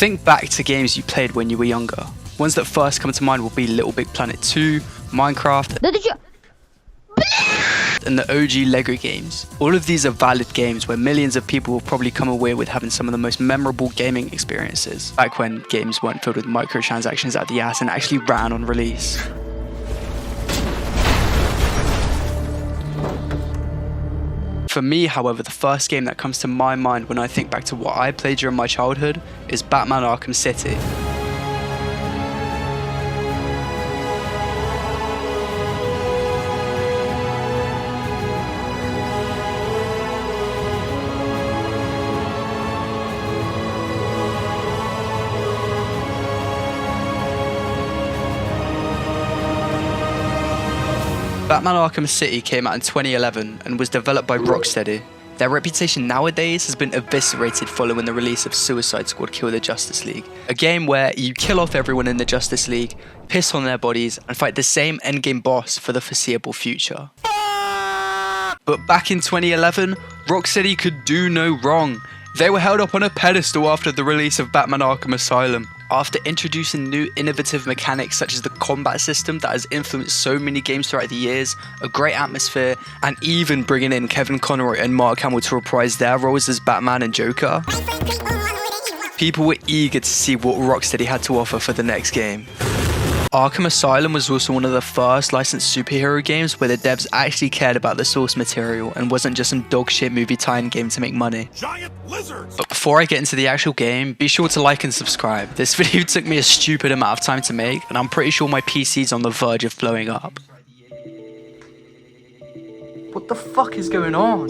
Think back to games you played when you were younger. Ones that first come to mind will be Little Big Planet 2, Minecraft, and the OG Lego games. All of these are valid games where millions of people will probably come away with having some of the most memorable gaming experiences, back when games weren't filled with microtransactions out the ass and actually ran on release. For me, however, the first game that comes to my mind when I think back to what I played during my childhood is Batman Arkham City. Batman Arkham City came out in 2011 and was developed by Rocksteady. Their reputation nowadays has been eviscerated following the release of Suicide Squad Kill the Justice League, a game where you kill off everyone in the Justice League, piss on their bodies, and fight the same endgame boss for the foreseeable future. But back in 2011, Rocksteady could do no wrong. They were held up on a pedestal after the release of Batman Arkham Asylum. After introducing new innovative mechanics such as the combat system that has influenced so many games throughout the years, a great atmosphere, and even bringing in Kevin Conroy and Mark Hamill to reprise their roles as Batman and Joker, people were eager to see what Rocksteady had to offer for the next game. Arkham Asylum was also one of the first licensed superhero games where the devs actually cared about the source material and wasn't just some dogshit movie tie-in game to make money. Giant lizards. But before I get into the actual game, be sure to like and subscribe. This video took me a stupid amount of time to make, and I'm pretty sure my PC's on the verge of blowing up. What the fuck is going on?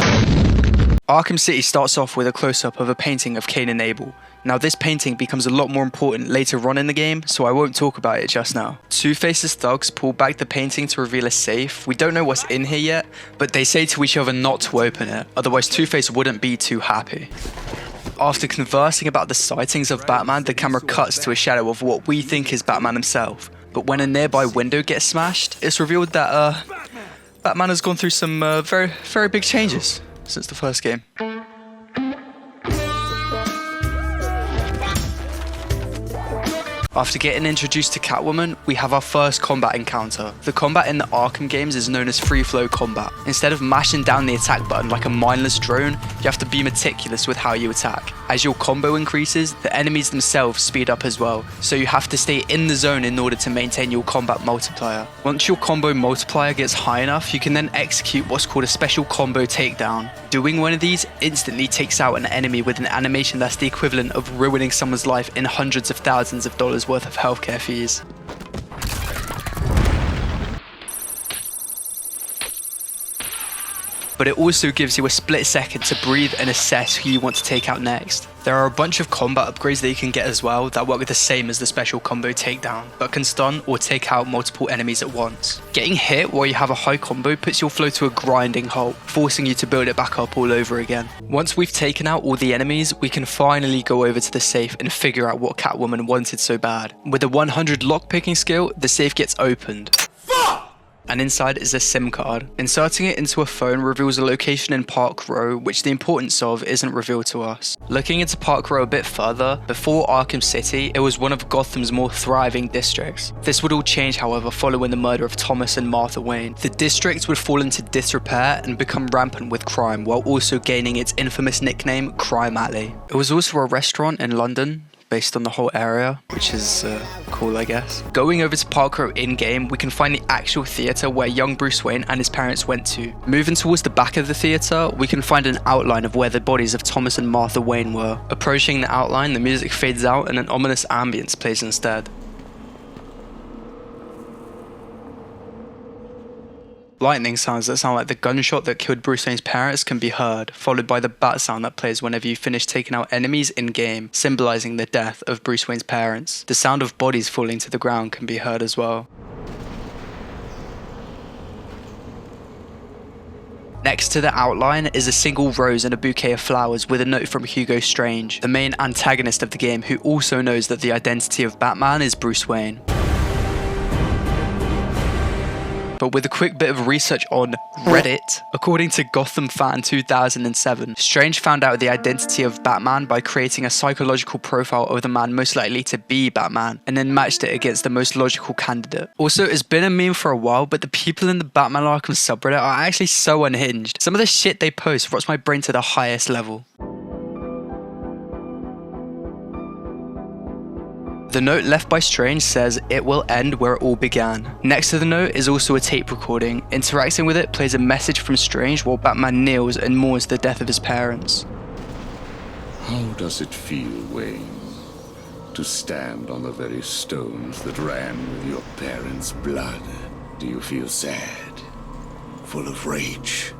Arkham City starts off with a close-up of a painting of Cain and Abel. Now this painting becomes a lot more important later on in the game, so I won't talk about it just now. Two-Face's thugs pull back the painting to reveal a safe. We don't know what's in here yet, but they say to each other not to open it, otherwise Two-Face wouldn't be too happy. After conversing about the sightings of Batman, the camera cuts to a shadow of what we think is Batman himself. But when a nearby window gets smashed, it's revealed that Batman has gone through some very, very big changes since the first game. After getting introduced to Catwoman, we have our first combat encounter. The combat in the Arkham games is known as free flow combat. Instead of mashing down the attack button like a mindless drone, you have to be meticulous with how you attack. As your combo increases, the enemies themselves speed up as well, so you have to stay in the zone in order to maintain your combat multiplier. Once your combo multiplier gets high enough, you can then execute what's called a special combo takedown. Doing one of these instantly takes out an enemy with an animation that's the equivalent of ruining someone's life in hundreds of thousands of dollars worth of healthcare fees. But it also gives you a split second to breathe and assess who you want to take out next. There are a bunch of combat upgrades that you can get as well that work the same as the special combo takedown, but can stun or take out multiple enemies at once. Getting hit while you have a high combo puts your flow to a grinding halt, forcing you to build it back up all over again. Once we've taken out all the enemies, we can finally go over to the safe and figure out what Catwoman wanted so bad. With a 100 lockpicking skill, the safe gets opened. And inside is a SIM card. Inserting it into a phone reveals a location in Park Row, which the importance of isn't revealed to us. Looking into Park Row a bit further, before Arkham City, it was one of Gotham's more thriving districts. This would all change, however, following the murder of Thomas and Martha Wayne. The district would fall into disrepair and become rampant with crime, while also gaining its infamous nickname, Crime Alley. It was also a restaurant in London, based on the whole area, which is cool, I guess. Going over to Park Row in-game, we can find the actual theatre where young Bruce Wayne and his parents went to. Moving towards the back of the theatre, we can find an outline of where the bodies of Thomas and Martha Wayne were. Approaching the outline, the music fades out and an ominous ambience plays instead. Lightning sounds that sound like the gunshot that killed Bruce Wayne's parents can be heard, followed by the bat sound that plays whenever you finish taking out enemies in-game, symbolizing the death of Bruce Wayne's parents. The sound of bodies falling to the ground can be heard as well. Next to the outline is a single rose and a bouquet of flowers with a note from Hugo Strange, the main antagonist of the game, who also knows that the identity of Batman is Bruce Wayne. but with a quick bit of research on Reddit, according to Gotham Fan 2007, Strange found out the identity of Batman by creating a psychological profile of the man most likely to be Batman, and then matched it against the most logical candidate. Also, it's been a meme for a while, but the people in the Batman Arkham subreddit are actually so unhinged. Some of the shit they post rots my brain to the highest level. The note left by Strange says it will end where it all began. Next to the note is also a tape recording. Interacting with it plays a message from Strange while Batman kneels and mourns the death of his parents. How does it feel, Wayne, to stand on the very stones that ran with your parents' blood? Do you feel sad, full of rage?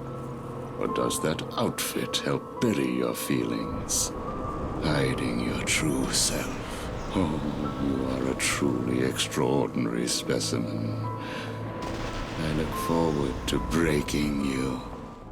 Or does that outfit help bury your feelings, hiding your true self? Oh, you are a truly extraordinary specimen. I look forward to breaking you.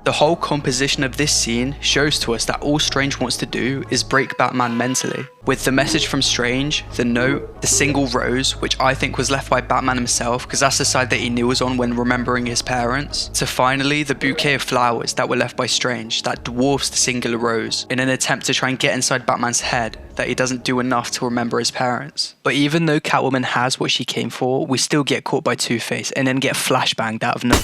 The whole composition of this scene shows to us that all Strange wants to do is break Batman mentally. With the message from Strange, the note, the single rose, which I think was left by Batman himself because that's the side that he kneels on when remembering his parents, to finally the bouquet of flowers that were left by Strange that dwarfs the singular rose in an attempt to try and get inside Batman's head that he doesn't do enough to remember his parents. But even though Catwoman has what she came for, we still get caught by Two-Face and then get flashbanged out of nowhere.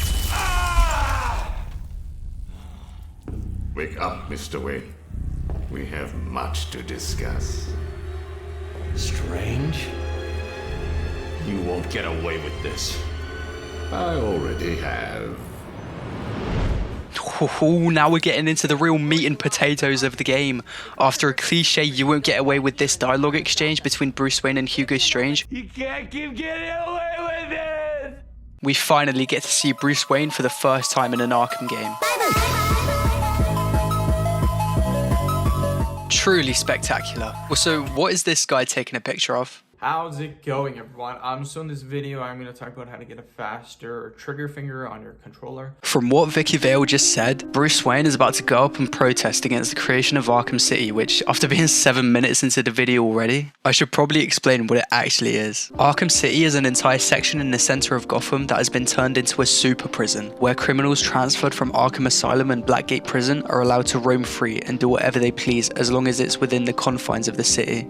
Wake up, Mr. Wayne. We have much to discuss. Strange? You won't get away with this. I already have. Oh, now we're getting into the real meat and potatoes of the game. After a cliche "you won't get away with this" dialogue exchange between Bruce Wayne and Hugo Strange, You can't keep getting away with it! we finally get to see Bruce Wayne for the first time in an Arkham game. Truly spectacular. Also, what is this guy taking a picture of? How's it going, everyone? So in this video, I'm going to talk about how to get a faster trigger finger on your controller. From what Vicky Vale just said, Bruce Wayne is about to go up and protest against the creation of Arkham City, which, after being 7 minutes into the video already, I should probably explain what it actually is. Arkham City is an entire section in the center of Gotham that has been turned into a super prison, where criminals transferred from Arkham Asylum and Blackgate prison are allowed to roam free and do whatever they please as long as it's within the confines of the city.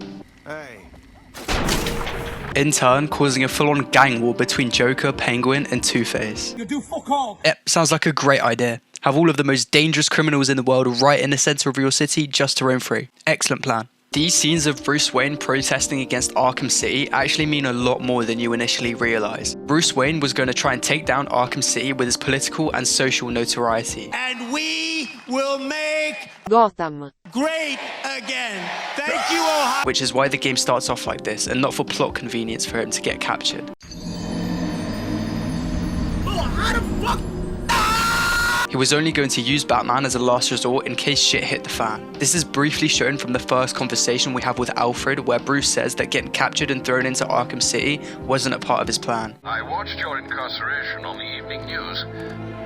In turn, causing a full-on gang war between Joker, Penguin, and Two-Face. You do fuck all. Yep, sounds like a great idea. Have all of the most dangerous criminals in the world right in the center of your city just to roam free. Excellent plan. These scenes of Bruce Wayne protesting against Arkham City actually mean a lot more than you initially realize. Bruce Wayne was going to try and take down Arkham City with his political and social notoriety. And we will make Gotham great again. Thank you, Ohio. Which is why the game starts off like this and not for plot convenience for him to get captured. How the fuck? He was only going to use Batman as a last resort in case shit hit the fan. This is briefly shown from the first conversation we have with Alfred, where Bruce says that getting captured and thrown into Arkham City wasn't a part of his plan. I watched your incarceration on the evening news.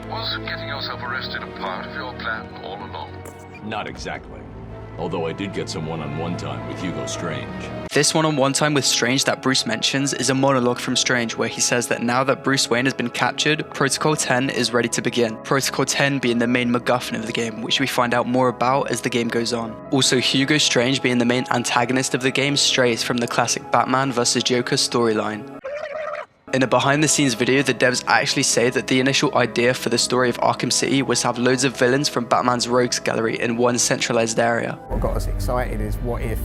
Was getting yourself arrested a part of your plan all along? Not exactly. Although I did get some one-on-one time with Hugo Strange. This one-on-one time with Strange that Bruce mentions is a monologue from Strange where he says that now that Bruce Wayne has been captured, Protocol 10 is ready to begin. Protocol 10 being the main MacGuffin of the game, which we find out more about as the game goes on. Also, Hugo Strange being the main antagonist of the game strays from the classic Batman vs Joker storyline. In a behind-the-scenes video, the devs actually say that the initial idea for the story of Arkham City was to have loads of villains from Batman's Rogues Gallery in one centralized area. What got us excited is what if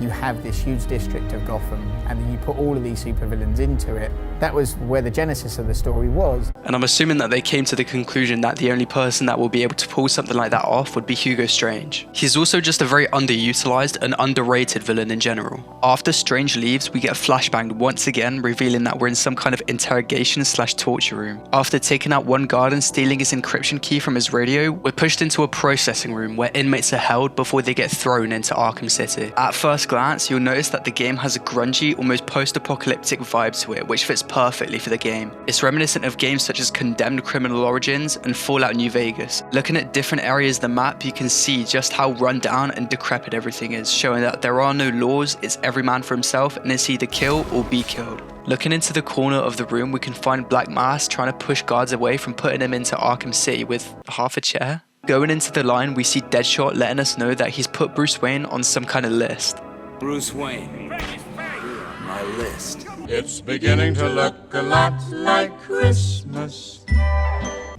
you have this huge district of Gotham and then you put all of these supervillains into it. That was where the genesis of the story was. And I'm assuming that they came to the conclusion that the only person that will be able to pull something like that off would be Hugo Strange. He's also just a very underutilized and underrated villain in general. After Strange leaves, we get flashbanged once again, revealing that we're in some kind of interrogation/torture room. After taking out one guard and stealing his encryption key from his radio, we're pushed into a processing room where inmates are held before they get thrown into Arkham City. At first glance, you'll notice that the game has a grungy, almost post-apocalyptic vibe to it, which fits perfectly for the game. It's reminiscent of games such as Condemned Criminal Origins and Fallout New Vegas. Looking at different areas of the map, you can see just how run down and decrepit everything is, showing that there are no laws, it's every man for himself, and it's either kill or be killed. Looking into the corner of the room, we can find Black Mask trying to push guards away from putting him into Arkham City with half a chair. Going into the line, we see Deadshot letting us know that he's put Bruce Wayne on some kind of list. Bruce Wayne, you're on my list. It's beginning to look a lot like Christmas.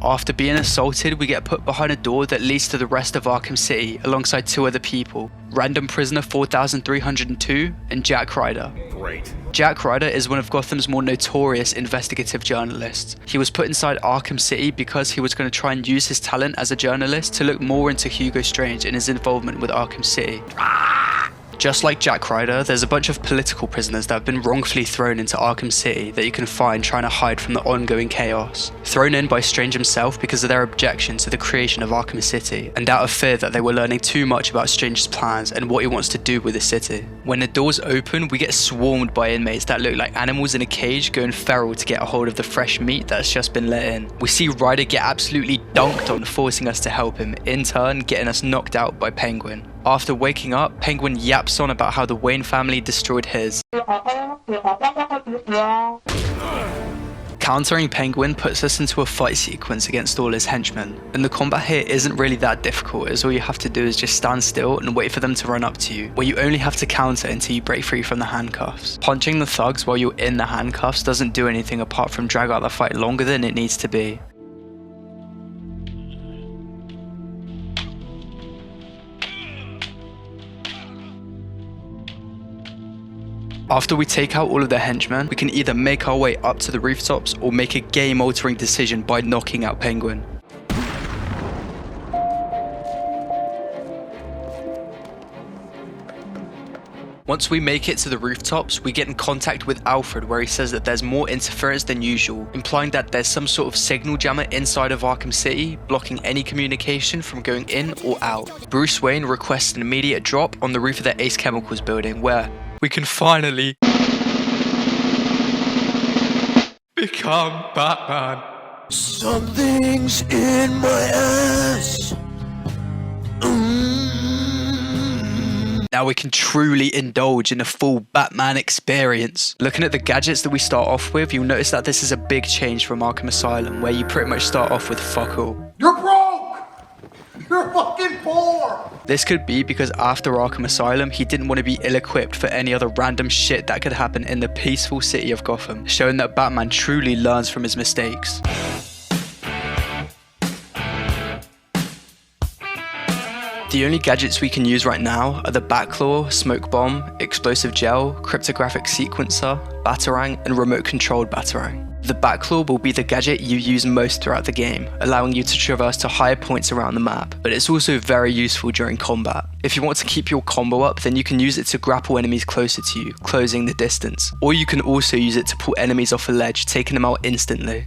After being assaulted, we get put behind a door that leads to the rest of Arkham City alongside two other people, Random Prisoner 4302 and Jack Ryder. Great. Jack Ryder is one of Gotham's more notorious investigative journalists. He was put inside Arkham City because he was going to try and use his talent as a journalist to look more into Hugo Strange and his involvement with Arkham City. Just like Jack Ryder, there's a bunch of political prisoners that have been wrongfully thrown into Arkham City that you can find trying to hide from the ongoing chaos. Thrown in by Strange himself because of their objection to the creation of Arkham City, and out of fear that they were learning too much about Strange's plans and what he wants to do with the city. When the doors open, we get swarmed by inmates that look like animals in a cage going feral to get a hold of the fresh meat that's just been let in. We see Ryder get absolutely dunked on, forcing us to help him, in turn getting us knocked out by Penguin. After waking up, Penguin yaps on about how the Wayne family destroyed his. Countering Penguin puts us into a fight sequence against all his henchmen, and the combat here isn't really that difficult, as all you have to do is just stand still and wait for them to run up to you, where you only have to counter until you break free from the handcuffs. Punching the thugs while you're in the handcuffs doesn't do anything apart from drag out the fight longer than it needs to be. After we take out all of the henchmen, we can either make our way up to the rooftops or make a game-altering decision by knocking out Penguin. Once we make it to the rooftops, we get in contact with Alfred, where he says that there's more interference than usual, implying that there's some sort of signal jammer inside of Arkham City, blocking any communication from going in or out. Bruce Wayne requests an immediate drop on the roof of the Ace Chemicals building, where we can finally become Batman. Something's in my ass. Now we can truly indulge in a full Batman experience. Looking at the gadgets that we start off with, you'll notice that this is a big change from Arkham Asylum, where you pretty much start off with fuck all. You're broke. You're fucking poor. This could be because after Arkham Asylum, he didn't want to be ill-equipped for any other random shit that could happen in the peaceful city of Gotham, showing that Batman truly learns from his mistakes. The only gadgets we can use right now are the Batclaw, Smoke Bomb, Explosive Gel, Cryptographic Sequencer, Batarang, and Remote Controlled Batarang. The Batclaw will be the gadget you use most throughout the game, allowing you to traverse to higher points around the map, but it's also very useful during combat. If you want to keep your combo up, then you can use it to grapple enemies closer to you, closing the distance. Or you can also use it to pull enemies off a ledge, taking them out instantly.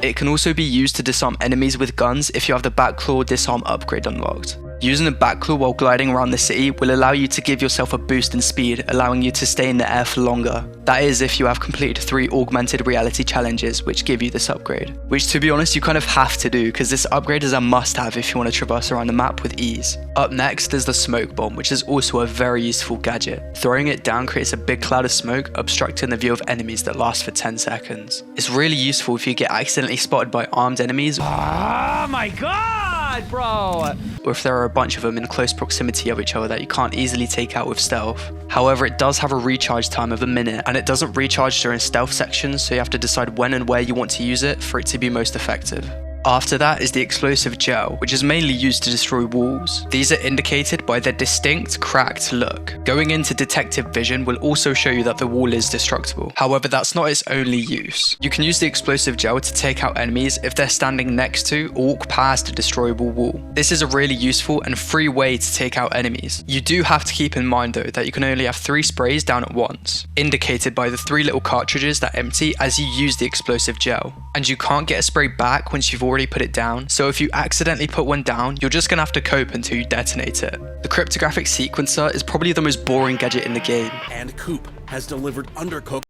It can also be used to disarm enemies with guns if you have the Batclaw disarm upgrade unlocked. Using the Batclaw while gliding around the city will allow you to give yourself a boost in speed, allowing you to stay in the air for longer. That is if you have completed 3 augmented reality challenges which give you this upgrade. Which, to be honest, you kind of have to do, because this upgrade is a must-have if you want to traverse around the map with ease. Up next is the Smoke Bomb, which is also a very useful gadget. Throwing it down creates a big cloud of smoke, obstructing the view of enemies that last for 10 seconds. It's really useful if you get accidentally spotted by armed enemies. Oh my god, bro! Or if there are a bunch of them in close proximity of each other that you can't easily take out with stealth. However, it does have a recharge time of a minute, and it doesn't recharge during stealth sections, so you have to decide when and where you want to use it for it to be most effective. After that is the Explosive Gel, which is mainly used to destroy walls. These are indicated by their distinct, cracked look. Going into detective vision will also show you that the wall is destructible. However, that's not its only use. You can use the Explosive Gel to take out enemies if they're standing next to or walk past a destroyable wall. This is a really useful and free way to take out enemies. You do have to keep in mind though that you can only have 3 sprays down at once, indicated by the 3 little cartridges that empty as you use the Explosive Gel. And you can't get a spray back once you've already already put it down, so if you accidentally put one down, you're just gonna have to cope until you detonate it. The cryptographic sequencer is probably the most boring gadget in the game. And Coop has delivered undercooked.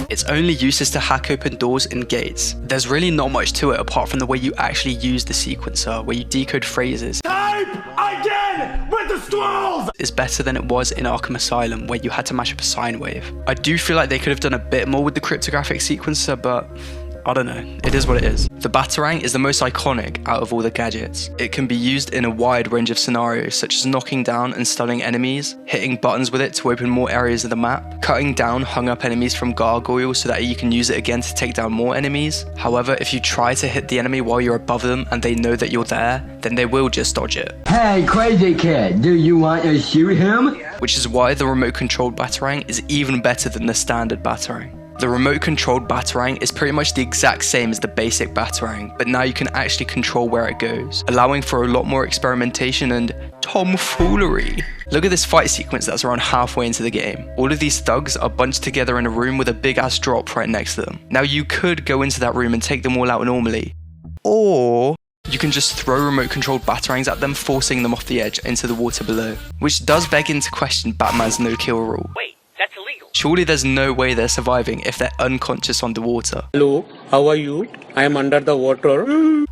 Its only use is to hack open doors and gates. There's really not much to it apart from the way you actually use the sequencer, where you decode phrases. Type again with the scrolls! Is better than it was in Arkham Asylum, where you had to mash up a sine wave. I do feel like they could have done a bit more with the cryptographic sequencer, but I don't know, it is what it is. The Batarang is the most iconic out of all the gadgets. It can be used in a wide range of scenarios, such as knocking down and stunning enemies, hitting buttons with it to open more areas of the map, cutting down hung up enemies from gargoyles so that you can use it again to take down more enemies. However, if you try to hit the enemy while you're above them and they know that you're there, then they will just dodge it. Hey, crazy kid, do you want to shoot him? Which is why the remote controlled Batarang is even better than the standard Batarang. The remote controlled Batarang is pretty much the exact same as the basic Batarang, but now you can actually control where it goes, allowing for a lot more experimentation and tomfoolery. Look at this fight sequence that's around halfway into the game. All of these thugs are bunched together in a room with a big ass drop right next to them. Now you could go into that room and take them all out normally, or you can just throw remote controlled Batarangs at them, forcing them off the edge into the water below. Which does beg into question Batman's no kill rule. Wait, that's illegal. Surely there's no way they're surviving if they're unconscious underwater. Hello, how are you? I am under the water.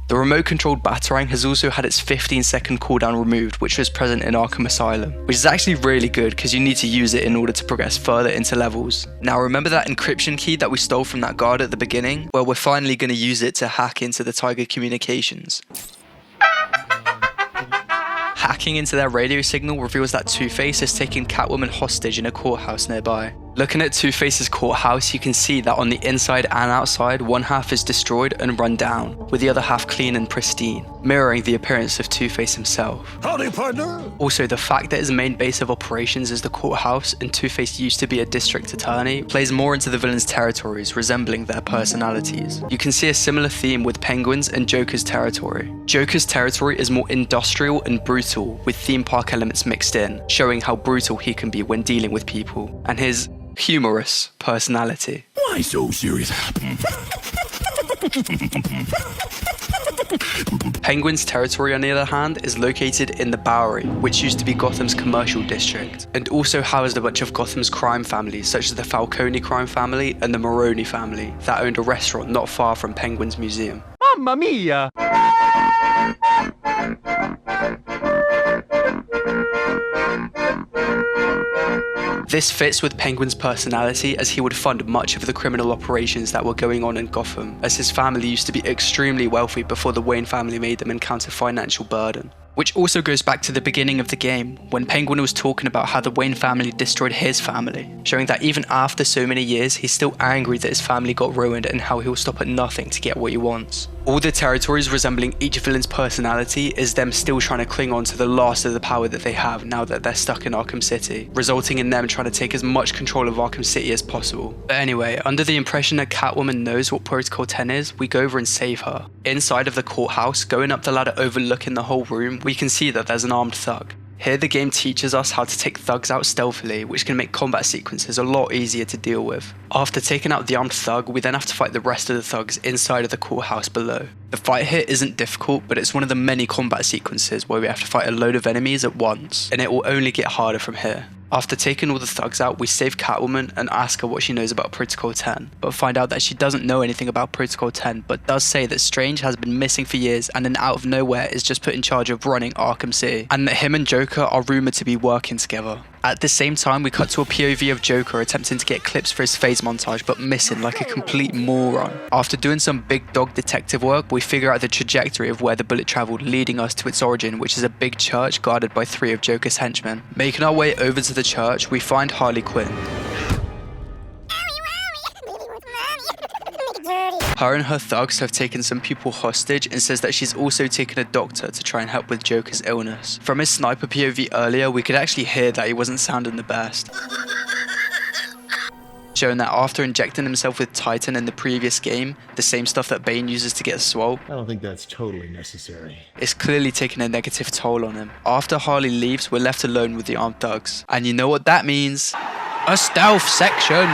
The remote controlled Batarang has also had its 15-second cooldown removed, which was present in Arkham Asylum, which is actually really good because you need to use it in order to progress further into levels. Now remember that encryption key that we stole from that guard at the beginning? Well, we're finally going to use it to hack into the Tiger communications. Hacking into their radio signal reveals that Two-Face has taken Catwoman hostage in a courthouse nearby. Looking at Two-Face's courthouse, you can see that on the inside and outside, one half is destroyed and run down, with the other half clean and pristine, mirroring the appearance of Two-Face himself. Howdy, partner! Also, the fact that his main base of operations is the courthouse and Two-Face used to be a district attorney plays more into the villains' territories, resembling their personalities. You can see a similar theme with Penguin's and Joker's territory. Joker's territory is more industrial and brutal, with theme park elements mixed in, showing how brutal he can be when dealing with people, and his humorous personality. Why so serious? Penguin's territory, on the other hand, is located in the Bowery, which used to be Gotham's commercial district, and also housed a bunch of Gotham's crime families, such as the Falcone crime family and the Maroni family, that owned a restaurant not far from Penguin's museum. Mamma mia! This fits with Penguin's personality, as he would fund much of the criminal operations that were going on in Gotham, as his family used to be extremely wealthy before the Wayne family made them encounter financial burden. Which also goes back to the beginning of the game, when Penguin was talking about how the Wayne family destroyed his family, showing that even after so many years, he's still angry that his family got ruined and how he'll stop at nothing to get what he wants. All the territories resembling each villain's personality is them still trying to cling on to the last of the power that they have now that they're stuck in Arkham City, resulting in them trying to take as much control of Arkham City as possible. But anyway, under the impression that Catwoman knows what Protocol 10 is, we go over and save her. Inside of the courthouse, going up the ladder overlooking the whole room, we can see that there's an armed thug. Here the game teaches us how to take thugs out stealthily, which can make combat sequences a lot easier to deal with. After taking out the armed thug, we then have to fight the rest of the thugs inside of the courthouse below. The fight here isn't difficult, but it's one of the many combat sequences where we have to fight a load of enemies at once, and it will only get harder from here. After taking all the thugs out, we save Catwoman and ask her what she knows about Protocol 10, but find out that she doesn't know anything about Protocol 10, but does say that Strange has been missing for years and then out of nowhere is just put in charge of running Arkham City, and that him and Joker are rumoured to be working together. At the same time, we cut to a POV of Joker attempting to get clips for his phase montage, but missing like a complete moron. After doing some big dog detective work, we figure out the trajectory of where the bullet travelled, leading us to its origin, which is a big church guarded by 3 of Joker's henchmen. Making our way over to the church, we find Harley Quinn. Her and her thugs have taken some people hostage and says that she's also taken a doctor to try and help with Joker's illness. From his sniper POV earlier, we could actually hear that he wasn't sounding the best, showing that after injecting himself with Titan in the previous game, the same stuff that Bane uses to get swole, I don't think that's totally necessary. It's clearly taking a negative toll on him. After Harley leaves, we're left alone with the armed thugs. And you know what that means? A stealth section!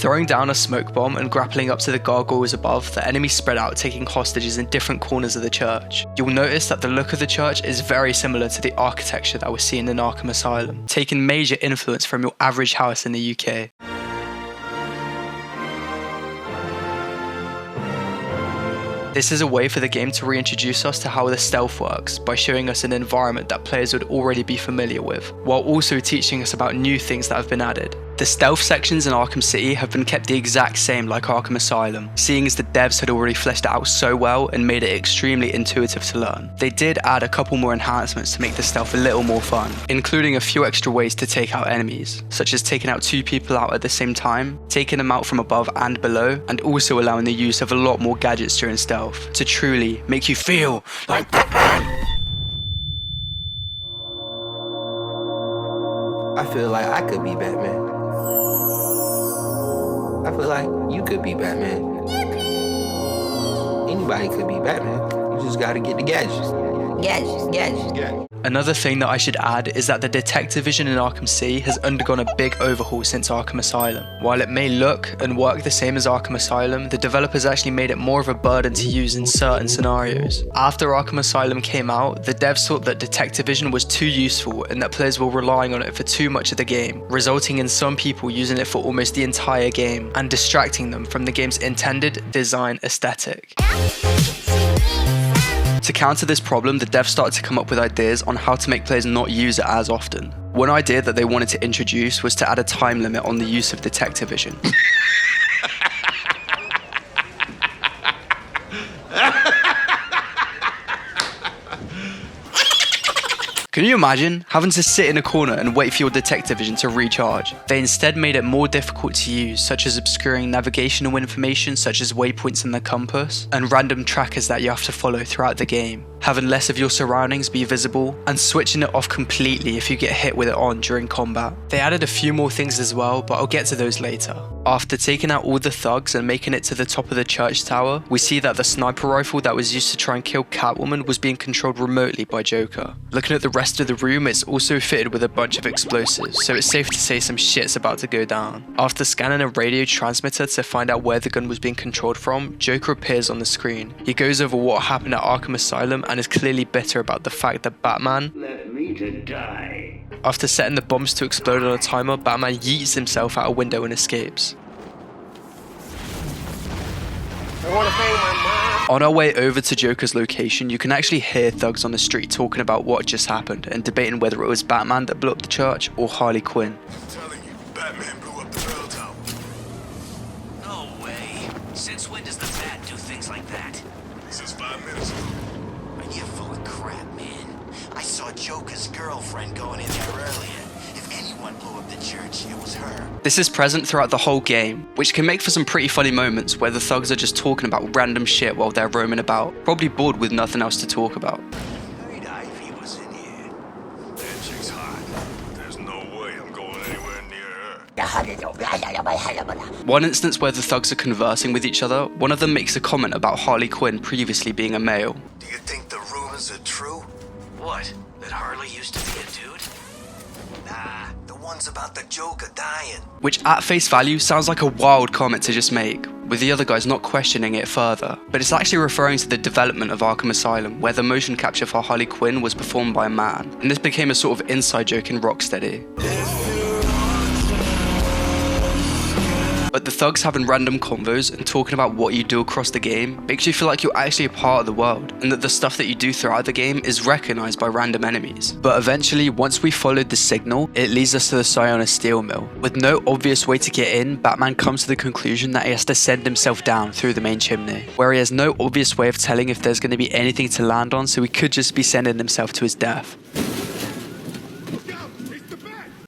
Throwing down a smoke bomb and grappling up to the gargoyles above, the enemy spread out, taking hostages in different corners of the church. You'll notice that the look of the church is very similar to the architecture that we're seeing in Arkham Asylum, taking major influence from your average house in the UK. This is a way for the game to reintroduce us to how the stealth works by showing us an environment that players would already be familiar with, while also teaching us about new things that have been added. The stealth sections in Arkham City have been kept the exact same like Arkham Asylum, seeing as the devs had already fleshed it out so well and made it extremely intuitive to learn. They did add a couple more enhancements to make the stealth a little more fun, including a few extra ways to take out enemies, such as taking out 2 people out at the same time, taking them out from above and below, and also allowing the use of a lot more gadgets during stealth, to truly make you feel like Batman. I feel like I could be Batman. I feel like you could be Batman. Anybody could be Batman. You just gotta get the gadgets. Gadgets. Another thing that I should add is that the detective vision in Arkham City has undergone a big overhaul since Arkham Asylum. While it may look and work the same as Arkham Asylum, the developers actually made it more of a burden to use in certain scenarios. After Arkham Asylum came out, the devs thought that detective vision was too useful and that players were relying on it for too much of the game, resulting in some people using it for almost the entire game and distracting them from the game's intended design aesthetic. To counter this problem, the devs started to come up with ideas on how to make players not use it as often. One idea that they wanted to introduce was to add a time limit on the use of detective vision. Can you imagine having to sit in a corner and wait for your detective vision to recharge? They instead made it more difficult to use, such as obscuring navigational information such as waypoints in the compass, and random trackers that you have to follow throughout the game, having less of your surroundings be visible, and switching it off completely if you get hit with it on during combat. They added a few more things as well, but I'll get to those later. After taking out all the thugs and making it to the top of the church tower, we see that the sniper rifle that was used to try and kill Catwoman was being controlled remotely by Joker. Looking at the rest of the room, it's also fitted with a bunch of explosives, so it's safe to say some shit's about to go down. After scanning a radio transmitter to find out where the gun was being controlled from, Joker appears on the screen. He goes over what happened at Arkham Asylum and is clearly bitter about the fact that Batman left me to die. After setting the bombs to explode on a timer, Batman yeets himself out a window and escapes. On our way over to Joker's location, you can actually hear thugs on the street talking about what just happened and debating whether it was Batman that blew up the church or Harley Quinn. I'm telling you, Batman blew up the bell tower. No way. Since when does the Bat do things like that? Since 5 minutes ago. You're full of crap, man. I saw Joker's girlfriend going in there earlier. If anyone blew up the church, it was her. This is present throughout the whole game, which can make for some pretty funny moments where the thugs are just talking about random shit while they're roaming about, probably bored with nothing else to talk about. Heard Ivy was in here. That chick's hot. There's no way I'm going anywhere near her. One instance where the thugs are conversing with each other, one of them makes a comment about Harley Quinn previously being a male. Do you think the rumors are true? What? That Harley used to be a dude? Nah, the ones about the Joker dying. Which at face value sounds like a wild comment to just make, with the other guys not questioning it further. But it's actually referring to the development of Arkham Asylum, where the motion capture for Harley Quinn was performed by a man, and this became a sort of inside joke in Rocksteady. But the thugs having random convos and talking about what you do across the game makes you feel like you're actually a part of the world, and that the stuff that you do throughout the game is recognized by random enemies. But eventually, once we followed the signal, it leads us to the Psiona steel mill. With no obvious way to get in, Batman comes to the conclusion that he has to send himself down through the main chimney, where he has no obvious way of telling if there's going to be anything to land on, so he could just be sending himself to his death.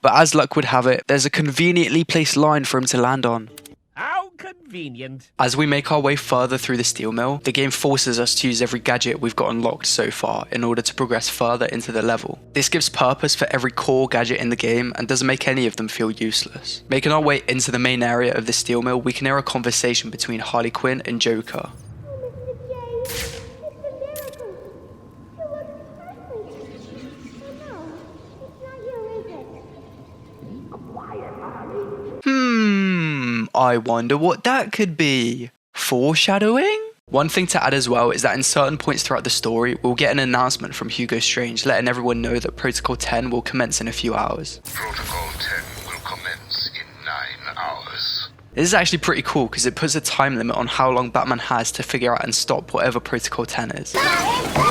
But as luck would have it, there's a conveniently placed line for him to land on. How convenient. As we make our way further through the steel mill, the game forces us to use every gadget we've got unlocked so far in order to progress further into the level. This gives purpose for every core gadget in the game and doesn't make any of them feel useless. Making our way into the main area of the steel mill, we can hear a conversation between Harley Quinn and Joker. I wonder what that could be. Foreshadowing? One thing to add as well is that in certain points throughout the story, we'll get an announcement from Hugo Strange letting everyone know that Protocol 10 will commence in a few hours. Protocol 10 will commence in 9 hours. This is actually pretty cool because it puts a time limit on how long Batman has to figure out and stop whatever Protocol 10 is,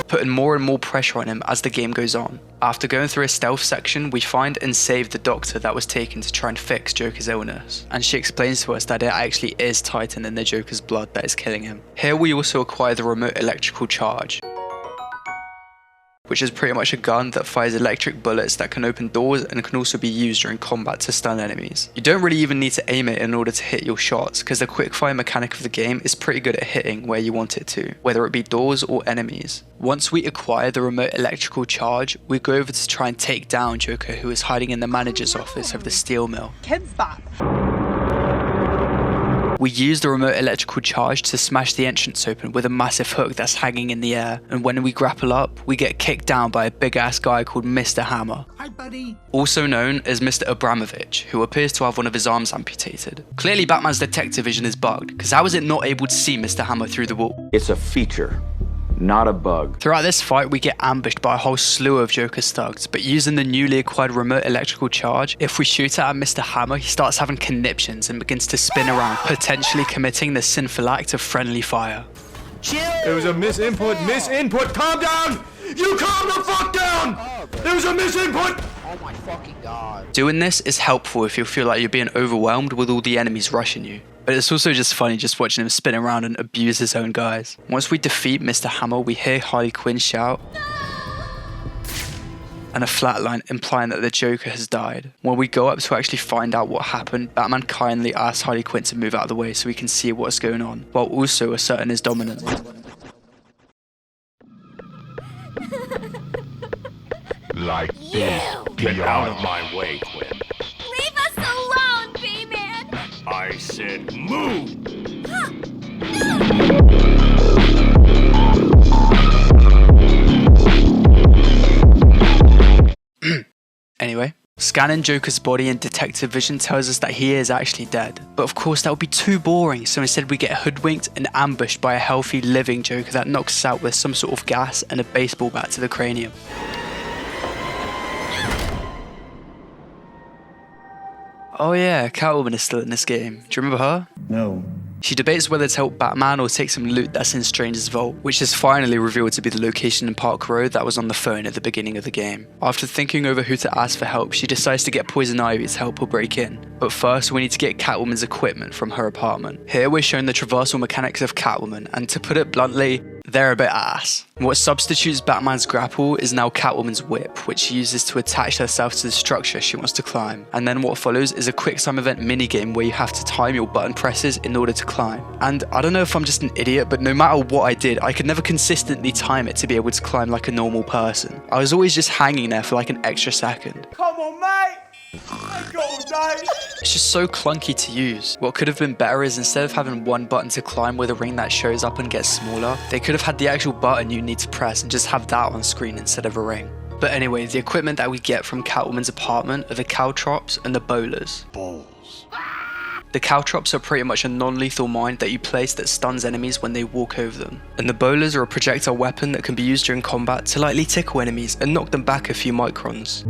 putting more and more pressure on him as the game goes on. After going through a stealth section, we find and save the doctor that was taken to try and fix Joker's illness, and she explains to us that it actually is Titan in the Joker's blood that is killing him. Here we also acquire the remote electrical charge, which is pretty much a gun that fires electric bullets that can open doors and can also be used during combat to stun enemies. You don't really even need to aim it in order to hit your shots, because the quickfire mechanic of the game is pretty good at hitting where you want it to, whether it be doors or enemies. Once we acquire the remote electrical charge, we go over to try and take down Joker, who is hiding in the manager's office of the steel mill. Kids stop. We use the remote electrical charge to smash the entrance open with a massive hook that's hanging in the air, and when we grapple up, we get kicked down by a big ass guy called Mr. Hammer. Hi, buddy. Also known as Mr. Abramovich, who appears to have one of his arms amputated. Clearly Batman's detective vision is bugged, because how is it not able to see Mr. Hammer through the wall? It's a feature, not a bug. Throughout this fight, we get ambushed by a whole slew of Joker's thugs, but using the newly acquired remote electrical charge, if we shoot it at Mr. Hammer, he starts having conniptions and begins to spin around, potentially committing the sinful act of friendly fire. Chill. It was a misinput. Calm down! You calm the fuck down! There was a misinput! Oh my fucking god. Doing this is helpful if you feel like you're being overwhelmed with all the enemies rushing you. But it's also just funny just watching him spin around and abuse his own guys. Once we defeat Mr. Hammer, we hear Harley Quinn shout, and a flatline implying that the Joker has died. When we go up to actually find out what happened, Batman kindly asks Harley Quinn to move out of the way so we can see what's going on, while also asserting his dominance. Like this. Get out of my way, Quinn. Leave us alone, B-Man! I said move! Anyway, scanning Joker's body and detective vision tells us that he is actually dead. But of course that would be too boring, so instead we get hoodwinked and ambushed by a healthy, living Joker that knocks us out with some sort of gas and a baseball bat to the cranium. Oh yeah, Catwoman is still in this game. Do you remember her? No. She debates whether to help Batman or take some loot that's in Strange's vault, which is finally revealed to be the location in Park Road that was on the phone at the beginning of the game. After thinking over who to ask for help, she decides to get Poison Ivy to help her break in. But first, we need to get Catwoman's equipment from her apartment. Here we're shown the traversal mechanics of Catwoman, and to put it bluntly, they're a bit ass. What substitutes Batman's grapple is now Catwoman's whip, which she uses to attach herself to the structure she wants to climb. And then what follows is a quick time event minigame where you have to time your button presses in order to climb. And I don't know if I'm just an idiot, but no matter what I did, I could never consistently time it to be able to climb like a normal person. I was always just hanging there for like an extra second. Come on, mate! It's just so clunky to use. What could have been better is instead of having one button to climb with a ring that shows up and gets smaller, they could have had the actual button you need to press and just have that on screen instead of a ring. But anyway, the equipment that we get from Catwoman's apartment are the caltrops and the bowlers. Balls. The caltrops are pretty much a non-lethal mine that you place that stuns enemies when they walk over them. And the bowlers are a projectile weapon that can be used during combat to lightly tickle enemies and knock them back a few microns.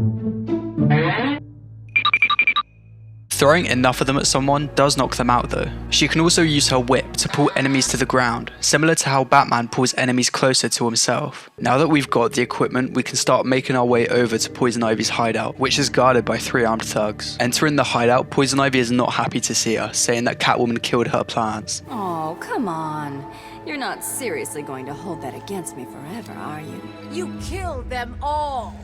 Throwing enough of them at someone does knock them out though. She can also use her whip to pull enemies to the ground, similar to how Batman pulls enemies closer to himself. Now that we've got the equipment, we can start making our way over to Poison Ivy's hideout, which is guarded by 3 armed thugs. Entering the hideout, Poison Ivy is not happy to see us, saying that Catwoman killed her plans. Oh, come on. You're not seriously going to hold that against me forever, are you? You killed them all.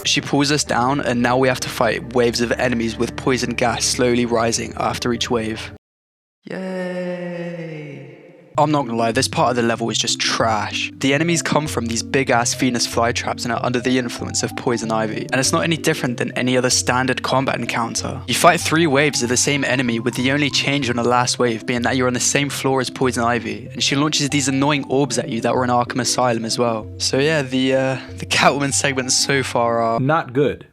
She pulls us down, and now we have to fight waves of enemies with poison gas slowly rising after each wave. Yay! I'm not gonna lie, this part of the level is just trash. The enemies come from these big ass Venus flytraps and are under the influence of Poison Ivy, and it's not any different than any other standard combat encounter. You fight 3 waves of the same enemy, with the only change on the last wave being that you're on the same floor as Poison Ivy, and she launches these annoying orbs at you that were in Arkham Asylum as well. So yeah, the Catwoman segments so far are not good.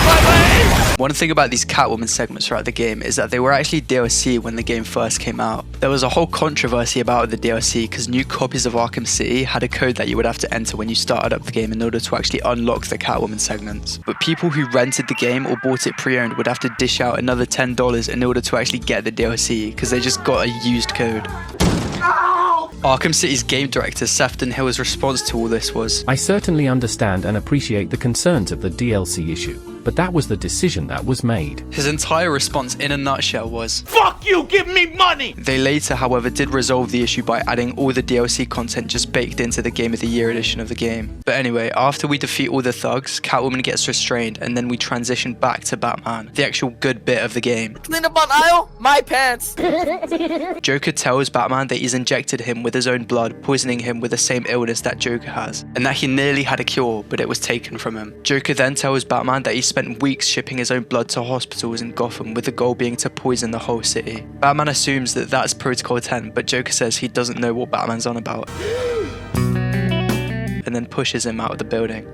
My leg! One thing about these Catwoman segments throughout the game is that they were actually DLC when the game first came out. There was a whole controversy about the DLC because new copies of Arkham City had a code that you would have to enter when you started up the game in order to actually unlock the Catwoman segments. But people who rented the game or bought it pre-owned would have to dish out another $10 in order to actually get the DLC because they just got a used code. Arkham City's game director Sefton Hill's response to all this was, I certainly understand and appreciate the concerns of the DLC issue, but that was the decision that was made. His entire response in a nutshell was, fuck you, give me money! They later, however, did resolve the issue by adding all the DLC content just baked into the Game of the Year edition of the game. But anyway, after we defeat all the thugs, Catwoman gets restrained and then we transition back to Batman, the actual good bit of the game. Clean up on aisle? My pants! Joker tells Batman that he's injected him with his own blood, poisoning him with the same illness that Joker has, and that he nearly had a cure, but it was taken from him. Joker then tells Batman that he spent weeks shipping his own blood to hospitals in Gotham with the goal being to poison the whole city. Batman assumes that that's Protocol 10, but Joker says he doesn't know what Batman's on about. And then pushes him out of the building.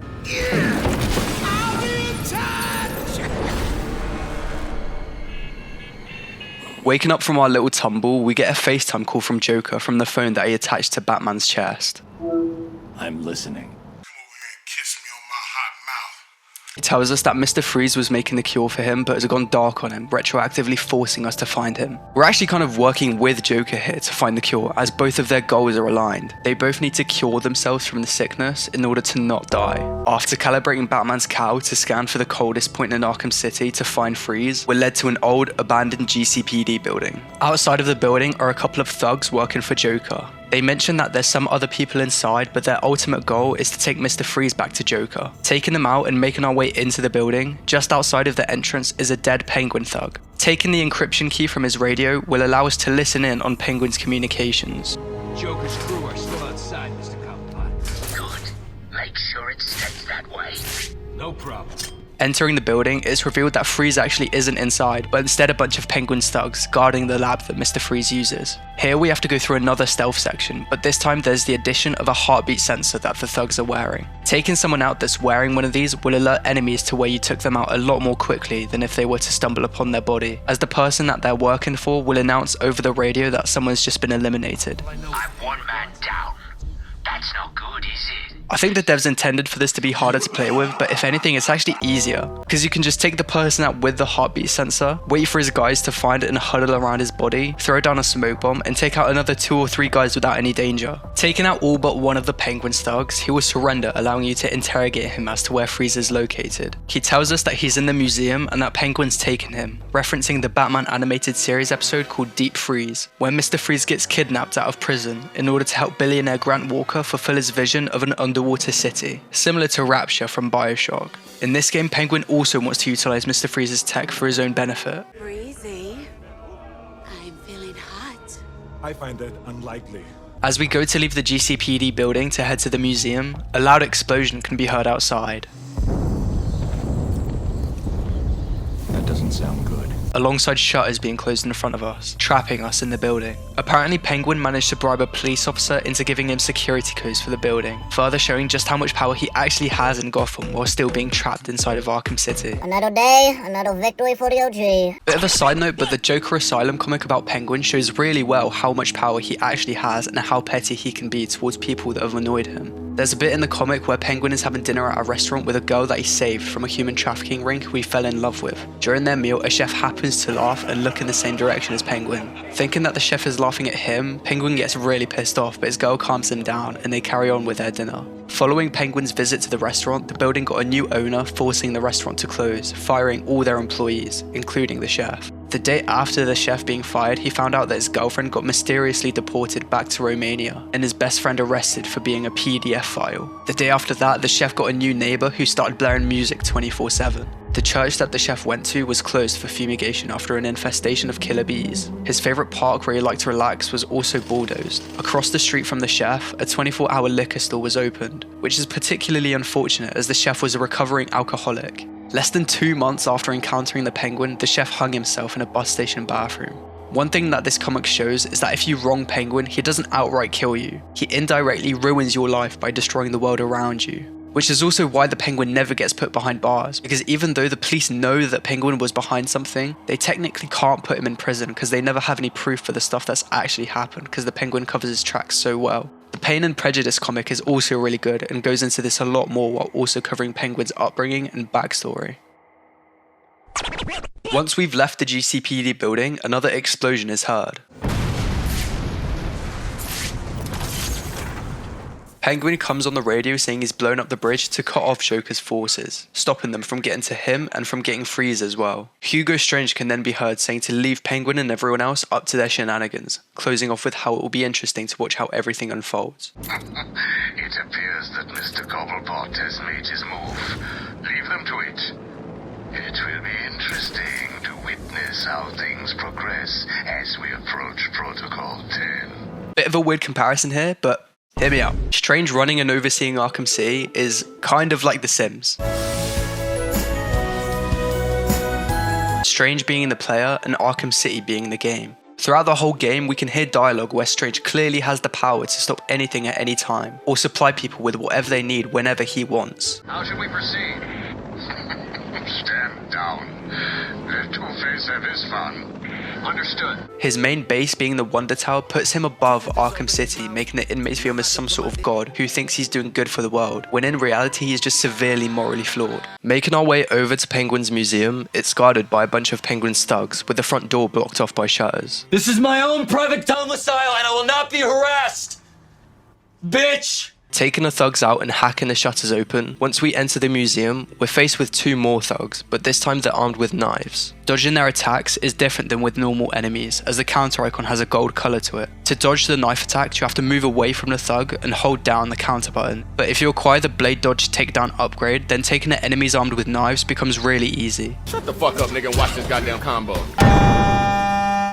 Waking up from our little tumble, we get a FaceTime call from Joker from the phone that he attached to Batman's chest. I'm listening. He tells us that Mr. Freeze was making the cure for him but has gone dark on him, retroactively forcing us to find him. We're actually kind of working with Joker here to find the cure, as both of their goals are aligned. They both need to cure themselves from the sickness in order to not die. After calibrating Batman's cow to scan for the coldest point in Arkham City to find Freeze, we're led to an old, abandoned GCPD building. Outside of the building are a couple of thugs working for Joker. They mention that there's some other people inside, but their ultimate goal is to take Mr. Freeze back to Joker. Taking them out and making our way into the building, just outside of the entrance is a dead Penguin thug. Taking the encryption key from his radio will allow us to listen in on Penguin's communications. Joker's crew are still outside, Mr. Cobblepot. Good. Make sure it stays that way. No problem. Entering the building, it's revealed that Freeze actually isn't inside, but instead a bunch of Penguin thugs guarding the lab that Mr. Freeze uses. Here we have to go through another stealth section, but this time there's the addition of a heartbeat sensor that the thugs are wearing. Taking someone out that's wearing one of these will alert enemies to where you took them out a lot more quickly than if they were to stumble upon their body, as the person that they're working for will announce over the radio that someone's just been eliminated. I'm one man down. That's not good, is it? I think the devs intended for this to be harder to play with, but if anything, it's actually easier, because you can just take the person out with the heartbeat sensor, wait for his guys to find it and huddle around his body, throw down a smoke bomb, and take out another 2 or 3 guys without any danger. Taking out all but one of the Penguin's thugs, he will surrender, allowing you to interrogate him as to where Freeze is located. He tells us that he's in the museum and that Penguin's taken him, referencing the Batman animated series episode called Deep Freeze, where Mr. Freeze gets kidnapped out of prison in order to help billionaire Grant Walker fulfill his vision of an underwater city, similar to Rapture from BioShock. In this game, Penguin also wants to utilize Mr. Freeze's tech for his own benefit. Breezy. I'm feeling hot. I find that unlikely. As we go to leave the GCPD building to head to the museum, a loud explosion can be heard outside. That doesn't sound good. Alongside shutters being closed in front of us, trapping us in the building. Apparently Penguin managed to bribe a police officer into giving him security codes for the building, further showing just how much power he actually has in Gotham while still being trapped inside of Arkham City. Another day, another victory for the OG. Bit of a side note, but the Joker Asylum comic about Penguin shows really well how much power he actually has and how petty he can be towards people that have annoyed him. There's a bit in the comic where Penguin is having dinner at a restaurant with a girl that he saved from a human trafficking ring who he fell in love with. During their meal, a chef happens to laugh and look in the same direction as Penguin. Thinking that the chef is laughing at him, Penguin gets really pissed off, but his girl calms him down and they carry on with their dinner. Following Penguin's visit to the restaurant, the building got a new owner, forcing the restaurant to close, firing all their employees, including the chef. The day after the chef being fired, he found out that his girlfriend got mysteriously deported back to Romania and his best friend arrested for being a PDF file. The day after that, the chef got a new neighbor who started blaring music 24/7. The church that the chef went to was closed for fumigation after an infestation of killer bees. His favorite park where he liked to relax was also bulldozed. Across the street from the chef, a 24-hour liquor store was opened, which is particularly unfortunate as the chef was a recovering alcoholic. Less than 2 months after encountering the Penguin, the chef hung himself in a bus station bathroom. One thing that this comic shows is that if you wrong Penguin, he doesn't outright kill you. He indirectly ruins your life by destroying the world around you. Which is also why the Penguin never gets put behind bars, because even though the police know that Penguin was behind something, they technically can't put him in prison because they never have any proof for the stuff that's actually happened, because the Penguin covers his tracks so well. The Pain and Prejudice comic is also really good and goes into this a lot more while also covering Penguin's upbringing and backstory. Once we've left the GCPD building, another explosion is heard. Penguin comes on the radio saying he's blown up the bridge to cut off Joker's forces, stopping them from getting to him and from getting Freeze as well. Hugo Strange can then be heard saying to leave Penguin and everyone else up to their shenanigans, closing off with how it will be interesting to watch how everything unfolds. It appears that Mr. Gobblebot has made his move. Leave them to it. It will be interesting to witness how things progress as we approach Protocol 10. Bit of a weird comparison here, but hear me out. Strange running and overseeing Arkham City is kind of like The Sims. Strange being the player and Arkham City being the game. Throughout the whole game, we can hear dialogue where Strange clearly has the power to stop anything at any time, or supply people with whatever they need whenever he wants. How should we proceed? Stand down. Let Two-Face have his fun. Understood. His main base being the Wonder Tower puts him above Arkham City, making the inmates feel him as some sort of god who thinks he's doing good for the world, when in reality he's just severely morally flawed. Making our way over to Penguin's museum, it's guarded by a bunch of Penguin thugs, with the front door blocked off by shutters. This is my own private domicile and I will not be harassed! Bitch! Taking the thugs out and hacking the shutters open, once we enter the museum, we're faced with two more thugs, but this time they're armed with knives. Dodging their attacks is different than with normal enemies, as the counter icon has a gold colour to it. To dodge the knife attacks, you have to move away from the thug and hold down the counter button, but if you acquire the blade dodge takedown upgrade, then taking the enemies armed with knives becomes really easy. Shut the fuck up, nigga, and watch this goddamn combo.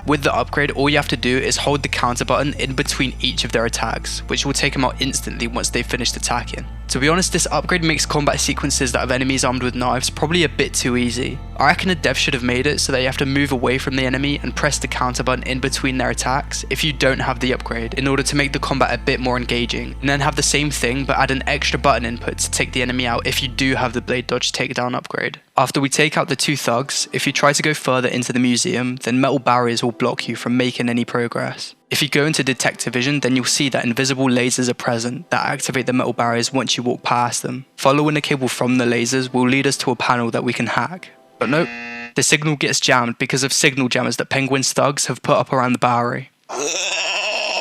With the upgrade, all you have to do is hold the counter button in between each of their attacks, which will take them out instantly once they've finished attacking. To be honest, this upgrade makes combat sequences that have enemies armed with knives probably a bit too easy. I reckon a dev should have made it so that you have to move away from the enemy and press the counter button in between their attacks if you don't have the upgrade, in order to make the combat a bit more engaging, and then have the same thing but add an extra button input to take the enemy out if you do have the blade dodge takedown upgrade. After we take out the two thugs, if you try to go further into the museum, then metal barriers will block you from making any progress. If you go into detective vision, then you'll see that invisible lasers are present that activate the metal barriers once you walk past them. Following the cable from the lasers will lead us to a panel that we can hack. But nope, the signal gets jammed because of signal jammers that Penguin's thugs have put up around the Bowery.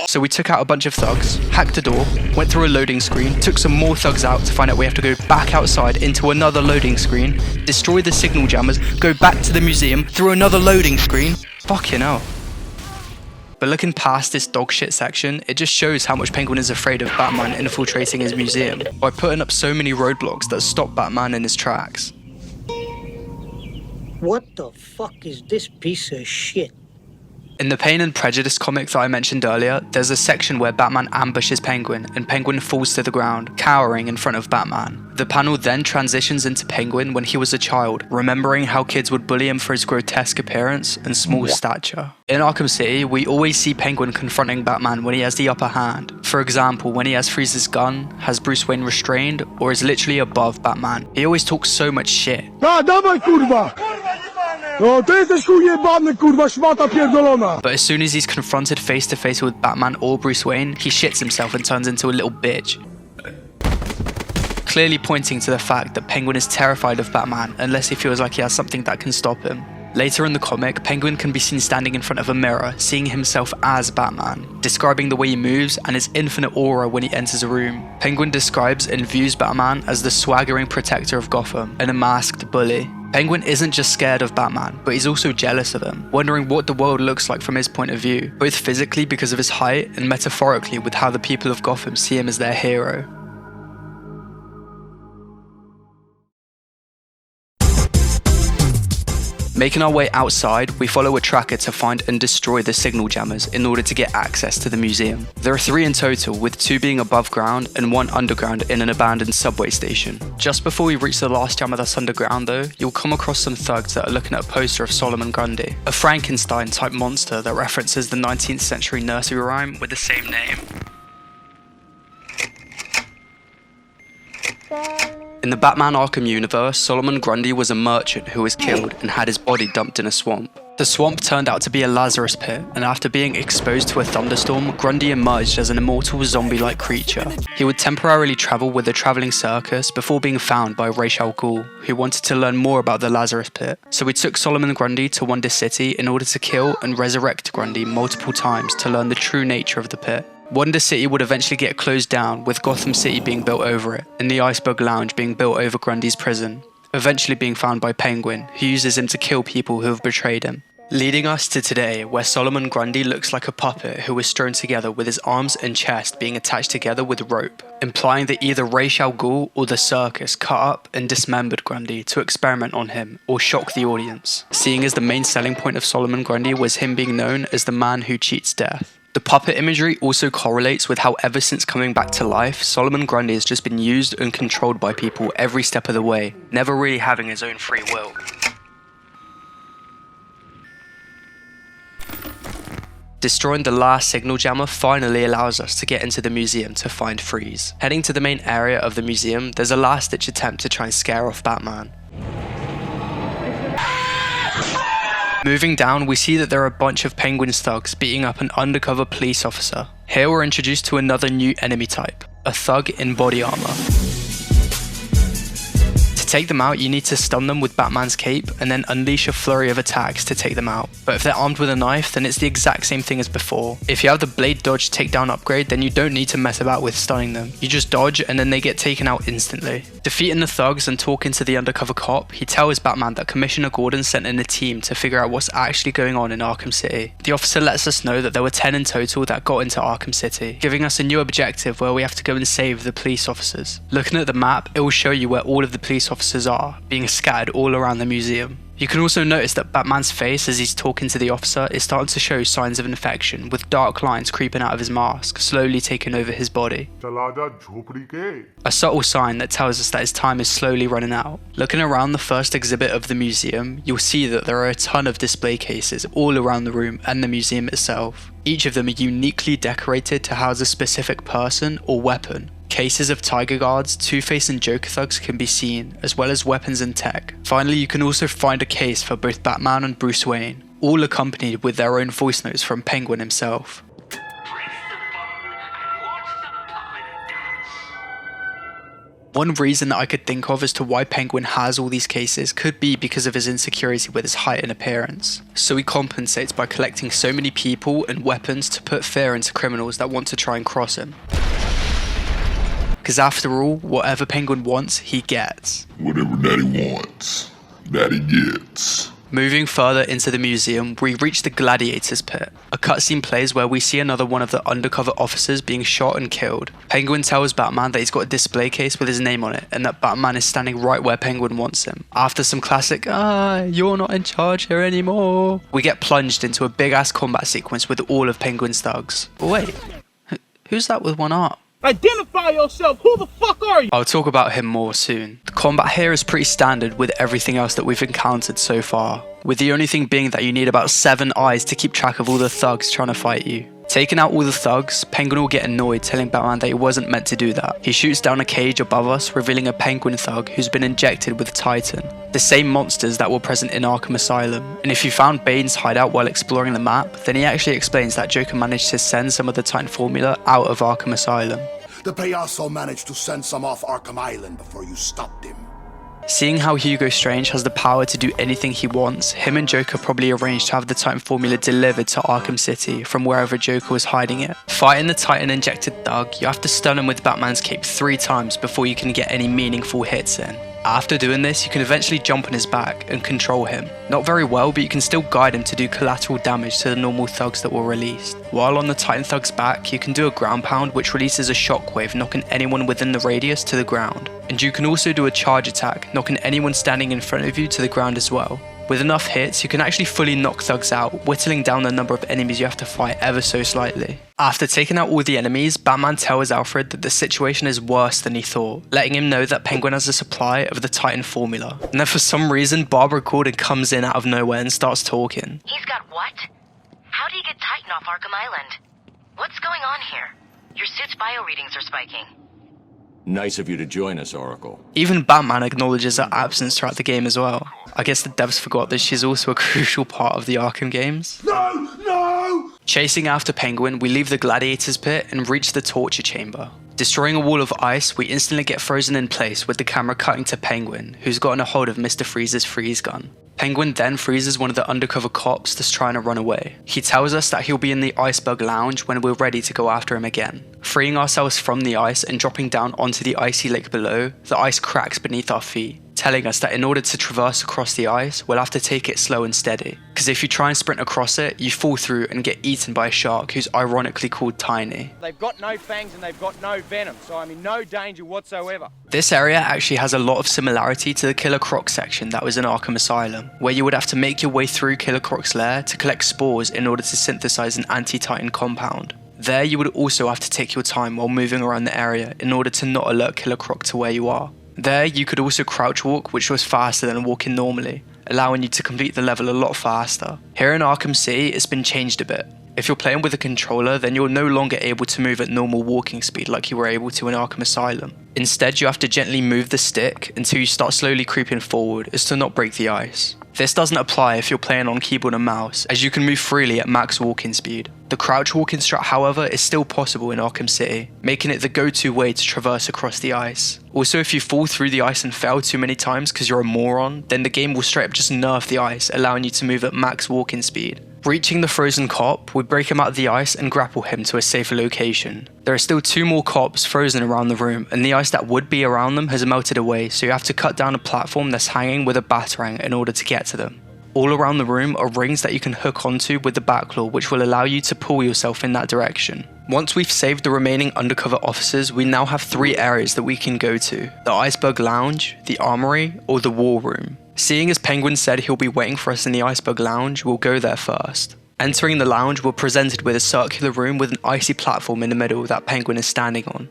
So we took out a bunch of thugs, hacked the door, went through a loading screen, took some more thugs out to find out we have to go back outside into another loading screen, destroy the signal jammers, go back to the museum, through another loading screen. Fucking hell. But looking past this dogshit section, it just shows how much Penguin is afraid of Batman infiltrating his museum, by putting up so many roadblocks that stop Batman in his tracks. What the fuck is this piece of shit? In the Pain and Prejudice comic that I mentioned earlier, there's a section where Batman ambushes Penguin, and Penguin falls to the ground, cowering in front of Batman. The panel then transitions into Penguin when he was a child, remembering how kids would bully him for his grotesque appearance and small stature. In Arkham City, we always see Penguin confronting Batman when he has the upper hand. For example, when he has Freeze's gun, has Bruce Wayne restrained, or is literally above Batman. He always talks so much shit. Dawaj, kurwa! No, ty jesteś ujebany, kurwa, szmata pierdolona! But as soon as he's confronted face to face with Batman or Bruce Wayne, he shits himself and turns into a little bitch. Clearly pointing to the fact that Penguin is terrified of Batman unless he feels like he has something that can stop him. Later in the comic, Penguin can be seen standing in front of a mirror, seeing himself as Batman, describing the way he moves and his infinite aura when he enters a room. Penguin describes and views Batman as the swaggering protector of Gotham and a masked bully. Penguin isn't just scared of Batman, but he's also jealous of him, wondering what the world looks like from his point of view, both physically because of his height and metaphorically with how the people of Gotham see him as their hero. Making our way outside, we follow a tracker to find and destroy the signal jammers in order to get access to the museum. There are 3 in total, with 2 being above ground and 1 underground in an abandoned subway station. Just before we reach the last jammer that's underground though, you'll come across some thugs that are looking at a poster of Solomon Grundy, a Frankenstein type monster that references the 19th century nursery rhyme with the same name. In the Batman Arkham universe, Solomon Grundy was a merchant who was killed and had his body dumped in a swamp. The swamp turned out to be a Lazarus pit, and after being exposed to a thunderstorm, Grundy emerged as an immortal zombie-like creature. He would temporarily travel with a travelling circus before being found by Ra's al Ghul, who wanted to learn more about the Lazarus pit. So we took Solomon Grundy to Wonder City in order to kill and resurrect Grundy multiple times to learn the true nature of the pit. Wonder City would eventually get closed down, with Gotham City being built over it, and the Iceberg Lounge being built over Grundy's prison, eventually being found by Penguin, who uses him to kill people who have betrayed him. Leading us to today, where Solomon Grundy looks like a puppet who was strewn together with his arms and chest being attached together with rope, implying that either Ra's al Ghul or the circus cut up and dismembered Grundy to experiment on him or shock the audience, seeing as the main selling point of Solomon Grundy was him being known as the man who cheats death. The puppet imagery also correlates with how ever since coming back to life, Solomon Grundy has just been used and controlled by people every step of the way, never really having his own free will. Destroying the last signal jammer finally allows us to get into the museum to find Freeze. Heading to the main area of the museum, there's a last-ditch attempt to try and scare off Batman. Moving down, we see that there are a bunch of Penguin thugs beating up an undercover police officer. Here we're introduced to another new enemy type, a thug in body armor. To take them out, you need to stun them with Batman's cape and then unleash a flurry of attacks to take them out. But if they're armed with a knife, then it's the exact same thing as before. If you have the blade dodge takedown upgrade, then you don't need to mess about with stunning them. You just dodge and then they get taken out instantly. Defeating the thugs and talking to the undercover cop, he tells Batman that Commissioner Gordon sent in a team to figure out what's actually going on in Arkham City. The officer lets us know that there were 10 in total that got into Arkham City, giving us a new objective where we have to go and save the police officers. Looking at the map, it will show you where all of the police officers are, being scattered all around the museum. You can also notice that Batman's face as he's talking to the officer is starting to show signs of infection, with dark lines creeping out of his mask, slowly taking over his body. A subtle sign that tells us that his time is slowly running out. Looking around the first exhibit of the museum, you'll see that there are a ton of display cases all around the room and the museum itself. Each of them are uniquely decorated to house a specific person or weapon. Cases of Tiger Guards, Two-Face and Joker thugs can be seen, as well as weapons and tech. Finally, you can also find a case for both Batman and Bruce Wayne, all accompanied with their own voice notes from Penguin himself. One reason that I could think of as to why Penguin has all these cases could be because of his insecurity with his height and appearance. So he compensates by collecting so many people and weapons to put fear into criminals that want to try and cross him. Because after all, whatever Penguin wants, he gets. Whatever Daddy wants, Daddy gets. Moving further into the museum, we reach the Gladiators pit. A cutscene plays where we see another one of the undercover officers being shot and killed. Penguin tells Batman that he's got a display case with his name on it, and that Batman is standing right where Penguin wants him. After some classic, you're not in charge here anymore, we get plunged into a big ass combat sequence with all of Penguin's thugs. Wait, who's that with one arm? Identify yourself! Who the fuck are you? I'll talk about him more soon. The combat here is pretty standard with everything else that we've encountered so far, with the only thing being that you need about 7 eyes to keep track of all the thugs trying to fight you. Taking out all the thugs, Penguin will get annoyed, telling Batman that he wasn't meant to do that. He shoots down a cage above us, revealing a Penguin thug who's been injected with Titan, the same monsters that were present in Arkham Asylum. And if you found Bane's hideout while exploring the map, then he actually explains that Joker managed to send some of the Titan formula out of Arkham Asylum. The Payaso managed to send some off Arkham Island before you stopped him. Seeing how Hugo Strange has the power to do anything he wants, him and Joker probably arranged to have the Titan formula delivered to Arkham City from wherever Joker was hiding it. Fighting the Titan injected thug, you have to stun him with Batman's cape 3 times before you can get any meaningful hits in. After doing this, you can eventually jump on his back and control him. Not very well, but you can still guide him to do collateral damage to the normal thugs that were released. While on the Titan thug's back, you can do a ground pound which releases a shockwave, knocking anyone within the radius to the ground. And you can also do a charge attack, knocking anyone standing in front of you to the ground as well. With enough hits, you can actually fully knock thugs out, whittling down the number of enemies you have to fight ever so slightly. After taking out all the enemies, Batman tells Alfred that the situation is worse than he thought, letting him know that Penguin has a supply of the Titan formula. And then for some reason, Barbara Gordon comes in out of nowhere and starts talking. He's got what? How do you get Titan off Arkham Island? What's going on here? Your suit's bio readings are spiking. Nice of you to join us, Oracle. Even Batman acknowledges her absence throughout the game as well. I guess the devs forgot that she's also a crucial part of the Arkham games. No! No! Chasing after Penguin, we leave the Gladiator's pit and reach the torture chamber. Destroying a wall of ice, we instantly get frozen in place with the camera cutting to Penguin, who's gotten a hold of Mr. Freeze's freeze gun. Penguin then freezes one of the undercover cops that's trying to run away. He tells us that he'll be in the Iceberg Lounge when we're ready to go after him again. Freeing ourselves from the ice and dropping down onto the icy lake below, the ice cracks beneath our feet, telling us that in order to traverse across the ice, we'll have to take it slow and steady. Because if you try and sprint across it, you fall through and get eaten by a shark who's ironically called Tiny. They've got no fangs and they've got no venom, so I'm in no danger whatsoever. This area actually has a lot of similarity to the Killer Croc section that was in Arkham Asylum, where you would have to make your way through Killer Croc's lair to collect spores in order to synthesize an anti-Titan compound. There you would also have to take your time while moving around the area in order to not alert Killer Croc to where you are. There you could also crouch walk, which was faster than walking normally, allowing you to complete the level a lot faster. Here in Arkham City, it's been changed a bit. If you're playing with a controller, then you're no longer able to move at normal walking speed like you were able to in Arkham Asylum. Instead, you have to gently move the stick until you start slowly creeping forward as to not break the ice. This doesn't apply if you're playing on keyboard and mouse, as you can move freely at max walking speed. The crouch walking strat, however, is still possible in Arkham City, making it the go-to way to traverse across the ice. Also, if you fall through the ice and fail too many times because you're a moron, then the game will straight up just nerf the ice, allowing you to move at max walking speed. Reaching the frozen cop, we break him out of the ice and grapple him to a safer location. There are still 2 more cops frozen around the room, and the ice that would be around them has melted away, so you have to cut down a platform that's hanging with a batarang in order to get to them. All around the room are rings that you can hook onto with the backlaw, which will allow you to pull yourself in that direction. Once we've saved the remaining undercover officers, we now have 3 areas that we can go to: the Iceberg Lounge, the Armory, or the War Room. Seeing as Penguin said he'll be waiting for us in the Iceberg Lounge, we'll go there first. Entering the lounge, we're presented with a circular room with an icy platform in the middle that Penguin is standing on,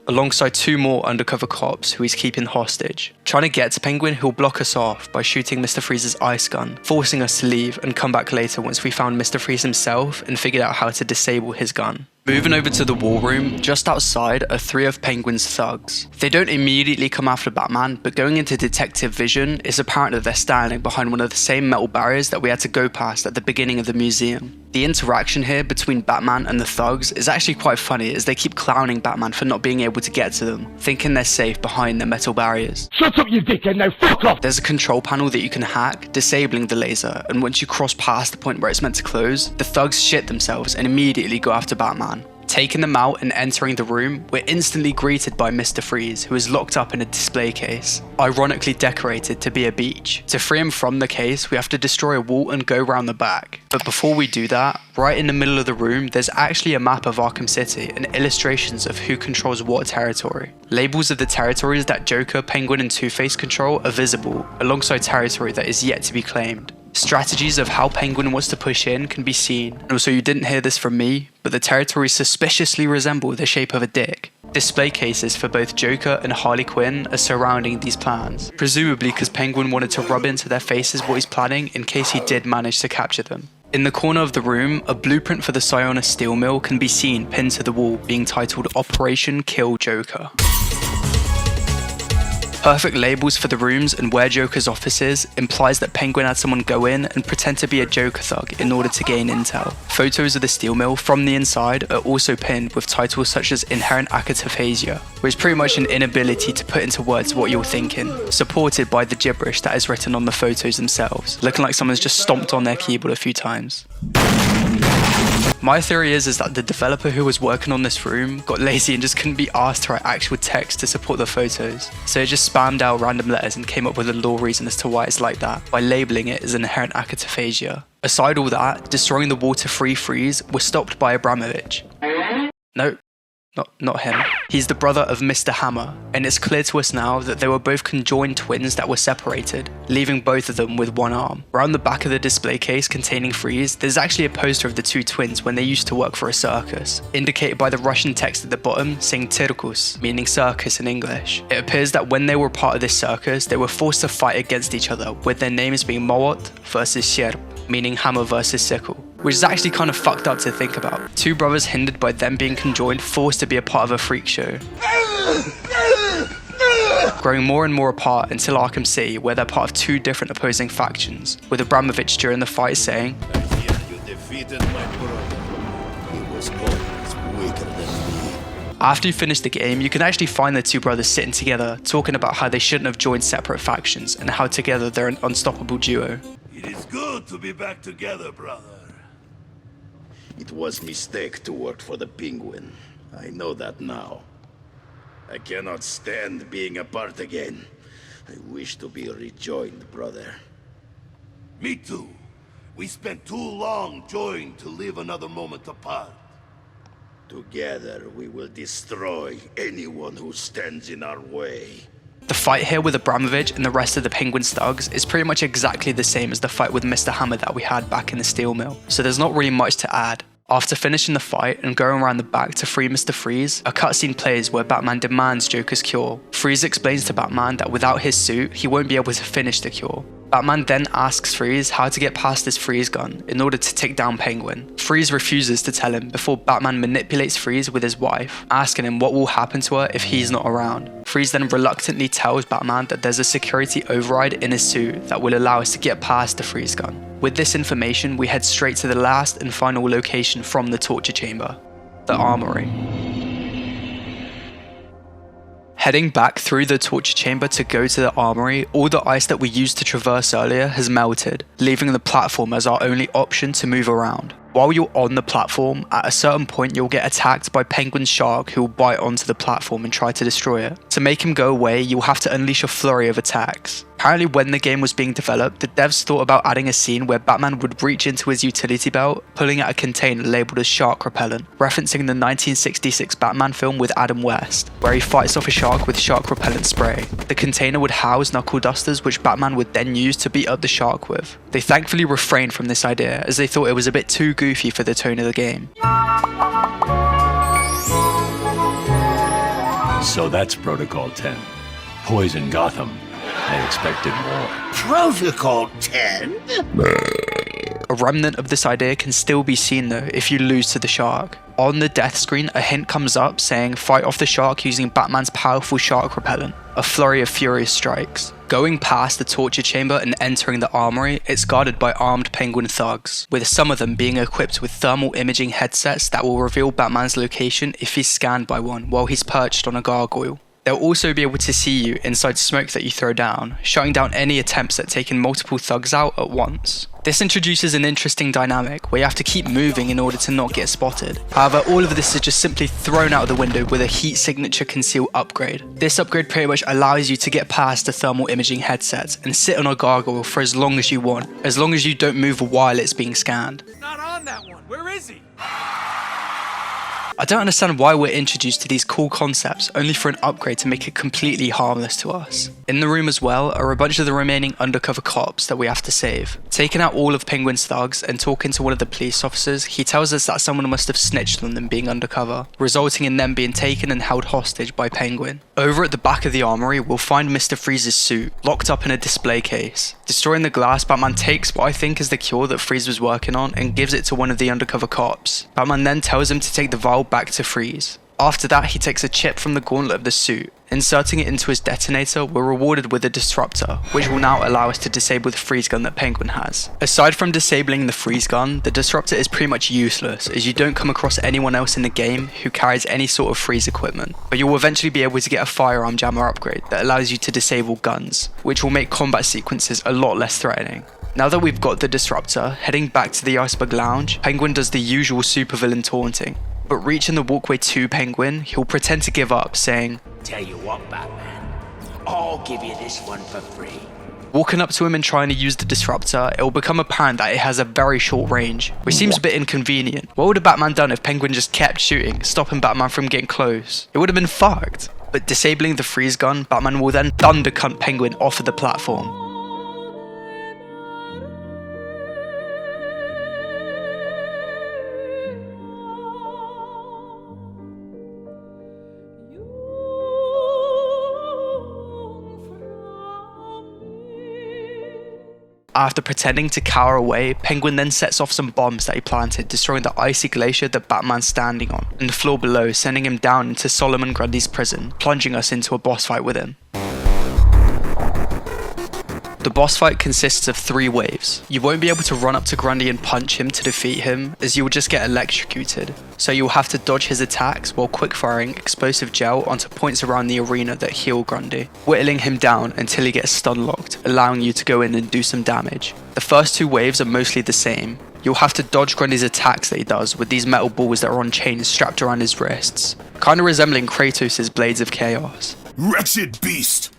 alongside 2 more undercover cops who he's keeping hostage. Trying to get to Penguin, he'll block us off by shooting Mr. Freeze's ice gun, forcing us to leave and come back later once we found Mr. Freeze himself and figured out how to disable his gun. Moving over to the War Room, just outside are 3 of Penguin's thugs. They don't immediately come after Batman, but going into detective vision, it's apparent that they're standing behind one of the same metal barriers that we had to go past at the beginning of the museum. The interaction here between Batman and the thugs is actually quite funny, as they keep clowning Batman for not being able to get to them, thinking they're safe behind their metal barriers. Shut up, you dickhead, now fuck off! There's a control panel that you can hack, disabling the laser, and once you cross past the point where it's meant to close, the thugs shit themselves and immediately go after Batman. Taking them out and entering the room, we're instantly greeted by Mr. Freeze, who is locked up in a display case, ironically decorated to be a beach. To free him from the case, we have to destroy a wall and go round the back. But before we do that, right in the middle of the room, there's actually a map of Arkham City and illustrations of who controls what territory. Labels of the territories that Joker, Penguin, and Two-Face control are visible, alongside territory that is yet to be claimed. Strategies of how Penguin wants to push in can be seen, and also you didn't hear this from me, but the territories suspiciously resemble the shape of a dick. Display cases for both Joker and Harley Quinn are surrounding these plans, presumably because Penguin wanted to rub into their faces what he's planning in case he did manage to capture them. In the corner of the room, a blueprint for the Sionis steel mill can be seen pinned to the wall, being titled Operation Kill Joker. Perfect labels for the rooms and where Joker's office is implies that Penguin had someone go in and pretend to be a Joker thug in order to gain intel. Photos of the steel mill from the inside are also pinned with titles such as Inherent Acataphasia, which is pretty much an inability to put into words what you're thinking, supported by the gibberish that is written on the photos themselves, looking like someone's just stomped on their keyboard a few times. My theory is that the developer who was working on this room got lazy and just couldn't be asked to write actual text to support the photos, so it just spammed out random letters and came up with a lore reason as to why it's like that, by labeling it as Inherent Acataphasia. Aside all that, destroying the water-free freeze was stopped by Abramovich. No. Not him. He's the brother of Mr. Hammer, and it's clear to us now that they were both conjoined twins that were separated, leaving both of them with one arm. Around the back of the display case containing Freeze, there's actually a poster of the 2 twins when they used to work for a circus, indicated by the Russian text at the bottom saying Tirkus, meaning circus in English. It appears that when they were part of this circus, they were forced to fight against each other, with their names being Mowat versus Sierp, meaning hammer versus sickle. which is actually kind of fucked up to think about. Two brothers hindered by them being conjoined, forced to be a part of a freak show. Growing more and more apart until Arkham City, where they're part of two different opposing factions, with Abramovich during the fight saying, "I hear you defeated my brother. He was always weaker than me." After you finish the game, you can actually find the two brothers sitting together, talking about how they shouldn't have joined separate factions, and how together they're an unstoppable duo. It is good to be back together, brother. It was a mistake to work for the Penguin. I know that now. I cannot stand being apart again. I wish to be rejoined, brother. Me too. We spent too long joined to live another moment apart. Together we will destroy anyone who stands in our way. The fight here with Abramovich and the rest of the Penguin's thugs is pretty much exactly the same as the fight with Mr. Hammer that we had back in the steel mill, so there's not really much to add. After finishing the fight and going around the back to free Mr. Freeze, a cutscene plays where Batman demands Joker's cure. Freeze explains to Batman that without his suit, he won't be able to finish the cure. Batman then asks Freeze how to get past his freeze gun in order to take down Penguin. Freeze refuses to tell him before Batman manipulates Freeze with his wife, asking him what will happen to her if he's not around. Freeze then reluctantly tells Batman that there's a security override in his suit that will allow us to get past the freeze gun. With this information, we head straight to the last and final location from the torture chamber, the armory. Heading back through the torture chamber to go to the armory, all the ice that we used to traverse earlier has melted, leaving the platform as our only option to move around. While you're on the platform, at a certain point you'll get attacked by Penguin's shark who will bite onto the platform and try to destroy it. To make him go away, you'll have to unleash a flurry of attacks. Apparently when the game was being developed, the devs thought about adding a scene where Batman would reach into his utility belt, pulling out a container labelled as shark repellent, referencing the 1966 Batman film with Adam West, where he fights off a shark with shark repellent spray. The container would house knuckle dusters which Batman would then use to beat up the shark with. They thankfully refrained from this idea as they thought it was a bit too goofy for the tone of the game. So that's Protocol 10. Poison Gotham. I expected more. Protocol 10? A remnant of this idea can still be seen though if you lose to the shark. On the death screen, a hint comes up saying fight off the shark using Batman's powerful shark repellent. A flurry of furious strikes. Going past the torture chamber and entering the armory, it's guarded by armed Penguin thugs, with some of them being equipped with thermal imaging headsets that will reveal Batman's location if he's scanned by one while he's perched on a gargoyle. They'll also be able to see you inside smoke that you throw down, shutting down any attempts at taking multiple thugs out at once. This introduces an interesting dynamic where you have to keep moving in order to not get spotted. However, all of this is just simply thrown out of the window with a heat signature conceal upgrade. This upgrade pretty much allows you to get past the thermal imaging headsets and sit on a gargoyle for as long as you want, as long as you don't move while it's being scanned. Not on that one. Where is he? I don't understand why we're introduced to these cool concepts only for an upgrade to make it completely harmless to us. In the room as well are a bunch of the remaining undercover cops that we have to save. Taking out all of Penguin's thugs and talking to one of the police officers, he tells us that someone must have snitched on them being undercover, resulting in them being taken and held hostage by Penguin. Over at the back of the armory, we'll find Mr. Freeze's suit, locked up in a display case. Destroying the glass, Batman takes what I think is the cure that Freeze was working on and gives it to one of the undercover cops. Batman then tells him to take the vial back to Freeze. After that, he takes a chip from the gauntlet of the suit. Inserting it into his detonator, we're rewarded with a disruptor, which will now allow us to disable the freeze gun that Penguin has. Aside from disabling the freeze gun, the disruptor is pretty much useless, as you don't come across anyone else in the game who carries any sort of freeze equipment, but you'll eventually be able to get a firearm jammer upgrade that allows you to disable guns, which will make combat sequences a lot less threatening. Now that we've got the disruptor, heading back to the Iceberg Lounge, Penguin does the usual supervillain taunting. But reaching the walkway to Penguin, he'll pretend to give up, saying, "Tell you what, Batman, I'll give you this one for free." Walking up to him and trying to use the disruptor, it will become apparent that it has a very short range, which seems a bit inconvenient. What would have Batman done if Penguin just kept shooting, stopping Batman from getting close? It would have been fucked. But disabling the freeze gun, Batman will then thundercunt Penguin off of the platform. After pretending to cower away, Penguin then sets off some bombs that he planted, destroying the icy glacier that Batman's standing on, and the floor below, sending him down into Solomon Grundy's prison, plunging us into a boss fight with him. The boss fight consists of 3 waves. You won't be able to run up to Grundy and punch him to defeat him, as you will just get electrocuted, so you will have to dodge his attacks while quick-firing explosive gel onto points around the arena that heal Grundy, whittling him down until he gets stun-locked, allowing you to go in and do some damage. The first 2 waves are mostly the same. You'll have to dodge Grundy's attacks that he does with these metal balls that are on chains strapped around his wrists, kinda resembling Kratos' Blades of Chaos. Wretched beast!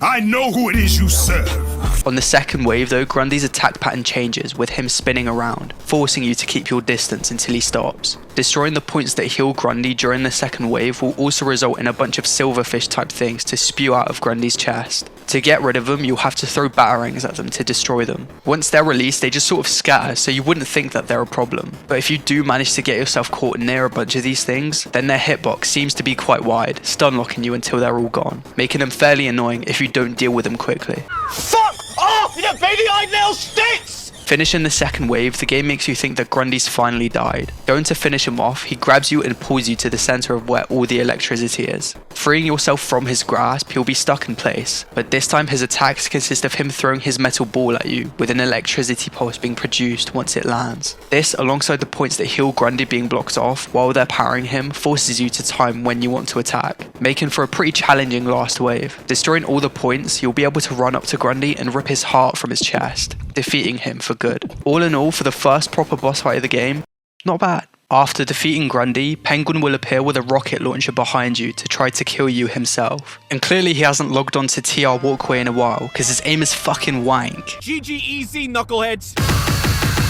I know who it is you serve! On the second wave though, Grundy's attack pattern changes with him spinning around, forcing you to keep your distance until he stops. Destroying the points that heal Grundy during the second wave will also result in a bunch of silverfish type things to spew out of Grundy's chest. To get rid of them, you'll have to throw batarangs at them to destroy them. Once they're released, they just sort of scatter, so you wouldn't think that they're a problem. But if you do manage to get yourself caught near a bunch of these things, then their hitbox seems to be quite wide, stun locking you until they're all gone, making them fairly annoying if you don't deal with them quickly. Fuck off, you baby-eyed little sticks! Finishing the second wave, the game makes you think that Grundy's finally died. Going to finish him off, he grabs you and pulls you to the center of where all the electricity is. Freeing yourself from his grasp, he'll be stuck in place, but this time his attacks consist of him throwing his metal ball at you, with an electricity pulse being produced once it lands. This, alongside the points that heal Grundy being blocked off while they're powering him, forces you to time when you want to attack, making for a pretty challenging last wave. Destroying all the points, you'll be able to run up to Grundy and rip his heart from his chest, defeating him for good. All in all, for the first proper boss fight of the game, not bad. After defeating Grundy, Penguin will appear with a rocket launcher behind you to try to kill you himself. And clearly he hasn't logged on to TR Walkway in a while, because his aim is fucking wank. GG easy, knuckleheads!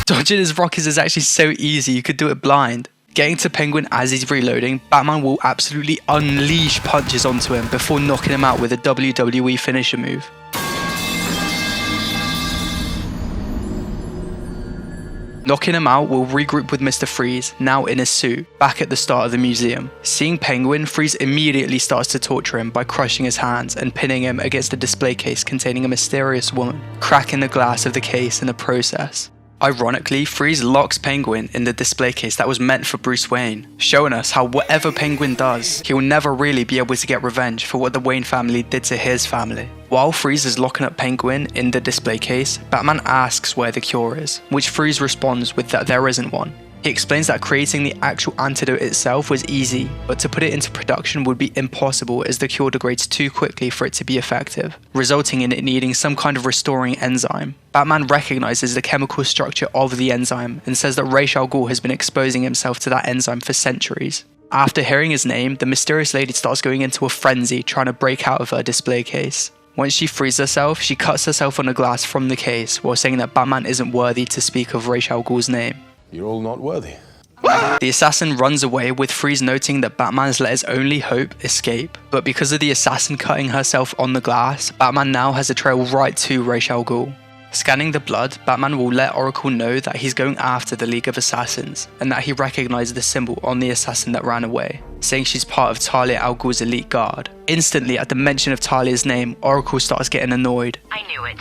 Dodging his rockets is actually so easy, you could do it blind. Getting to Penguin as he's reloading, Batman will absolutely unleash punches onto him before knocking him out with a WWE finisher move. Knocking him out, we'll regroup with Mr. Freeze, now in his suit, back at the start of the museum. Seeing Penguin, Freeze immediately starts to torture him by crushing his hands and pinning him against a display case containing a mysterious woman, cracking the glass of the case in the process. Ironically, Freeze locks Penguin in the display case that was meant for Bruce Wayne, showing us how whatever Penguin does, he will never really be able to get revenge for what the Wayne family did to his family. While Freeze is locking up Penguin in the display case, Batman asks where the cure is, which Freeze responds with that there isn't one. He explains that creating the actual antidote itself was easy, but to put it into production would be impossible as the cure degrades too quickly for it to be effective, resulting in it needing some kind of restoring enzyme. Batman recognizes the chemical structure of the enzyme and says that Ra's al Ghul has been exposing himself to that enzyme for centuries. After hearing his name, the mysterious lady starts going into a frenzy trying to break out of her display case. Once she frees herself, she cuts herself on the glass from the case while saying that Batman isn't worthy to speak of Ra's al Ghul's name. You're all not worthy. The assassin runs away with Freeze noting that Batman's let his only hope escape, but because of the assassin cutting herself on the glass, Batman now has a trail right to Ra's al Ghul. Scanning the blood, Batman will let Oracle know that he's going after the League of Assassins, and that he recognized the symbol on the assassin that ran away, saying she's part of Talia al Ghul's elite guard. Instantly, at the mention of Talia's name, Oracle starts getting annoyed. I knew it.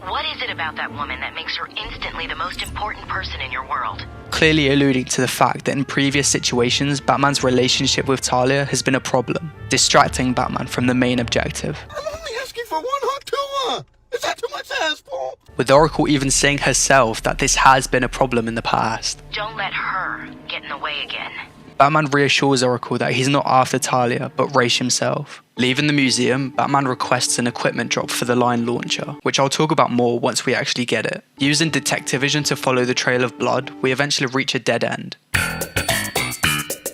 What is it about that woman that makes her instantly the most important person in your world? Clearly alluding to the fact that in previous situations, Batman's relationship with Talia has been a problem, distracting Batman from the main objective. I'm only asking for one hot tour! Is that too much to ask for? With Oracle even saying herself that this has been a problem in the past. Don't let her get in the way again. Batman reassures Oracle that he's not after Talia, but Ra's himself. Leaving the museum, Batman requests an equipment drop for the line launcher, which I'll talk about more once we actually get it. Using detective vision to follow the trail of blood, we eventually reach a dead end,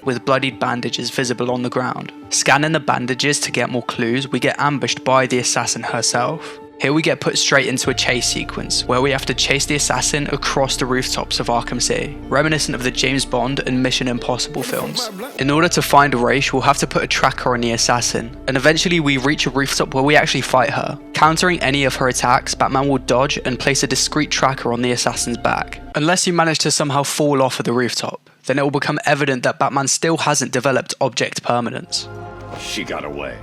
with bloodied bandages visible on the ground. Scanning the bandages to get more clues, we get ambushed by the assassin herself. Here we get put straight into a chase sequence, where we have to chase the assassin across the rooftops of Arkham City, reminiscent of the James Bond and Mission Impossible films. In order to find Ra's, we'll have to put a tracker on the assassin, and eventually we reach a rooftop where we actually fight her. Countering any of her attacks, Batman will dodge and place a discreet tracker on the assassin's back. Unless you manage to somehow fall off of the rooftop, then it will become evident that Batman still hasn't developed object permanence. She got away.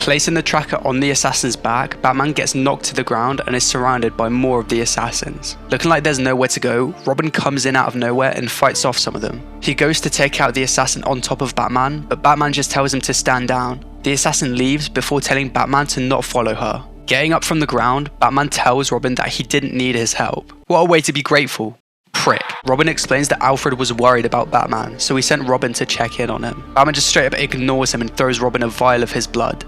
Placing the tracker on the assassin's back, Batman gets knocked to the ground and is surrounded by more of the assassins. Looking like there's nowhere to go, Robin comes in out of nowhere and fights off some of them. He goes to take out the assassin on top of Batman, but Batman just tells him to stand down. The assassin leaves before telling Batman to not follow her. Getting up from the ground, Batman tells Robin that he didn't need his help. What a way to be grateful. Prick. Robin explains that Alfred was worried about Batman, so he sent Robin to check in on him. Batman just straight up ignores him and throws Robin a vial of his blood.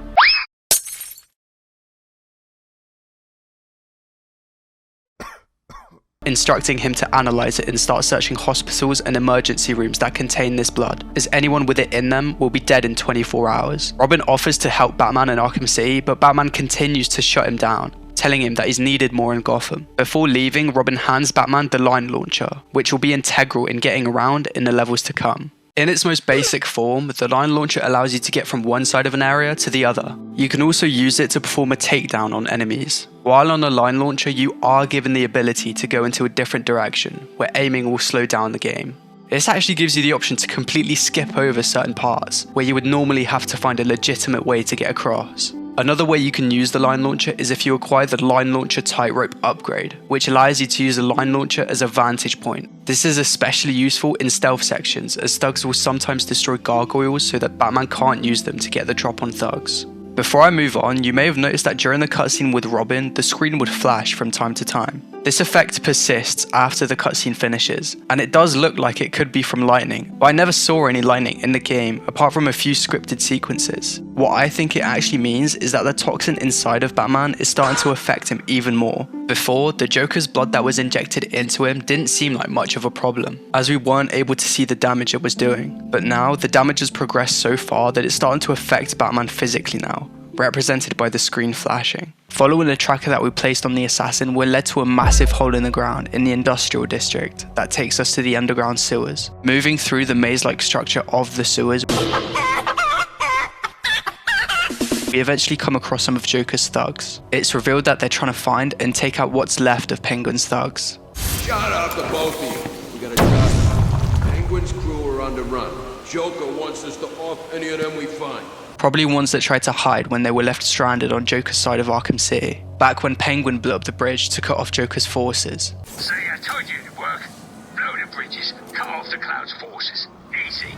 Instructing him to analyze it and start searching hospitals and emergency rooms that contain this blood, as anyone with it in them will be dead in 24 hours. Robin offers to help Batman in Arkham City, but Batman continues to shut him down, telling him that he's needed more in Gotham. Before leaving, Robin hands Batman the line launcher, which will be integral in getting around in the levels to come. In its most basic form, the line launcher allows you to get from one side of an area to the other. You can also use it to perform a takedown on enemies. While on a line launcher, you are given the ability to go into a different direction, where aiming will slow down the game. This actually gives you the option to completely skip over certain parts, where you would normally have to find a legitimate way to get across. Another way you can use the line launcher is if you acquire the line launcher tightrope upgrade, which allows you to use a line launcher as a vantage point. This is especially useful in stealth sections, as thugs will sometimes destroy gargoyles so that Batman can't use them to get the drop on thugs. Before I move on, you may have noticed that during the cutscene with Robin, the screen would flash from time to time. This effect persists after the cutscene finishes, and it does look like it could be from lightning, but I never saw any lightning in the game apart from a few scripted sequences. What I think it actually means is that the toxin inside of Batman is starting to affect him even more. Before, the Joker's blood that was injected into him didn't seem like much of a problem, as we weren't able to see the damage it was doing. But now, the damage has progressed so far that it's starting to affect Batman physically now, represented by the screen flashing. Following the tracker that we placed on the assassin, we're led to a massive hole in the ground in the industrial district that takes us to the underground sewers. Moving through the maze-like structure of the sewers, we eventually come across some of Joker's thugs. It's revealed that they're trying to find and take out what's left of Penguin's thugs. Shout out to both of you. We got a job. Penguin's crew are on the run. Joker wants us to off any of them we find. Probably ones that tried to hide when they were left stranded on Joker's side of Arkham City, back when Penguin blew up the bridge to cut off Joker's forces. See, I told you it'd work. Blow the bridges, cut off the Cloud's forces. Easy.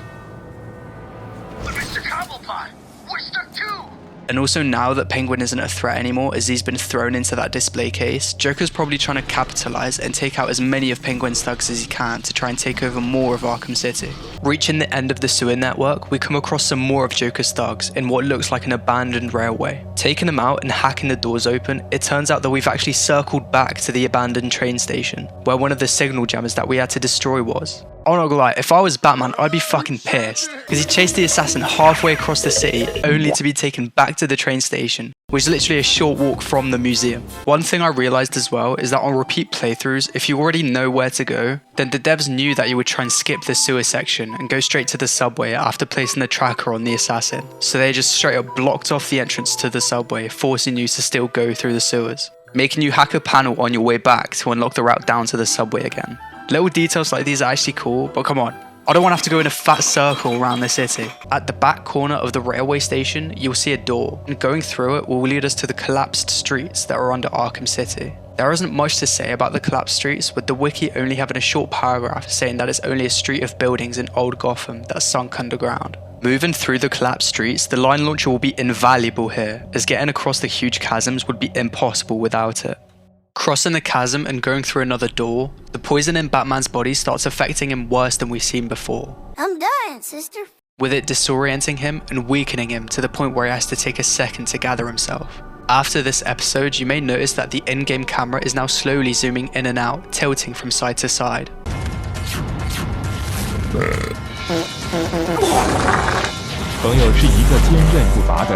But Mr. Cobblepot, we're stuck too! And also now that Penguin isn't a threat anymore as he's been thrown into that display case, Joker's probably trying to capitalize and take out as many of Penguin's thugs as he can to try and take over more of Arkham City. Reaching the end of the sewer network, we come across some more of Joker's thugs in what looks like an abandoned railway. Taking them out and hacking the doors open, it turns out that we've actually circled back to the abandoned train station, where one of the signal jammers that we had to destroy was. I'm not gonna lie, if I was Batman, I'd be fucking pissed, because he chased the assassin halfway across the city, only to be taken back to the train station, which is literally a short walk from the museum. One thing I realized as well is that on repeat playthroughs, if you already know where to go, then the devs knew that you would try and skip the sewer section and go straight to the subway after placing the tracker on the assassin. So they just straight up blocked off the entrance to the subway, forcing you to still go through the sewers, making you hack a panel on your way back to unlock the route down to the subway again. Little details like these are actually cool, but come on, I don't want to have to go in a fat circle around the city. At the back corner of the railway station, you'll see a door, and going through it will lead us to the collapsed streets that are under Arkham City. There isn't much to say about the collapsed streets, with the wiki only having a short paragraph saying that it's only a street of buildings in old Gotham that's sunk underground. Moving through the collapsed streets, the line launcher will be invaluable here, as getting across the huge chasms would be impossible without it. Crossing the chasm and going through another door, the poison in Batman's body starts affecting him worse than we've seen before. I'm dying, sister. With it disorienting him and weakening him to the point where he has to take a second to gather himself. After this episode, you may notice that the in-game camera is now slowly zooming in and out, tilting from side to side.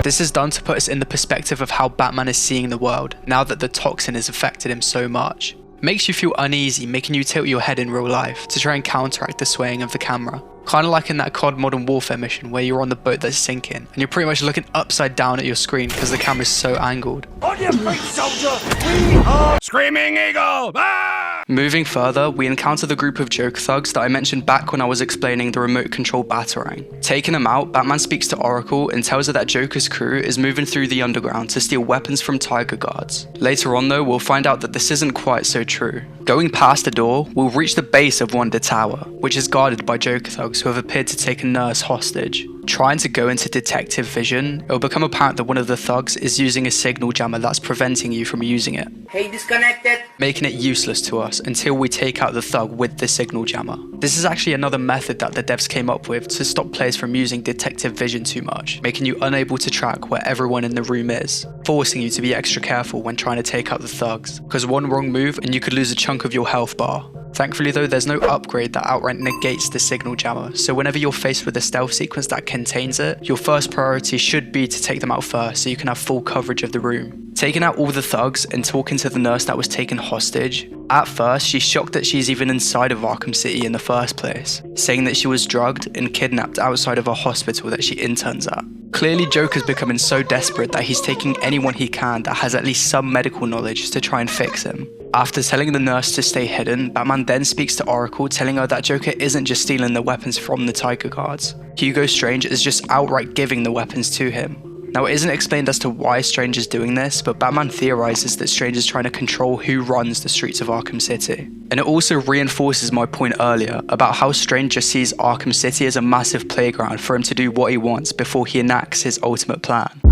This is done to put us in the perspective of how Batman is seeing the world, now that the toxin has affected him so much. It makes you feel uneasy, making you tilt your head in real life to try and counteract the swaying of the camera. Kinda like in that COD Modern Warfare mission where you're on the boat that's sinking, and you're pretty much looking upside down at your screen because the camera's so angled. On your feet, soldier! We are Screaming Eagle! Ah! Moving further, we encounter the group of Joker thugs that I mentioned back when I was explaining the remote control Batarang. Taking them out, Batman speaks to Oracle and tells her that Joker's crew is moving through the underground to steal weapons from Tiger Guards. Later on though, we'll find out that this isn't quite so true. Going past the door, we'll reach the base of Wonder Tower, which is guarded by Joker thugs who have appeared to take a nurse hostage. Trying to go into detective vision, it will become apparent that one of the thugs is using a signal jammer that's preventing you from using it. Hey, disconnected! Making it useless to us until we take out the thug with the signal jammer. This is actually another method that the devs came up with to stop players from using detective vision too much, making you unable to track where everyone in the room is, forcing you to be extra careful when trying to take out the thugs, because one wrong move and you could lose a chunk of your health bar. Thankfully though, there's no upgrade that outright negates the signal jammer, so whenever you're faced with a stealth sequence that contains it, your first priority should be to take them out first so you can have full coverage of the room. Taking out all the thugs and talking to the nurse that was taken hostage, at first she's shocked that she's even inside of Arkham City in the first place, saying that she was drugged and kidnapped outside of a hospital that she interns at. Clearly Joker's becoming so desperate that he's taking anyone he can that has at least some medical knowledge to try and fix him. After telling the nurse to stay hidden, Batman then speaks to Oracle, telling her that Joker isn't just stealing the weapons from the Tiger Guards. Hugo Strange is just outright giving the weapons to him. Now it isn't explained as to why Strange is doing this, but Batman theorizes that Strange is trying to control who runs the streets of Arkham City. And it also reinforces my point earlier about how Strange just sees Arkham City as a massive playground for him to do what he wants before he enacts his ultimate plan.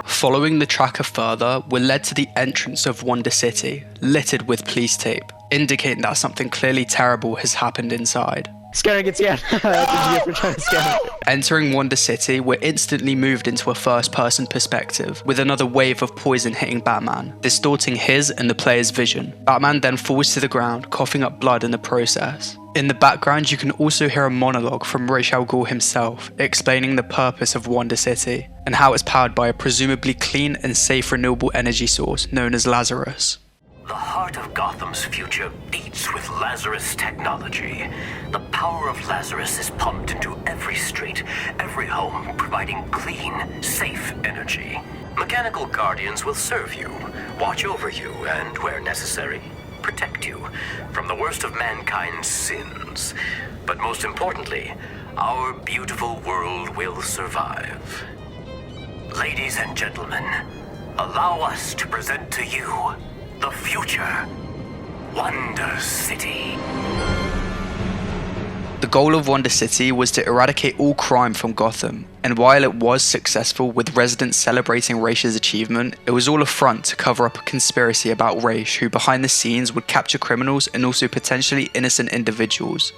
Following the tracker further, we're led to the entrance of Wonder City, littered with police tape, indicating that something clearly terrible has happened inside. Scanner gets scared. That's what you get for trying to scan. Entering Wonder City, we're instantly moved into a first-person perspective, with another wave of poison hitting Batman, distorting his and the player's vision. Batman then falls to the ground, coughing up blood in the process. In the background, you can also hear a monologue from Ra's al Ghul himself, explaining the purpose of Wonder City, and how it's powered by a presumably clean and safe renewable energy source known as Lazarus. The heart of Gotham's future beats with Lazarus technology. The power of Lazarus is pumped into every street, every home, providing clean, safe energy. Mechanical guardians will serve you, watch over you, and where necessary, protect you from the worst of mankind's sins. But most importantly, our beautiful world will survive. Ladies and gentlemen, allow us to present to you the future, Wonder City. The goal of Wonder City was to eradicate all crime from Gotham, and while it was successful with residents celebrating Ra's achievement, it was all a front to cover up a conspiracy about Ra's, who behind the scenes would capture criminals and also potentially innocent individuals.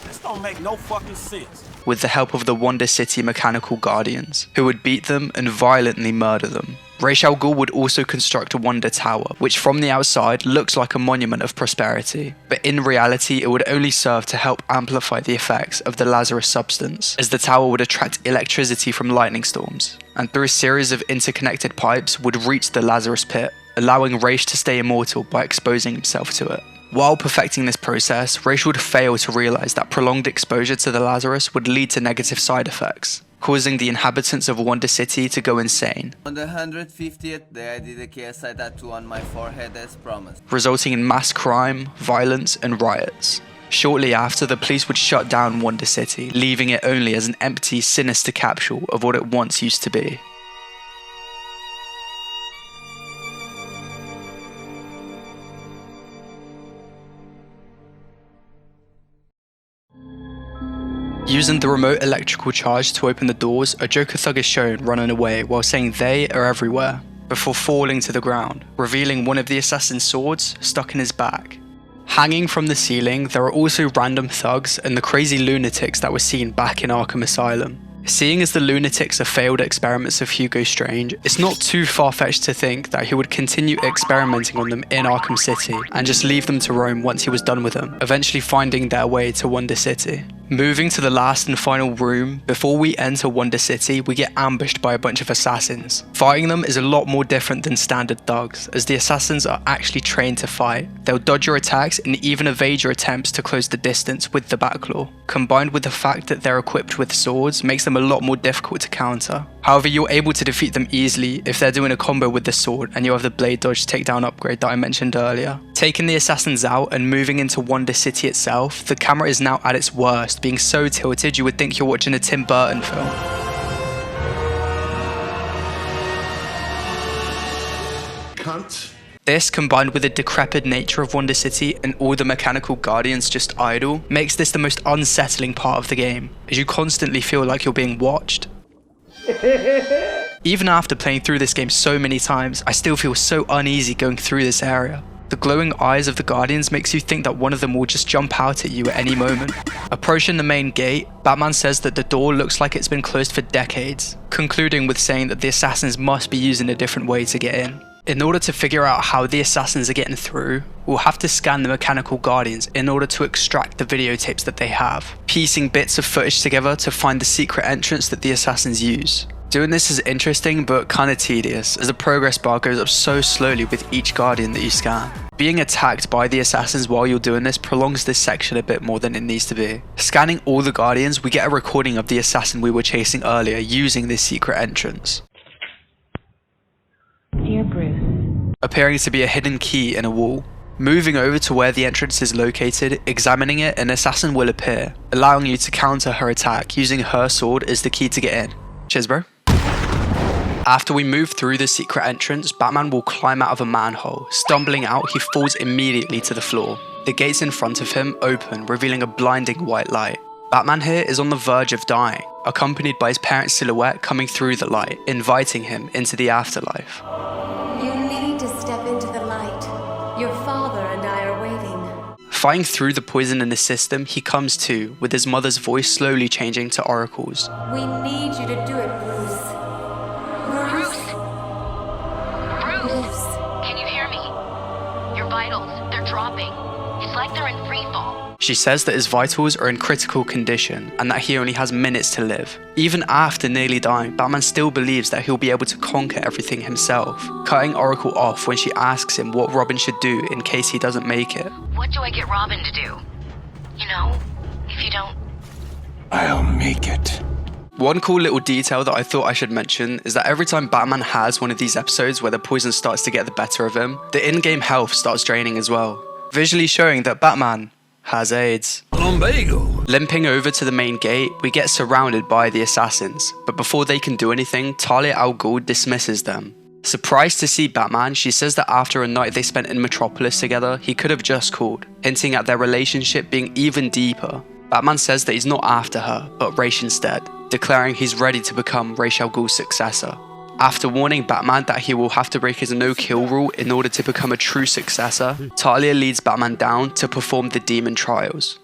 This don't make no fucking sense. With the help of the Wonder City mechanical guardians, who would beat them and violently murder them. Ra's al Ghul would also construct a Wonder Tower, which from the outside looks like a monument of prosperity, but in reality it would only serve to help amplify the effects of the Lazarus substance, as the tower would attract electricity from lightning storms, and through a series of interconnected pipes would reach the Lazarus pit, allowing Ra's to stay immortal by exposing himself to it. While perfecting this process, Ra's would fail to realise that prolonged exposure to the Lazarus would lead to negative side effects, causing the inhabitants of Wonder City to go insane. On the 150th day, I did a KSI tattoo on my forehead as promised, resulting in mass crime, violence, and riots. Shortly after, the police would shut down Wonder City, leaving it only as an empty, sinister capsule of what it once used to be. Using the remote electrical charge to open the doors, a Joker thug is shown running away while saying they are everywhere, before falling to the ground, revealing one of the assassin's swords stuck in his back. Hanging from the ceiling, there are also random thugs and the crazy lunatics that were seen back in Arkham Asylum. Seeing as the lunatics are failed experiments of Hugo Strange, it's not too far-fetched to think that he would continue experimenting on them in Arkham City and just leave them to roam once he was done with them, eventually finding their way to Wonder City. Moving to the last and final room, before we enter Wonder City, we get ambushed by a bunch of assassins. Fighting them is a lot more different than standard thugs, as the assassins are actually trained to fight. They'll dodge your attacks and even evade your attempts to close the distance with the Batclaw. Combined with the fact that they're equipped with swords makes them a lot more difficult to counter. However, you're able to defeat them easily if they're doing a combo with the sword and you have the blade dodge takedown upgrade that I mentioned earlier. Taking the assassins out and moving into Wonder City itself, the camera is now at its worst, being so tilted you would think you're watching a Tim Burton film. Cunt. This, combined with the decrepit nature of Wonder City and all the mechanical guardians just idle, makes this the most unsettling part of the game, as you constantly feel like you're being watched. Even after playing through this game so many times, I still feel so uneasy going through this area. The glowing eyes of the guardians makes you think that one of them will just jump out at you at any moment. Approaching the main gate, Batman says that the door looks like it's been closed for decades, concluding with saying that the assassins must be using a different way to get in. In order to figure out how the assassins are getting through, we'll have to scan the mechanical guardians in order to extract the videotapes that they have, piecing bits of footage together to find the secret entrance that the assassins use. Doing this is interesting but kinda tedious, as the progress bar goes up so slowly with each guardian that you scan. Being attacked by the assassins while you're doing this prolongs this section a bit more than it needs to be. Scanning all the guardians, we get a recording of the assassin we were chasing earlier using this secret entrance. Dear Bruce. Appearing to be a hidden key in a wall. Moving over to where the entrance is located, examining it, an assassin will appear, allowing you to counter her attack using her sword as the key to get in. Cheers, bro. After we move through the secret entrance, Batman will climb out of a manhole. Stumbling out, he falls immediately to the floor. The gates in front of him open, revealing a blinding white light. Batman here is on the verge of dying, accompanied by his parents' silhouette coming through the light, inviting him into the afterlife. You need to step into the light. Your father and I are waiting. Fighting through the poison in his system, he comes to, with his mother's voice slowly changing to Oracle's. We need you to do it, Bruce. Bruce, can you hear me? Your vitals, they're dropping. It's like they're in free fall. She says that his vitals are in critical condition and that he only has minutes to live. Even after nearly dying, Batman still believes that he'll be able to conquer everything himself, cutting Oracle off when she asks him what Robin should do in case he doesn't make it. What do I get Robin to do? You know, if you don't... I'll make it. One cool little detail that I thought I should mention is that every time Batman has one of these episodes where the poison starts to get the better of him, the in-game health starts draining as well, visually showing that Batman has AIDS. Lumbago. Limping over to the main gate, we get surrounded by the assassins, but before they can do anything, Talia al Ghul dismisses them. Surprised to see Batman, she says that after a night they spent in Metropolis together, he could have just called, hinting at their relationship being even deeper. Batman says that he's not after her, but Ra's instead, declaring he's ready to become Ra's al Ghul's successor. After warning Batman that he will have to break his no-kill rule in order to become a true successor, Talia leads Batman down to perform the demon trials.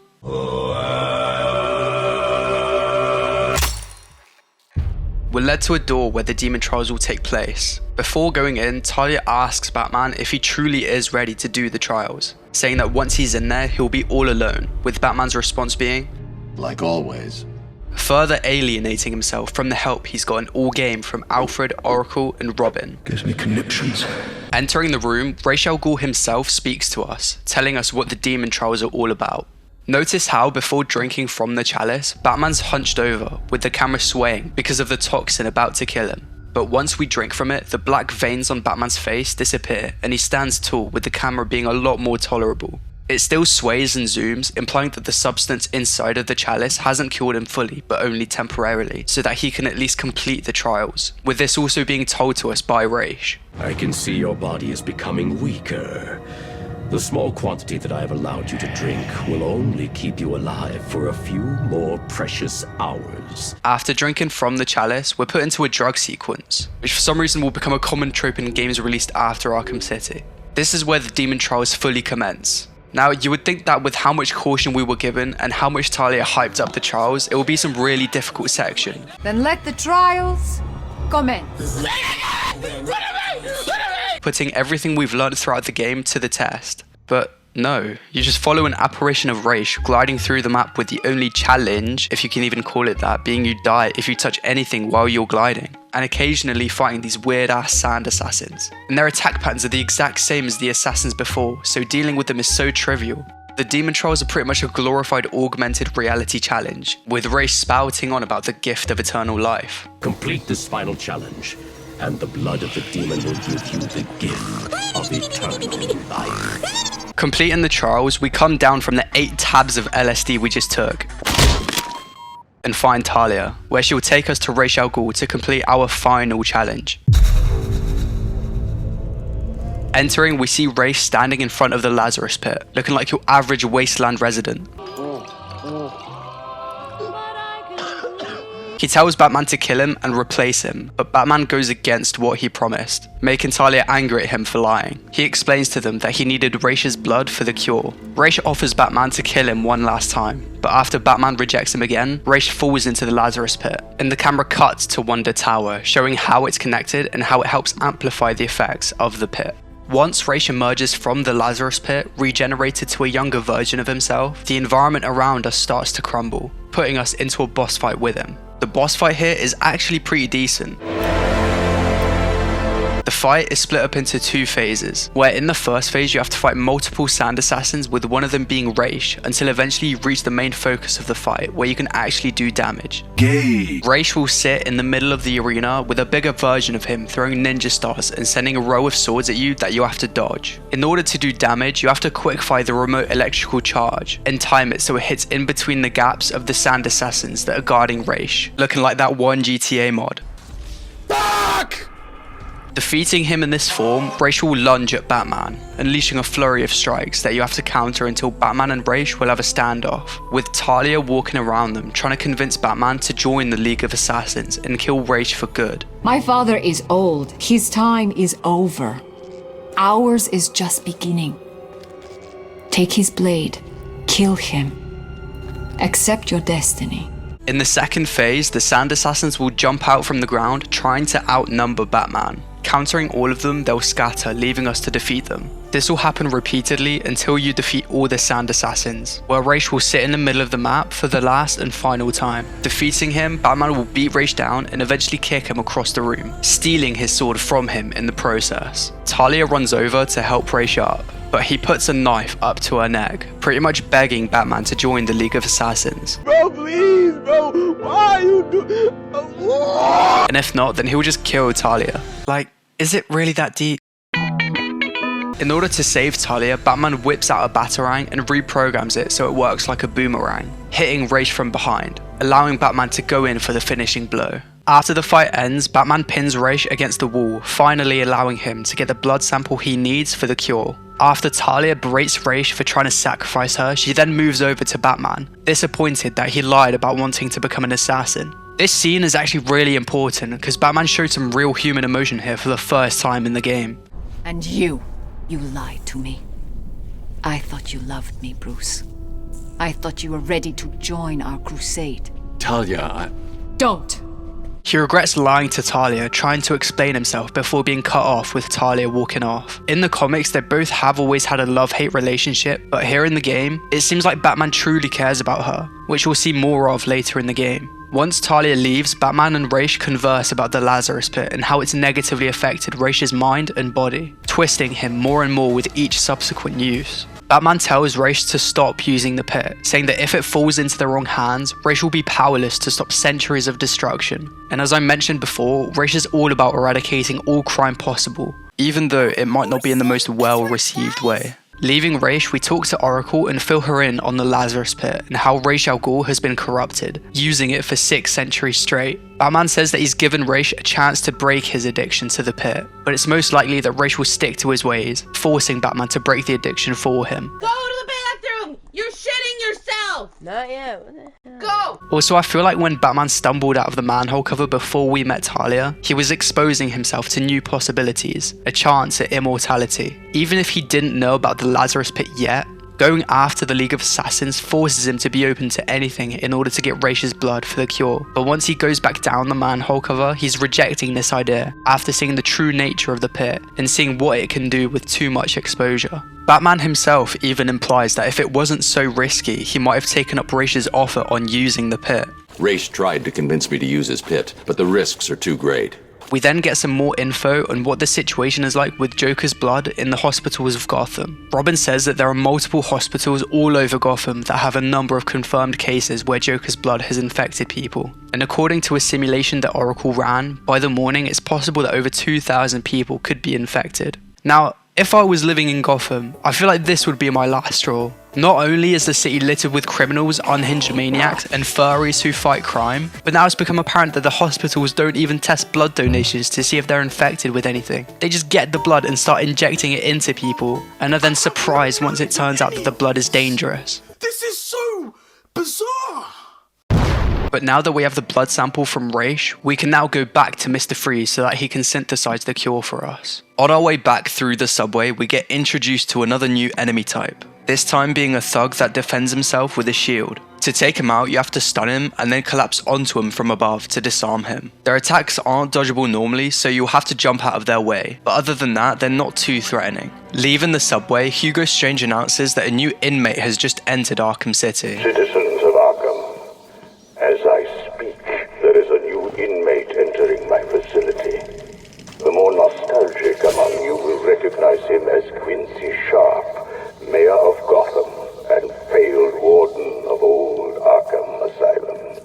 We're led to a door where the demon trials will take place. Before going in, Talia asks Batman if he truly is ready to do the trials, saying that once he's in there, he'll be all alone, with Batman's response being, like always. Further alienating himself from the help he's gotten all game from Alfred, Oracle, and Robin. Gives me conniptions. Entering the room, Ra's al Ghul himself speaks to us, telling us what the demon trials are all about. Notice how, before drinking from the chalice, Batman's hunched over, with the camera swaying because of the toxin about to kill him. But once we drink from it, the black veins on Batman's face disappear, and he stands tall, with the camera being a lot more tolerable. It still sways and zooms, implying that the substance inside of the chalice hasn't cured him fully, but only temporarily, so that he can at least complete the trials, with this also being told to us by Ra's. I can see your body is becoming weaker. The small quantity that I have allowed you to drink will only keep you alive for a few more precious hours. After drinking from the chalice, we're put into a drug sequence, which for some reason will become a common trope in games released after Arkham City. This is where the demon trials fully commence. Now, you would think that with how much caution we were given and how much Talia hyped up the trials, it will be some really difficult section. Then let the trials commence. Putting everything we've learned throughout the game to the test. But no, you just follow an apparition of Ra's gliding through the map with the only challenge, if you can even call it that, being you die if you touch anything while you're gliding, and occasionally fighting these weird-ass sand assassins. And their attack patterns are the exact same as the assassins before, so dealing with them is so trivial. The demon trials are pretty much a glorified augmented reality challenge, with Raish spouting on about the gift of eternal life. Complete this final challenge, and the blood of the demon will give you the gift of eternal life. Completing the trials, we come down from the 8 tabs of LSD we just took and find Talia, where she will take us to Ra's al Ghul to complete our final challenge. Entering, we see Ra's standing in front of the Lazarus pit, looking like your average wasteland resident. He tells Batman to kill him and replace him, but Batman goes against what he promised, making Talia angry at him for lying. He explains to them that he needed Ra's blood for the cure. Ra's offers Batman to kill him one last time, but after Batman rejects him again, Ra's falls into the Lazarus pit, and the camera cuts to Wonder Tower, showing how it's connected and how it helps amplify the effects of the pit. Once Ra's emerges from the Lazarus pit, regenerated to a younger version of himself, the environment around us starts to crumble, putting us into a boss fight with him. The boss fight here is actually pretty decent. The fight is split up into 2 phases, where in the first phase you have to fight multiple sand assassins, with one of them being Ra's, until eventually you reach the main focus of the fight, where you can actually do damage. Ra's will sit in the middle of the arena with a bigger version of him throwing ninja stars and sending a row of swords at you that you have to dodge. In order to do damage, you have to quickfire the remote electrical charge and time it so it hits in between the gaps of the sand assassins that are guarding Ra's, looking like that one GTA mod. Fuck! Defeating him in this form, Ra's will lunge at Batman, unleashing a flurry of strikes that you have to counter until Batman and Ra's will have a standoff, with Talia walking around them trying to convince Batman to join the League of Assassins and kill Ra's for good. My father is old. His time is over. Ours is just beginning. Take his blade. Kill him. Accept your destiny. In the second phase, the Sand Assassins will jump out from the ground trying to outnumber Batman. Countering all of them, they'll scatter, leaving us to defeat them. This will happen repeatedly until you defeat all the Sand Assassins, where Ra's will sit in the middle of the map for the last and final time. Defeating him, Batman will beat Ra's down and eventually kick him across the room, stealing his sword from him in the process. Talia runs over to help Ra's up, but he puts a knife up to her neck, pretty much begging Batman to join the League of Assassins. Bro, please, bro, why are you doing? And if not, then he'll just kill Talia. Like, is it really that deep? In order to save Talia, Batman whips out a batarang and reprograms it so it works like a boomerang, hitting Ra's from behind, allowing Batman to go in for the finishing blow. After the fight ends, Batman pins Ra's against the wall, finally allowing him to get the blood sample he needs for the cure. After Talia berates Ra's for trying to sacrifice her, she then moves over to Batman, disappointed that he lied about wanting to become an assassin. This scene is actually really important because Batman showed some real human emotion here for the first time in the game. And you lied to me. I thought you loved me, Bruce. I thought you were ready to join our crusade. Talia, Don't! He regrets lying to Talia, trying to explain himself before being cut off with Talia walking off. In the comics, they both have always had a love-hate relationship, but here in the game, it seems like Batman truly cares about her, which we'll see more of later in the game. Once Talia leaves, Batman and Ra's converse about the Lazarus pit and how it's negatively affected Ra's mind and body, twisting him more and more with each subsequent use. Batman tells Ra's to stop using the pit, saying that if it falls into the wrong hands, Ra's will be powerless to stop centuries of destruction. And as I mentioned before, Ra's is all about eradicating all crime possible, even though it might not be in the most well-received way. Leaving Ra's, we talk to Oracle and fill her in on the Lazarus pit and how Ra's al Ghul has been corrupted, using it for 6 centuries straight. Batman says that he's given Ra's a chance to break his addiction to the pit, but it's most likely that Ra's will stick to his ways, forcing Batman to break the addiction for him. Go to the bathroom! You're shitting yourself! Not yet. Go! Also, I feel like when Batman stumbled out of the manhole cover before we met Talia, he was exposing himself to new possibilities, a chance at immortality. Even if he didn't know about the Lazarus pit yet, going after the League of Assassins forces him to be open to anything in order to get Ra's blood for the cure. But once he goes back down the manhole cover, he's rejecting this idea after seeing the true nature of the pit and seeing what it can do with too much exposure. Batman himself even implies that if it wasn't so risky, he might have taken up Ra's offer on using the pit. Ra's tried to convince me to use his pit, but the risks are too great. We then get some more info on what the situation is like with Joker's blood in the hospitals of Gotham. Robin says that there are multiple hospitals all over Gotham that have a number of confirmed cases where Joker's blood has infected people. And according to a simulation that Oracle ran, by the morning it's possible that over 2,000 people could be infected. Now, if I was living in Gotham, I feel like this would be my last straw. Not only is the city littered with criminals, unhinged maniacs, and furries who fight crime, but now it's become apparent that the hospitals don't even test blood donations to see if they're infected with anything. They just get the blood and start injecting it into people, and are then surprised once it turns out that the blood is dangerous. This is so bizarre! But now that we have the blood sample from Raish, we can now go back to Mr. Freeze so that he can synthesize the cure for us. On our way back through the subway, we get introduced to another new enemy type. This time being a thug that defends himself with a shield. To take him out, you have to stun him and then collapse onto him from above to disarm him. Their attacks aren't dodgeable normally, so you'll have to jump out of their way, but other than that, they're not too threatening. Leaving the subway, Hugo Strange announces that a new inmate has just entered Arkham City. Citizens of Arkham, as I speak, there is a new inmate entering my facility. The more nostalgic among you will recognize him as Quincy Sharp, Mayor of Gotham and failed warden of old Arkham Asylum.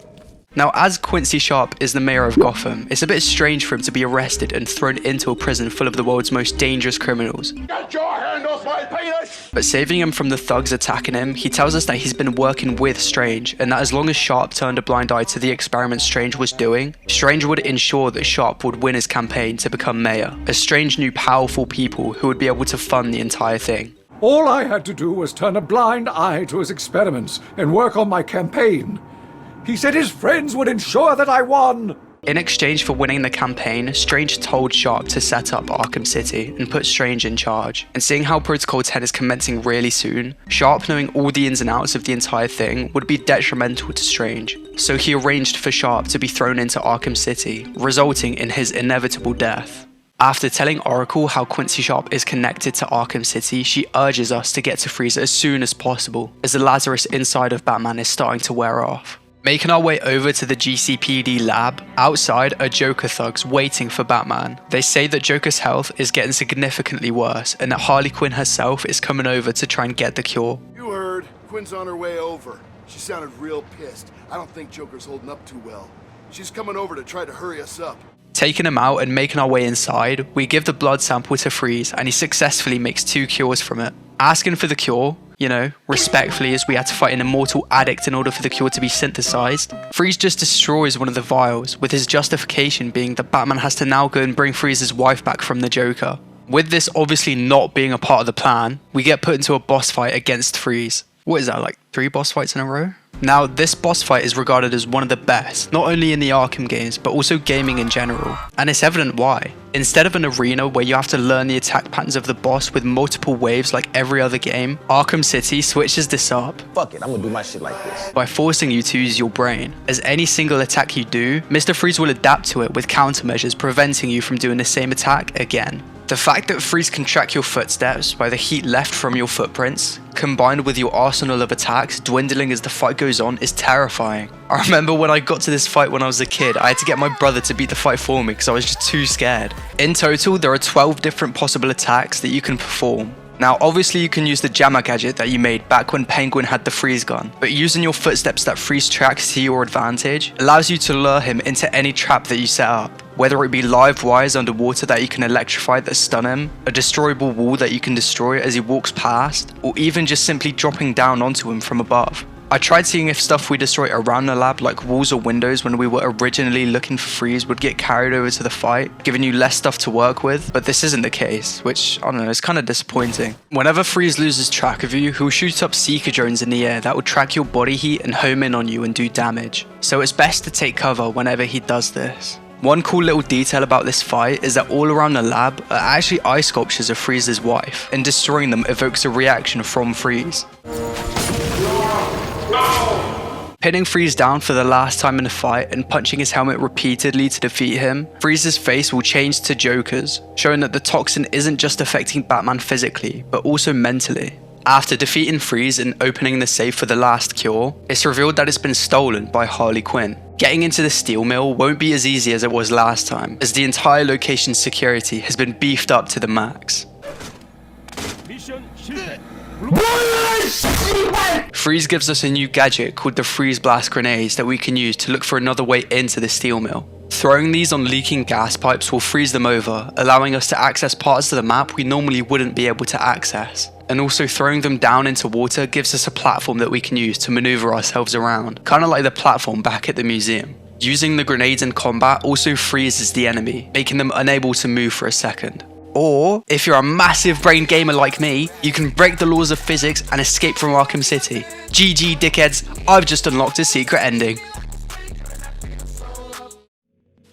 Now, as Quincy Sharp is the mayor of Gotham, it's a bit strange for him to be arrested and thrown into a prison full of the world's most dangerous criminals. Get your hand off my penis! But saving him from the thugs attacking him, he tells us that he's been working with Strange, and that as long as Sharp turned a blind eye to the experiment Strange was doing, Strange would ensure that Sharp would win his campaign to become mayor, as Strange knew powerful people who would be able to fund the entire thing. All I had to do was turn a blind eye to his experiments and work on my campaign. He said his friends would ensure that I won. In exchange for winning the campaign, Strange told Sharp to set up Arkham City and put Strange in charge. And seeing how Protocol 10 is commencing really soon, Sharp knowing all the ins and outs of the entire thing would be detrimental to Strange. So he arranged for Sharp to be thrown into Arkham City, resulting in his inevitable death. After telling Oracle how Quincy Sharp is connected to Arkham City, she urges us to get to Freeze as soon as possible, as the Lazarus inside of Batman is starting to wear off. Making our way over to the GCPD lab, outside are Joker thugs waiting for Batman. They say that Joker's health is getting significantly worse, and that Harley Quinn herself is coming over to try and get the cure. You heard. Quinn's on her way over. She sounded real pissed. I don't think Joker's holding up too well. She's coming over to try to hurry us up. Taking him out and making our way inside, we give the blood sample to Freeze, and he successfully makes 2 cures from it. Asking for the cure, you know, respectfully, as we had to fight an immortal addict in order for the cure to be synthesized, Freeze just destroys one of the vials, with his justification being that Batman has to now go and bring Freeze's wife back from the Joker. With this obviously not being a part of the plan, we get put into a boss fight against Freeze. What is that, like 3 boss fights in a row? Now, this boss fight is regarded as one of the best, not only in the Arkham games, but also gaming in general. And it's evident why. Instead of an arena where you have to learn the attack patterns of the boss with multiple waves like every other game, Arkham City switches this up. Fuck it, I'm gonna do my shit like this. By forcing you to use your brain. As any single attack you do, Mr. Freeze will adapt to it with countermeasures preventing you from doing the same attack again. The fact that Freeze can track your footsteps by the heat left from your footprints, combined with your arsenal of attacks dwindling as the fight goes on, is terrifying. I remember when I got to this fight when I was a kid, I had to get my brother to beat the fight for me because I was just too scared. In total, there are 12 different possible attacks that you can perform. Now, obviously you can use the jammer gadget that you made back when Penguin had the freeze gun, but using your footsteps that Freeze tracks to your advantage allows you to lure him into any trap that you set up. Whether it be live wires underwater that you can electrify that stun him, a destroyable wall that you can destroy as he walks past, or even just simply dropping down onto him from above. I tried seeing if stuff we destroy around the lab like walls or windows when we were originally looking for Freeze would get carried over to the fight, giving you less stuff to work with, but this isn't the case, which, I don't know, is kind of disappointing. Whenever Freeze loses track of you, he'll shoot up seeker drones in the air that will track your body heat and home in on you and do damage, so it's best to take cover whenever he does this. One cool little detail about this fight is that all around the lab are actually eye sculptures of Freeze's wife, and destroying them evokes a reaction from Freeze. Pinning Freeze down for the last time in the fight and punching his helmet repeatedly to defeat him, Freeze's face will change to Joker's, showing that the toxin isn't just affecting Batman physically, but also mentally. After defeating Freeze and opening the safe for the last cure, it's revealed that it's been stolen by Harley Quinn. Getting into the steel mill won't be as easy as it was last time, as the entire location's security has been beefed up to the max. Freeze gives us a new gadget called the freeze blast grenades that we can use to look for another way into the steel mill. Throwing these on leaking gas pipes will freeze them over, allowing us to access parts of the map we normally wouldn't be able to access. And also throwing them down into water gives us a platform that we can use to maneuver ourselves around, kind of like the platform back at the museum. Using the grenades in combat also freezes the enemy, making them unable to move for a second. Or, if you're a massive brain gamer like me, you can break the laws of physics and escape from Arkham City. GG dickheads, I've just unlocked a secret ending.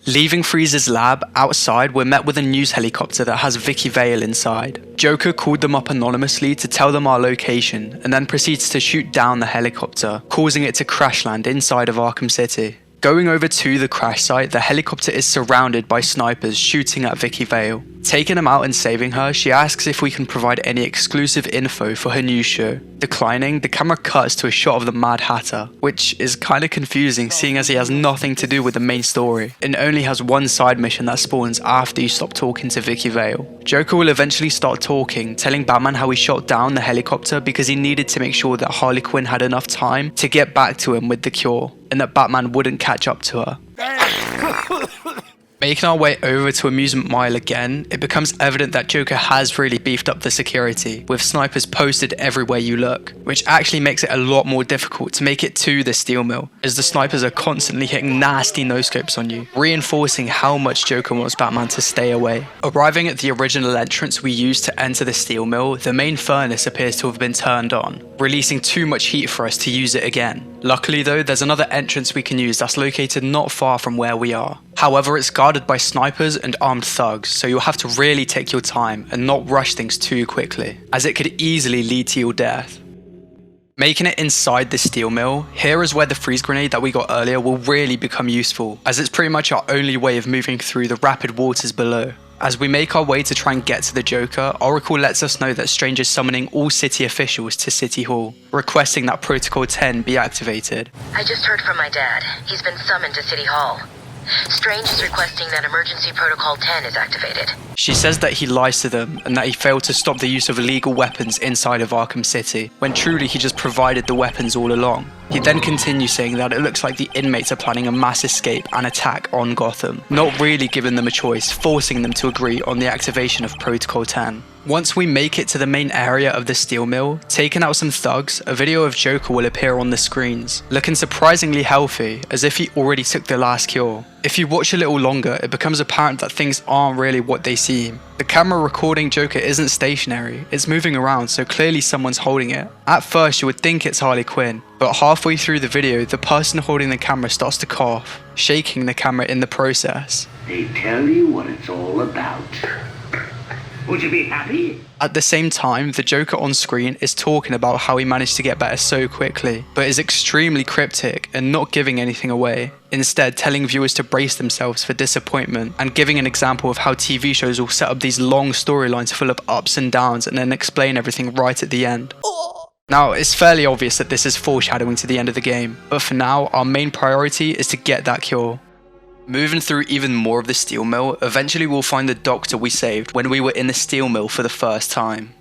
Leaving Freeze's lab, outside we're met with a news helicopter that has Vicky Vale inside. Joker called them up anonymously to tell them our location, and then proceeds to shoot down the helicopter, causing it to crash land inside of Arkham City. Going over to the crash site, the helicopter is surrounded by snipers shooting at Vicky Vale. Taking him out and saving her, she asks if we can provide any exclusive info for her news show. Declining, the camera cuts to a shot of the Mad Hatter, which is kinda confusing seeing as he has nothing to do with the main story, and only has one side mission that spawns after you stop talking to Vicky Vale. Joker will eventually start talking, telling Batman how he shot down the helicopter because he needed to make sure that Harley Quinn had enough time to get back to him with the cure, and that Batman wouldn't catch up to her. Making our way over to Amusement Mile again, it becomes evident that Joker has really beefed up the security, with snipers posted everywhere you look, which actually makes it a lot more difficult to make it to the steel mill, as the snipers are constantly hitting nasty no-scopes on you, reinforcing how much Joker wants Batman to stay away. Arriving at the original entrance we used to enter the steel mill, the main furnace appears to have been turned on, releasing too much heat for us to use it again. Luckily though, there's another entrance we can use that's located not far from where we are. However, it's guarded by snipers and armed thugs, so you'll have to really take your time and not rush things too quickly, as it could easily lead to your death. Making it inside the steel mill, here is where the freeze grenade that we got earlier will really become useful, as it's pretty much our only way of moving through the rapid waters below. As we make our way to try and get to the Joker, Oracle lets us know that Strange is summoning all city officials to City Hall, requesting that Protocol 10 be activated. I just heard from my dad. He's been summoned to City Hall. Strange is requesting that Emergency Protocol 10 is activated. She says that he lies to them and that he failed to stop the use of illegal weapons inside of Arkham City, when truly he just provided the weapons all along. He then continues saying that it looks like the inmates are planning a mass escape and attack on Gotham, not really giving them a choice, forcing them to agree on the activation of Protocol 10. Once we make it to the main area of the steel mill, taking out some thugs, a video of Joker will appear on the screens, looking surprisingly healthy, as if he already took the last cure. If you watch a little longer, it becomes apparent that things aren't really what they seem. The camera recording Joker isn't stationary, it's moving around, so clearly someone's holding it. At first you would think it's Harley Quinn, but halfway through the video, the person holding the camera starts to cough, shaking the camera in the process. They tell you what it's all about. Would you be happy? At the same time, the Joker on screen is talking about how he managed to get better so quickly, but is extremely cryptic and not giving anything away. Instead, telling viewers to brace themselves for disappointment and giving an example of how TV shows will set up these long storylines full of ups and downs and then explain everything right at the end. Now, it's fairly obvious that this is foreshadowing to the end of the game, but for now, our main priority is to get that cure. Moving through even more of the steel mill, eventually we'll find the doctor we saved when we were in the steel mill for the first time.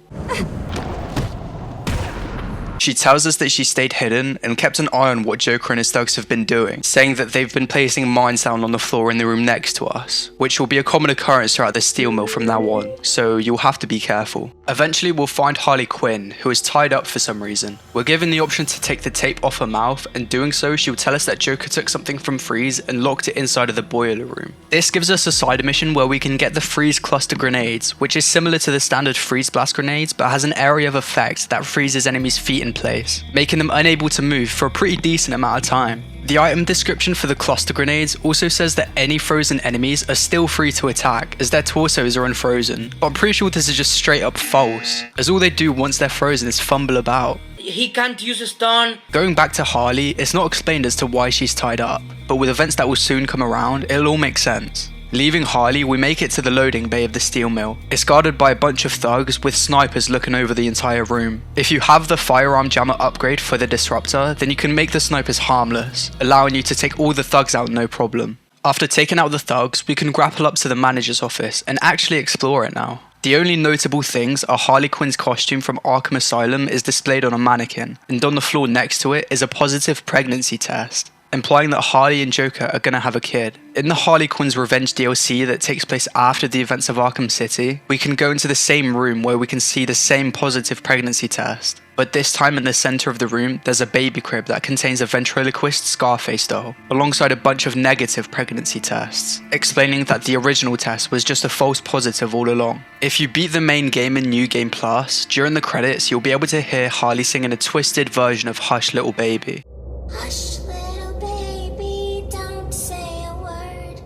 She tells us that she stayed hidden and kept an eye on what Joker and his thugs have been doing, saying that they've been placing mines down on the floor in the room next to us, which will be a common occurrence throughout the steel mill from now on, so you'll have to be careful. Eventually we'll find Harley Quinn, who is tied up for some reason. We're given the option to take the tape off her mouth, and doing so she will tell us that Joker took something from Freeze and locked it inside of the boiler room. This gives us a side mission where we can get the Freeze cluster grenades, which is similar to the standard Freeze blast grenades but has an area of effect that freezes enemies' feet in place, making them unable to move for a pretty decent amount of time. The item description for the cluster grenades also says that any frozen enemies are still free to attack as their torsos are unfrozen, but I'm pretty sure this is just straight up false, as all they do once they're frozen is fumble about. He can't use a stun. Going back to Harley, it's not explained as to why she's tied up, but with events that will soon come around, it'll all make sense. Leaving Harley, we make it to the loading bay of the steel mill. It's guarded by a bunch of thugs with snipers looking over the entire room. If you have the firearm jammer upgrade for the disruptor, then you can make the snipers harmless, allowing you to take all the thugs out no problem. After taking out the thugs, we can grapple up to the manager's office and actually explore it now. The only notable things are Harley Quinn's costume from Arkham Asylum is displayed on a mannequin, and on the floor next to it is a positive pregnancy test, implying that Harley and Joker are gonna have a kid. In the Harley Quinn's Revenge DLC that takes place after the events of Arkham City, we can go into the same room where we can see the same positive pregnancy test. But this time in the center of the room, there's a baby crib that contains a ventriloquist Scarface doll, alongside a bunch of negative pregnancy tests, explaining that the original test was just a false positive all along. If you beat the main game in New Game Plus, during the credits you'll be able to hear Harley singing a twisted version of Hush Little Baby. Hush, little baby, don't say a word.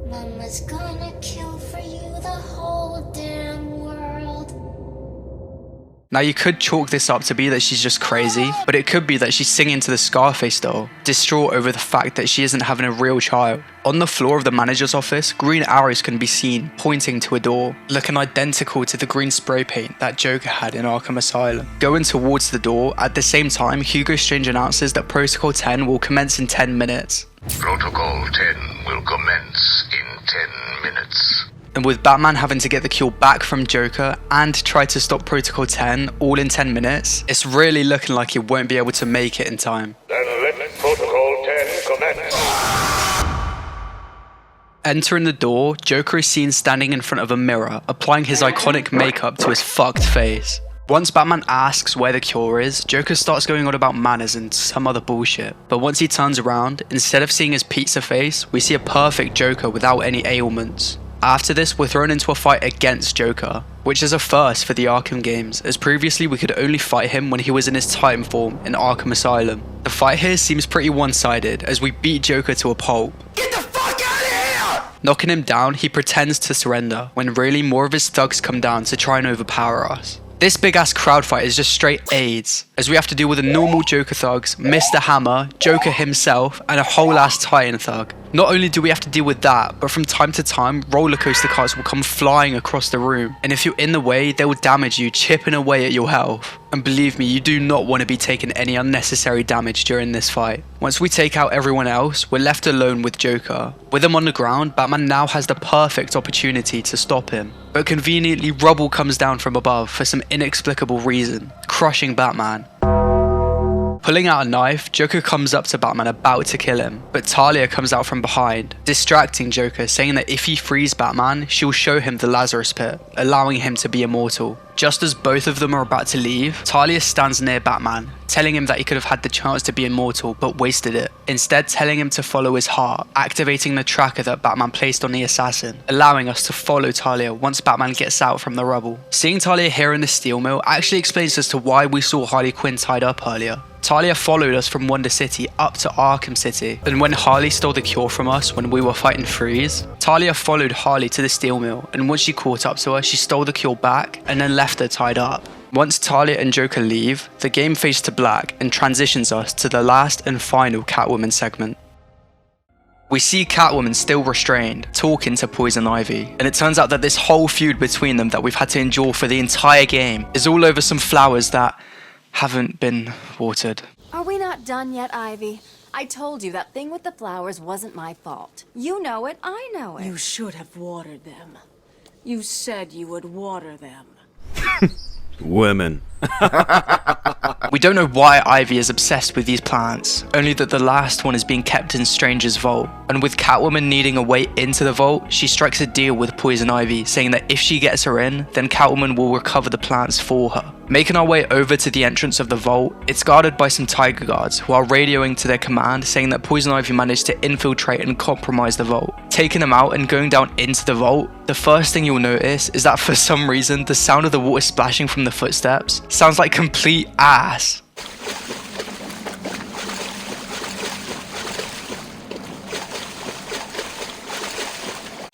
Mama's gonna kill for you the whole damn world. Now you could chalk this up to be that she's just crazy, but it could be that she's singing to the Scarface doll, distraught over the fact that she isn't having a real child. On the floor of the manager's office, green arrows can be seen, pointing to a door, looking identical to the green spray paint that Joker had in Arkham Asylum. Going towards the door, at the same time, Hugo Strange announces that Protocol 10 will commence in 10 minutes. Protocol 10 will commence in 10 minutes. And with Batman having to get the cure back from Joker and try to stop Protocol 10 all in 10 minutes, it's really looking like he won't be able to make it in time. Then let Protocol 10 commence. Entering the door, Joker is seen standing in front of a mirror, applying his iconic makeup to his fucked face. Once Batman asks where the cure is, Joker starts going on about manners and some other bullshit. But once he turns around, instead of seeing his pizza face, we see a perfect Joker without any ailments. After this, we're thrown into a fight against Joker, which is a first for the Arkham games, as previously we could only fight him when he was in his Titan form in Arkham Asylum. The fight here seems pretty one-sided, as we beat Joker to a pulp. Get the fuck out of here! Knocking him down, he pretends to surrender, when really more of his thugs come down to try and overpower us. This big ass crowd fight is just straight AIDS, as we have to deal with the normal Joker thugs, Mr. Hammer, Joker himself, and a whole ass Titan thug. Not only do we have to deal with that, but from time to time, roller coaster carts will come flying across the room, and if you're in the way, they will damage you, chipping away at your health. And believe me, you do not want to be taking any unnecessary damage during this fight. Once we take out everyone else, we're left alone with Joker. With him on the ground, Batman now has the perfect opportunity to stop him. But conveniently, rubble comes down from above for some inexplicable reason, crushing Batman. Pulling out a knife, Joker comes up to Batman about to kill him, but Talia comes out from behind, distracting Joker, saying that if he frees Batman, she'll show him the Lazarus Pit, allowing him to be immortal. Just as both of them are about to leave, Talia stands near Batman, telling him that he could have had the chance to be immortal but wasted it, instead telling him to follow his heart, activating the tracker that Batman placed on the assassin, allowing us to follow Talia once Batman gets out from the rubble. Seeing Talia here in the steel mill actually explains as to why we saw Harley Quinn tied up earlier. Talia followed us from Wonder City up to Arkham City, and when Harley stole the cure from us when we were fighting Freeze, Talia followed Harley to the steel mill, and once she caught up to her, she stole the cure back and then left her tied up. Once Talia and Joker leave, the game fades to black and transitions us to the last and final Catwoman segment. We see Catwoman still restrained, talking to Poison Ivy, and it turns out that this whole feud between them that we've had to endure for the entire game is all over some flowers that haven't been watered. Are we not done yet, Ivy? I told you that thing with the flowers wasn't my fault. You know it, I know it. You should have watered them. You said you would water them. Women. We don't know why Ivy is obsessed with these plants, only that the last one is being kept in Strange's vault. And with Catwoman needing a way into the vault, she strikes a deal with Poison Ivy, saying that if she gets her in, then Catwoman will recover the plants for her. Making our way over to the entrance of the vault, it's guarded by some Tiger Guards who are radioing to their command, saying that Poison Ivy managed to infiltrate and compromise the vault. Taking them out and going down into the vault, the first thing you'll notice is that for some reason, the sound of the water splashing from the footsteps sounds like complete ass.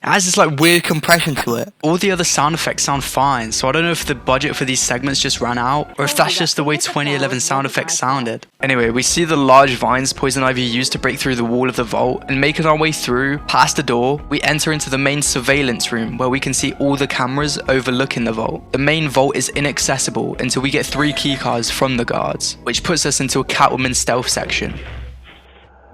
It has this like weird compression to it. All the other sound effects sound fine, so I don't know if the budget for these segments just ran out, or if that's just the way 2011 sound effects sounded. Anyway, we see the large vines Poison Ivy used to break through the wall of the vault, and making our way through, past the door, we enter into the main surveillance room where we can see all the cameras overlooking the vault. The main vault is inaccessible until we get 3 keycards from the guards, which puts us into a Catwoman stealth section.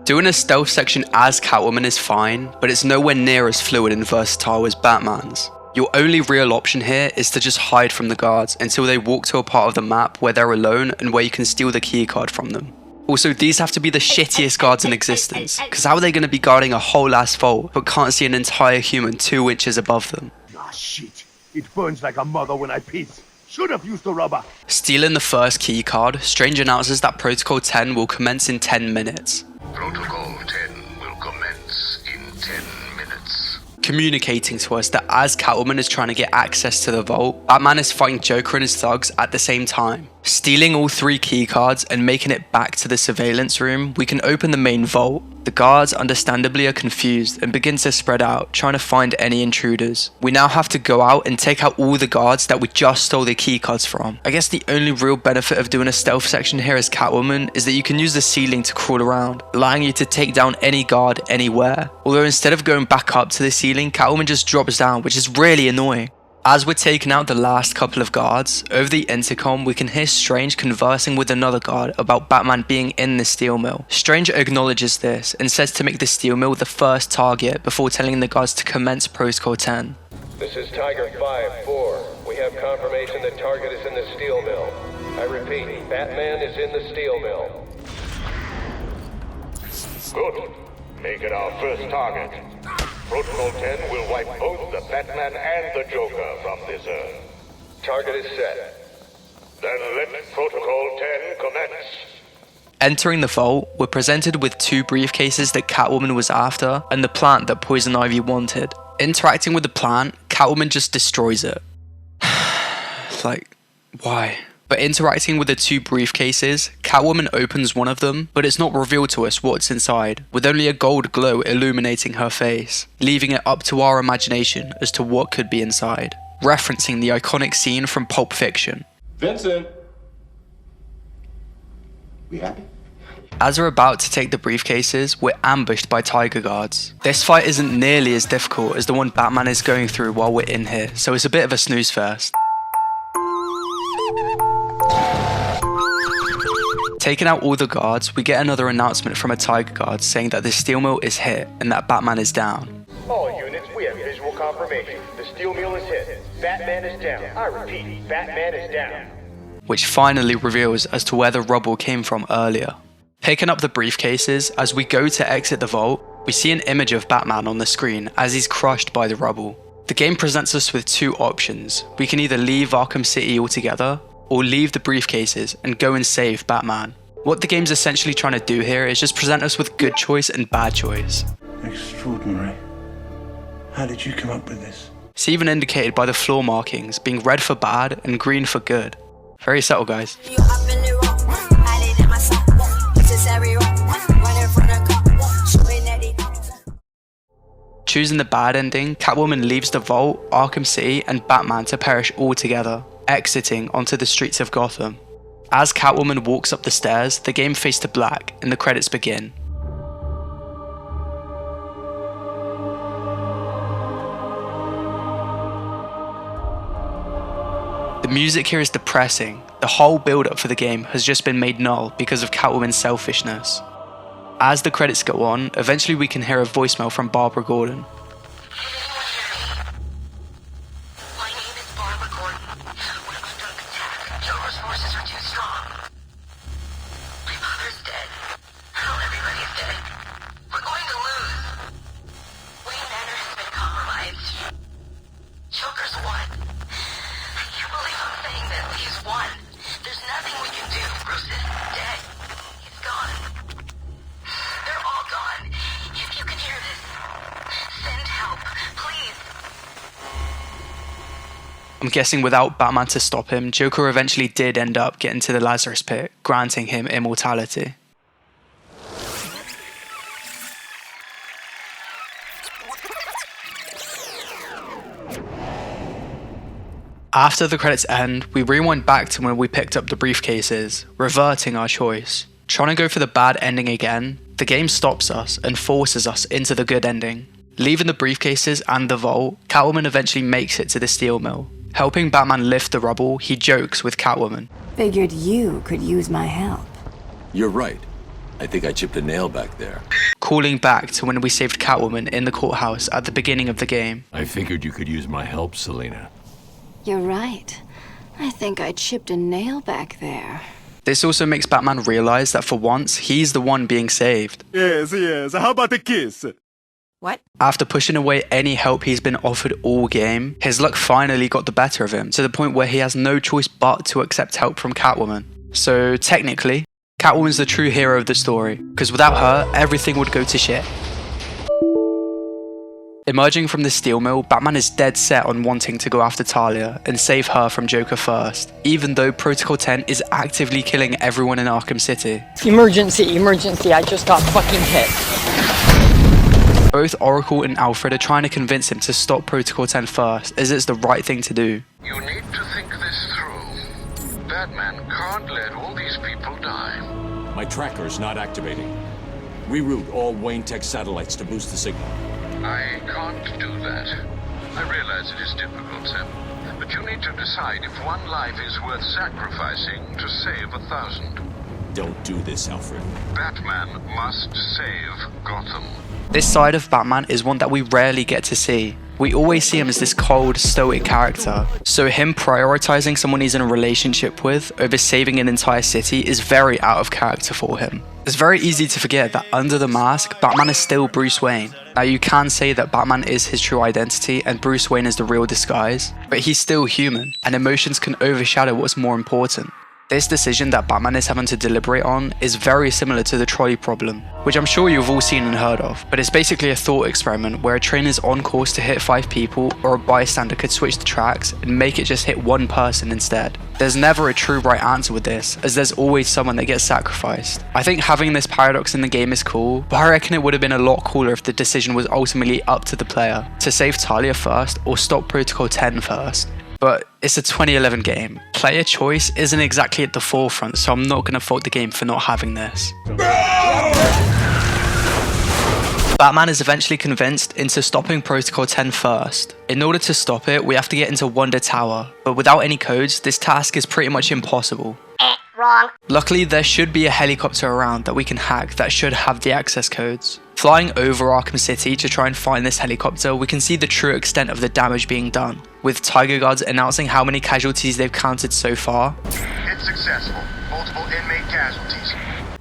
Doing a stealth section as Catwoman is fine, but it's nowhere near as fluid and versatile as Batman's. Your only real option here is to just hide from the guards until they walk to a part of the map where they're alone and where you can steal the keycard from them. Also, these have to be the shittiest guards in existence, because how are they going to be guarding a whole ass vault but can't see an entire human 2 inches above them? Ah, shit. It burns like a mother when I piss. Should have used the rubber. Stealing the first keycard, Strange announces that Protocol 10 will commence in 10 minutes. Protocol 10 will commence in 10 minutes. Communicating to us that as Catwoman is trying to get access to the vault, Batman is fighting Joker and his thugs at the same time. Stealing all 3 keycards and making it back to the surveillance room, we can open the main vault. The guards understandably are confused and begin to spread out, trying to find any intruders. We now have to go out and take out all the guards that we just stole the keycards from. I guess the only real benefit of doing a stealth section here as Catwoman is that you can use the ceiling to crawl around, allowing you to take down any guard anywhere. Although instead of going back up to the ceiling, Catwoman just drops down, which is really annoying. As we're taking out the last couple of guards, over the intercom we can hear Strange conversing with another guard about Batman being in the steel mill. Strange acknowledges this and says to make the steel mill the first target before telling the guards to commence Protocol 10. This is Tiger 5-4. We have confirmation that target is in the steel mill. I repeat, Batman is in the steel mill. Good. Make it our first target. Protocol 10 will wipe both the Batman and the Joker from this Earth. Target is set. Then let Protocol 10 commence. Entering the vault, we're presented with 2 briefcases that Catwoman was after and the plant that Poison Ivy wanted. Interacting with the plant, Catwoman just destroys it. Like, why? But interacting with the 2 briefcases, Catwoman opens one of them, but it's not revealed to us what's inside, with only a gold glow illuminating her face, leaving it up to our imagination as to what could be inside, referencing the iconic scene from Pulp Fiction. Vincent! We happy? As we're about to take the briefcases, we're ambushed by Tiger Guards. This fight isn't nearly as difficult as the one Batman is going through while we're in here, so it's a bit of a snooze fest. Taking out all the guards, we get another announcement from a Tiger Guard saying that the steel mill is hit and that Batman is down. All units, we have visual confirmation. The steel mill is hit. Batman is down. I repeat, Batman is down. Which finally reveals as to where the rubble came from earlier. Picking up the briefcases, as we go to exit the vault, we see an image of Batman on the screen as he's crushed by the rubble. The game presents us with 2 options. We can either leave Arkham City altogether, or leave the briefcases and go and save Batman. What the game's essentially trying to do here is just present us with good choice and bad choice. Extraordinary. How did you come up with this? It's even indicated by the floor markings being red for bad and green for good. Very subtle, guys. Choosing the bad ending, Catwoman leaves the vault, Arkham City, and Batman to perish all together, exiting onto the streets of Gotham. As Catwoman walks up the stairs, the game fades to black and the credits begin. The music here is depressing. The whole build-up for the game has just been made null because of Catwoman's selfishness. As the credits go on, eventually we can hear a voicemail from Barbara Gordon. I'm guessing without Batman to stop him, Joker eventually did end up getting to the Lazarus Pit, granting him immortality. After the credits end, we rewind back to when we picked up the briefcases, reverting our choice. Trying to go for the bad ending again, the game stops us and forces us into the good ending. Leaving the briefcases and the vault, Catwoman eventually makes it to the steel mill. Helping Batman lift the rubble, he jokes with Catwoman. Figured you could use my help. You're right. I think I chipped a nail back there. Calling back to when we saved Catwoman in the courthouse at the beginning of the game. I figured you could use my help, Selina. You're right. I think I chipped a nail back there. This also makes Batman realize that for once, he's the one being saved. Yes, how about the kiss? What? After pushing away any help he's been offered all game, his luck finally got the better of him, to the point where he has no choice but to accept help from Catwoman. So technically, Catwoman's the true hero of the story, because without her, everything would go to shit. Emerging from the steel mill, Batman is dead set on wanting to go after Talia and save her from Joker first, even though Protocol 10 is actively killing everyone in Arkham City. Emergency, I just got fucking hit. Both Oracle and Alfred are trying to convince him to stop Protocol 10 first, as it's the right thing to do. You need to think this through. Batman can't let all these people die. My tracker's not activating. Reroute all Wayne Tech satellites to boost the signal. I can't do that. I realize it is difficult, Sam. But you need to decide if one life is worth sacrificing to save 1,000. Don't do this, Alfred. Batman must save Gotham. This side of Batman is one that we rarely get to see. We always see him as this cold, stoic character. So him prioritizing someone he's in a relationship with over saving an entire city is very out of character for him. It's very easy to forget that under the mask, Batman is still Bruce Wayne. Now you can say that Batman is his true identity and Bruce Wayne is the real disguise, but he's still human, and emotions can overshadow what's more important. This decision that Batman is having to deliberate on is very similar to the trolley problem, which I'm sure you've all seen and heard of, but it's basically a thought experiment where a train is on course to hit 5 people, or a bystander could switch the tracks and make it just hit 1 person instead. There's never a true right answer with this, as there's always someone that gets sacrificed. I think having this paradox in the game is cool, but I reckon it would have been a lot cooler if the decision was ultimately up to the player, to save Talia first or stop Protocol 10 first. But it's a 2011 game. Player choice isn't exactly at the forefront, so I'm not going to fault the game for not having this. Batman is eventually convinced into stopping Protocol 10 first. In order to stop it, we have to get into Wonder Tower, but without any codes, this task is pretty much impossible. Wrong. Luckily, there should be a helicopter around that we can hack that should have the access codes. Flying over Arkham City to try and find this helicopter, we can see the true extent of the damage being done, with Tiger Guards announcing how many casualties they've counted so far. It's successful. Multiple inmate casualties.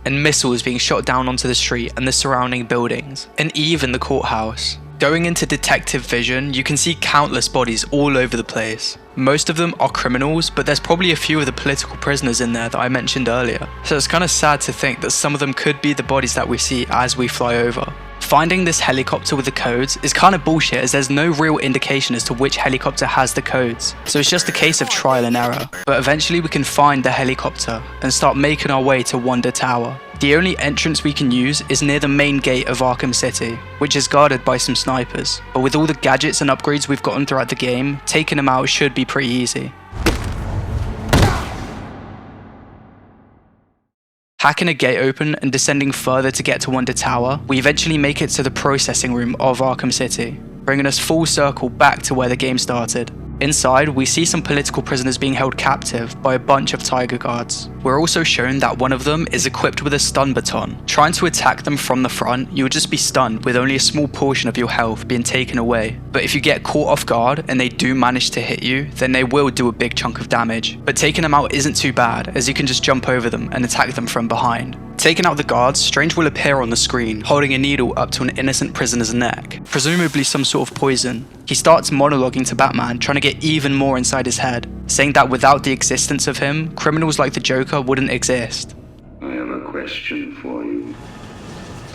And missiles being shot down onto the street and the surrounding buildings, and even the courthouse. Going into detective vision, you can see countless bodies all over the place. Most of them are criminals, but there's probably a few of the political prisoners in there that I mentioned earlier. So it's kind of sad to think that some of them could be the bodies that we see as we fly over. Finding this helicopter with the codes is kind of bullshit, as there's no real indication as to which helicopter has the codes. So it's just a case of trial and error. But eventually we can find the helicopter and start making our way to Wonder Tower. The only entrance we can use is near the main gate of Arkham City, which is guarded by some snipers. But with all the gadgets and upgrades we've gotten throughout the game, taking them out should be pretty easy. Hacking a gate open and descending further to get to Wonder Tower, we eventually make it to the processing room of Arkham City, bringing us full circle back to where the game started. Inside, we see some political prisoners being held captive by a bunch of Tiger Guards. We're also shown that one of them is equipped with a stun baton. Trying to attack them from the front, you would just be stunned with only a small portion of your health being taken away. But if you get caught off guard and they do manage to hit you, then they will do a big chunk of damage. But taking them out isn't too bad, as you can just jump over them and attack them from behind. Taking out the guards, Strange will appear on the screen, holding a needle up to an innocent prisoner's neck, presumably some sort of poison. He starts monologuing to Batman, trying to get even more inside his head, saying that without the existence of him, criminals like the Joker wouldn't exist. I have a question for you.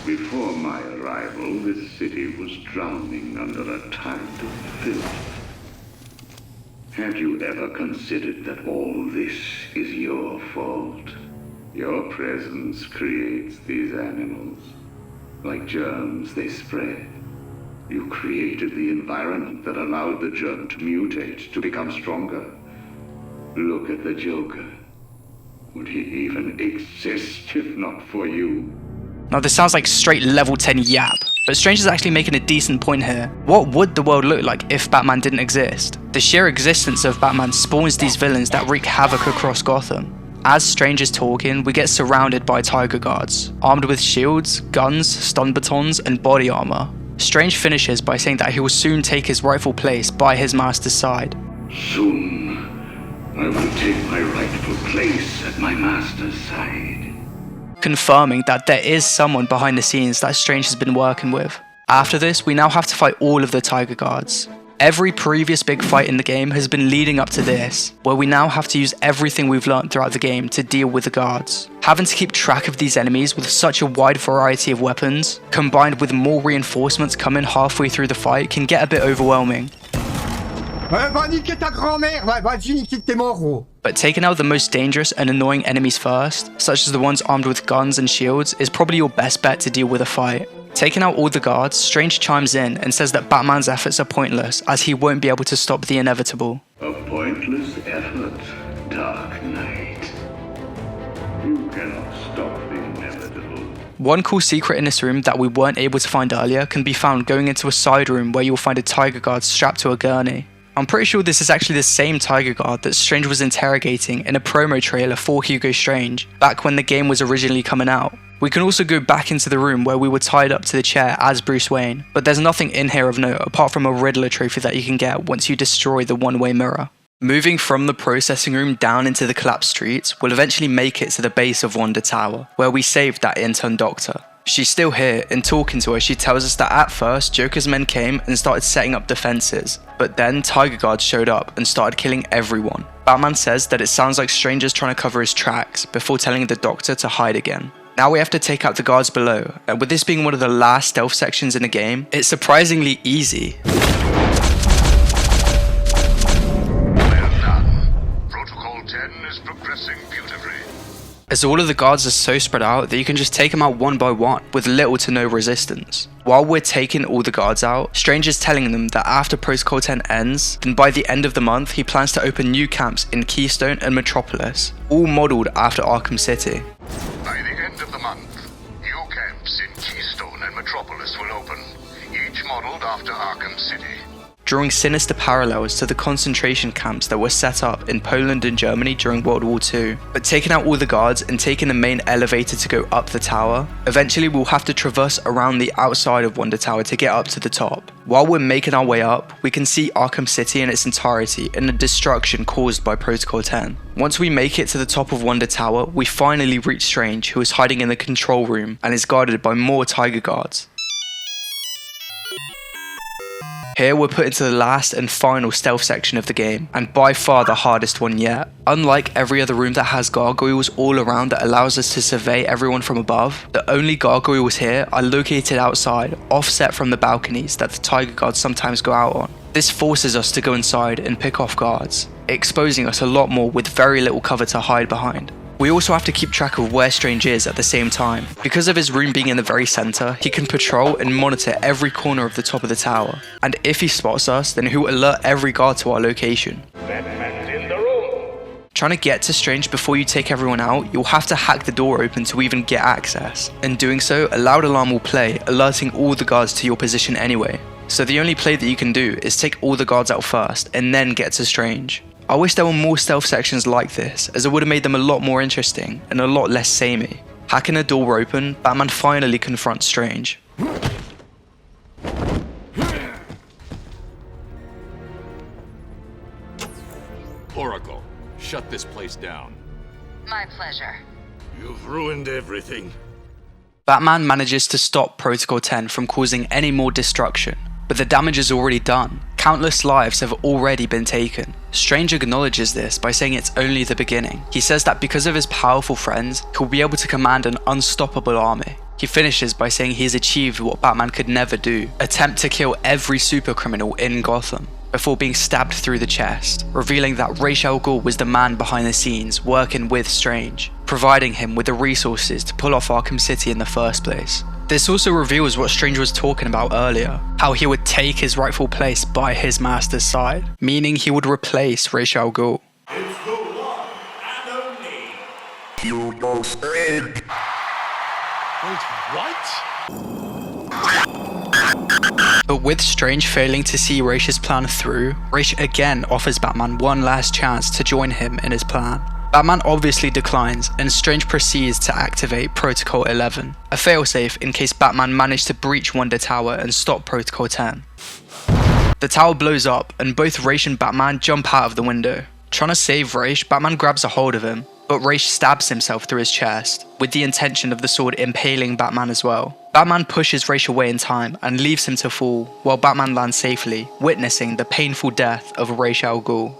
Before my arrival, this city was drowning under a tide of filth. Have you ever considered that all this is your fault? Your presence creates these animals. Like germs, they spread. You created the environment that allowed the germ to mutate, to become stronger. Look at the Joker. Would he even exist if not for you? Now this sounds like straight level 10 yap, but Strange is actually making a decent point here. What would the world look like if Batman didn't exist? The sheer existence of Batman spawns these villains that wreak havoc across Gotham. As Strange is talking, we get surrounded by Tiger Guards, armed with shields, guns, stun batons, and body armor. Strange finishes by saying that he will soon take his rightful place by his master's side. Soon, I will take my rightful place at my master's side. Confirming that there is someone behind the scenes that Strange has been working with. After this, we now have to fight all of the Tiger Guards. Every previous big fight in the game has been leading up to this, where we now have to use everything we've learned throughout the game to deal with the guards. Having to keep track of these enemies with such a wide variety of weapons, combined with more reinforcements coming halfway through the fight, can get a bit overwhelming. Va niquer ta grand-mère! Va-tu niquer tes morts! But taking out the most dangerous and annoying enemies first, such as the ones armed with guns and shields, is probably your best bet to deal with a fight. Taking out all the guards, Strange chimes in and says that Batman's efforts are pointless as he won't be able to stop the inevitable. A pointless effort, Dark Knight. You cannot stop the inevitable. One cool secret in this room that we weren't able to find earlier can be found going into a side room where you'll find a Tiger Guard strapped to a gurney. I'm pretty sure this is actually the same Tiger Guard that Strange was interrogating in a promo trailer for Hugo Strange, back when the game was originally coming out. We can also go back into the room where we were tied up to the chair as Bruce Wayne, but there's nothing in here of note apart from a Riddler trophy that you can get once you destroy the one-way mirror. Moving from the processing room down into the collapsed streets, we'll eventually make it to the base of Wanda Tower, where we saved that intern doctor. She's still here, and talking to her she tells us that at first Joker's men came and started setting up defenses, but then Tiger Guards showed up and started killing everyone. Batman says that it sounds like Strange is trying to cover his tracks before telling the doctor to hide again. Now we have to take out the guards below, and with this being one of the last stealth sections in the game, it's surprisingly easy. Well done. Protocol 10 is progressing beautifully. As all of the guards are so spread out that you can just take them out one by one with little to no resistance. While we're taking all the guards out, Strange is telling them that after Protocol 10 ends, then by the end of the month he plans to open new camps in Keystone and Metropolis, all modelled after Arkham City. By the end of the month, new camps in Keystone and Metropolis will open, each modeled after Arkham City. Drawing sinister parallels to the concentration camps that were set up in Poland and Germany during World War II. But taking out all the guards and taking the main elevator to go up the tower, eventually we'll have to traverse around the outside of Wonder Tower to get up to the top. While we're making our way up, we can see Arkham City in its entirety and the destruction caused by Protocol 10. Once we make it to the top of Wonder Tower, we finally reach Strange, who is hiding in the control room and is guarded by more Tiger Guards. Here we're put into the last and final stealth section of the game, and by far the hardest one yet. Unlike every other room that has gargoyles all around that allows us to survey everyone from above, the only gargoyles here are located outside, offset from the balconies that the Tiger Guards sometimes go out on. This forces us to go inside and pick off guards, exposing us a lot more with very little cover to hide behind. We also have to keep track of where Strange is at the same time. Because of his room being in the very center, he can patrol and monitor every corner of the top of the tower. And if he spots us, then he'll alert every guard to our location. Batman's in the room. Trying to get to Strange before you take everyone out, you'll have to hack the door open to even get access. In doing so, a loud alarm will play, alerting all the guards to your position anyway. So the only play that you can do is take all the guards out first, and then get to Strange. I wish there were more stealth sections like this, as it would have made them a lot more interesting and a lot less samey. Hacking a door open, Batman finally confronts Strange. Oracle, shut this place down. My pleasure. You've ruined everything. Batman manages to stop Protocol 10 from causing any more destruction, but the damage is already done. Countless lives have already been taken. Strange acknowledges this by saying it's only the beginning. He says that because of his powerful friends, he'll be able to command an unstoppable army. He finishes by saying he's achieved what Batman could never do, attempt to kill every supercriminal in Gotham, before being stabbed through the chest, revealing that Ra's al Ghul was the man behind the scenes working with Strange, providing him with the resources to pull off Arkham City in the first place. This also reveals what Strange was talking about earlier, how he would take his rightful place by his master's side, meaning he would replace Ra's al Ghul. It's the Wait, what? But with Strange failing to see Raish's plan through, Raish again offers Batman one last chance to join him in his plan. Batman obviously declines, and Strange proceeds to activate Protocol 11, a failsafe in case Batman managed to breach Wonder Tower and stop Protocol 10. The tower blows up, and both Raish and Batman jump out of the window. Trying to save Raish, Batman grabs a hold of him, but Raish stabs himself through his chest, with the intention of the sword impaling Batman as well. Batman pushes Raish away in time and leaves him to fall, while Batman lands safely, witnessing the painful death of Ra's al Ghul.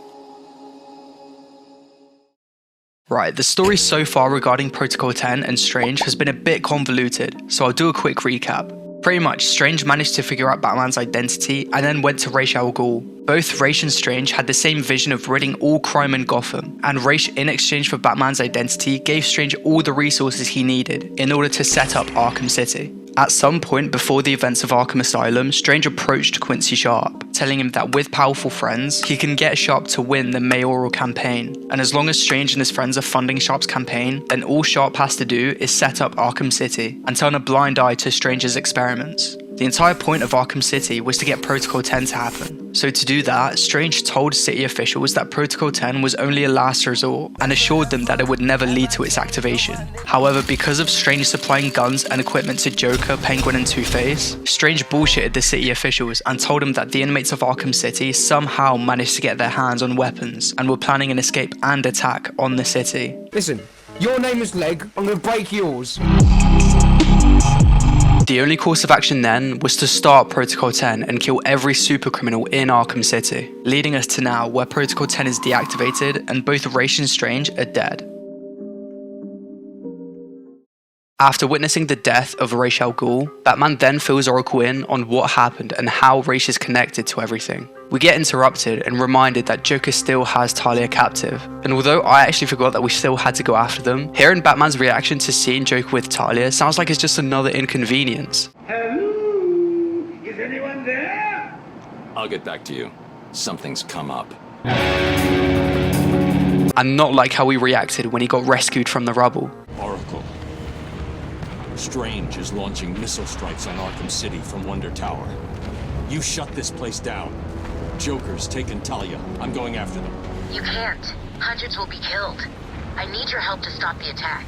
Right, the story so far regarding Protocol 10 and Strange has been a bit convoluted, so I'll do a quick recap. Pretty much, Strange managed to figure out Batman's identity and then went to Ra's al Ghul. Both Raish and Strange had the same vision of ridding all crime in Gotham, and Raish, in exchange for Batman's identity, gave Strange all the resources he needed in order to set up Arkham City. At some point before the events of Arkham Asylum, Strange approached Quincy Sharp, telling him that with powerful friends, he can get Sharp to win the mayoral campaign, and as long as Strange and his friends are funding Sharp's campaign, then all Sharp has to do is set up Arkham City and turn a blind eye to Strange's experiments. The entire point of Arkham City was to get Protocol 10 to happen. So to do that, Strange told city officials that Protocol 10 was only a last resort and assured them that it would never lead to its activation. However, because of Strange supplying guns and equipment to Joker, Penguin and Two-Face, Strange bullshitted the city officials and told them that the inmates of Arkham City somehow managed to get their hands on weapons and were planning an escape and attack on the city. Listen, your name is Leg, I'm gonna break yours. The only course of action then was to start Protocol 10 and kill every supercriminal in Arkham City, leading us to now where Protocol 10 is deactivated and both Raish and Strange are dead. After witnessing the death of Ra's al Ghul, Batman then fills Oracle in on what happened and how Raish is connected to everything. We get interrupted and reminded that Joker still has Talia captive, and although I actually forgot that we still had to go after them, hearing Batman's reaction to seeing Joker with Talia sounds like it's just another inconvenience. Hello? Is anyone there? I'll get back to you. Something's come up. And not like how we reacted when he got rescued from the rubble. Oracle. Strange is launching missile strikes on Arkham City from Wonder Tower. You shut this place down. Joker's taken Talia. I'm going after them. You can't. Hundreds will be killed. I need your help to stop the attack.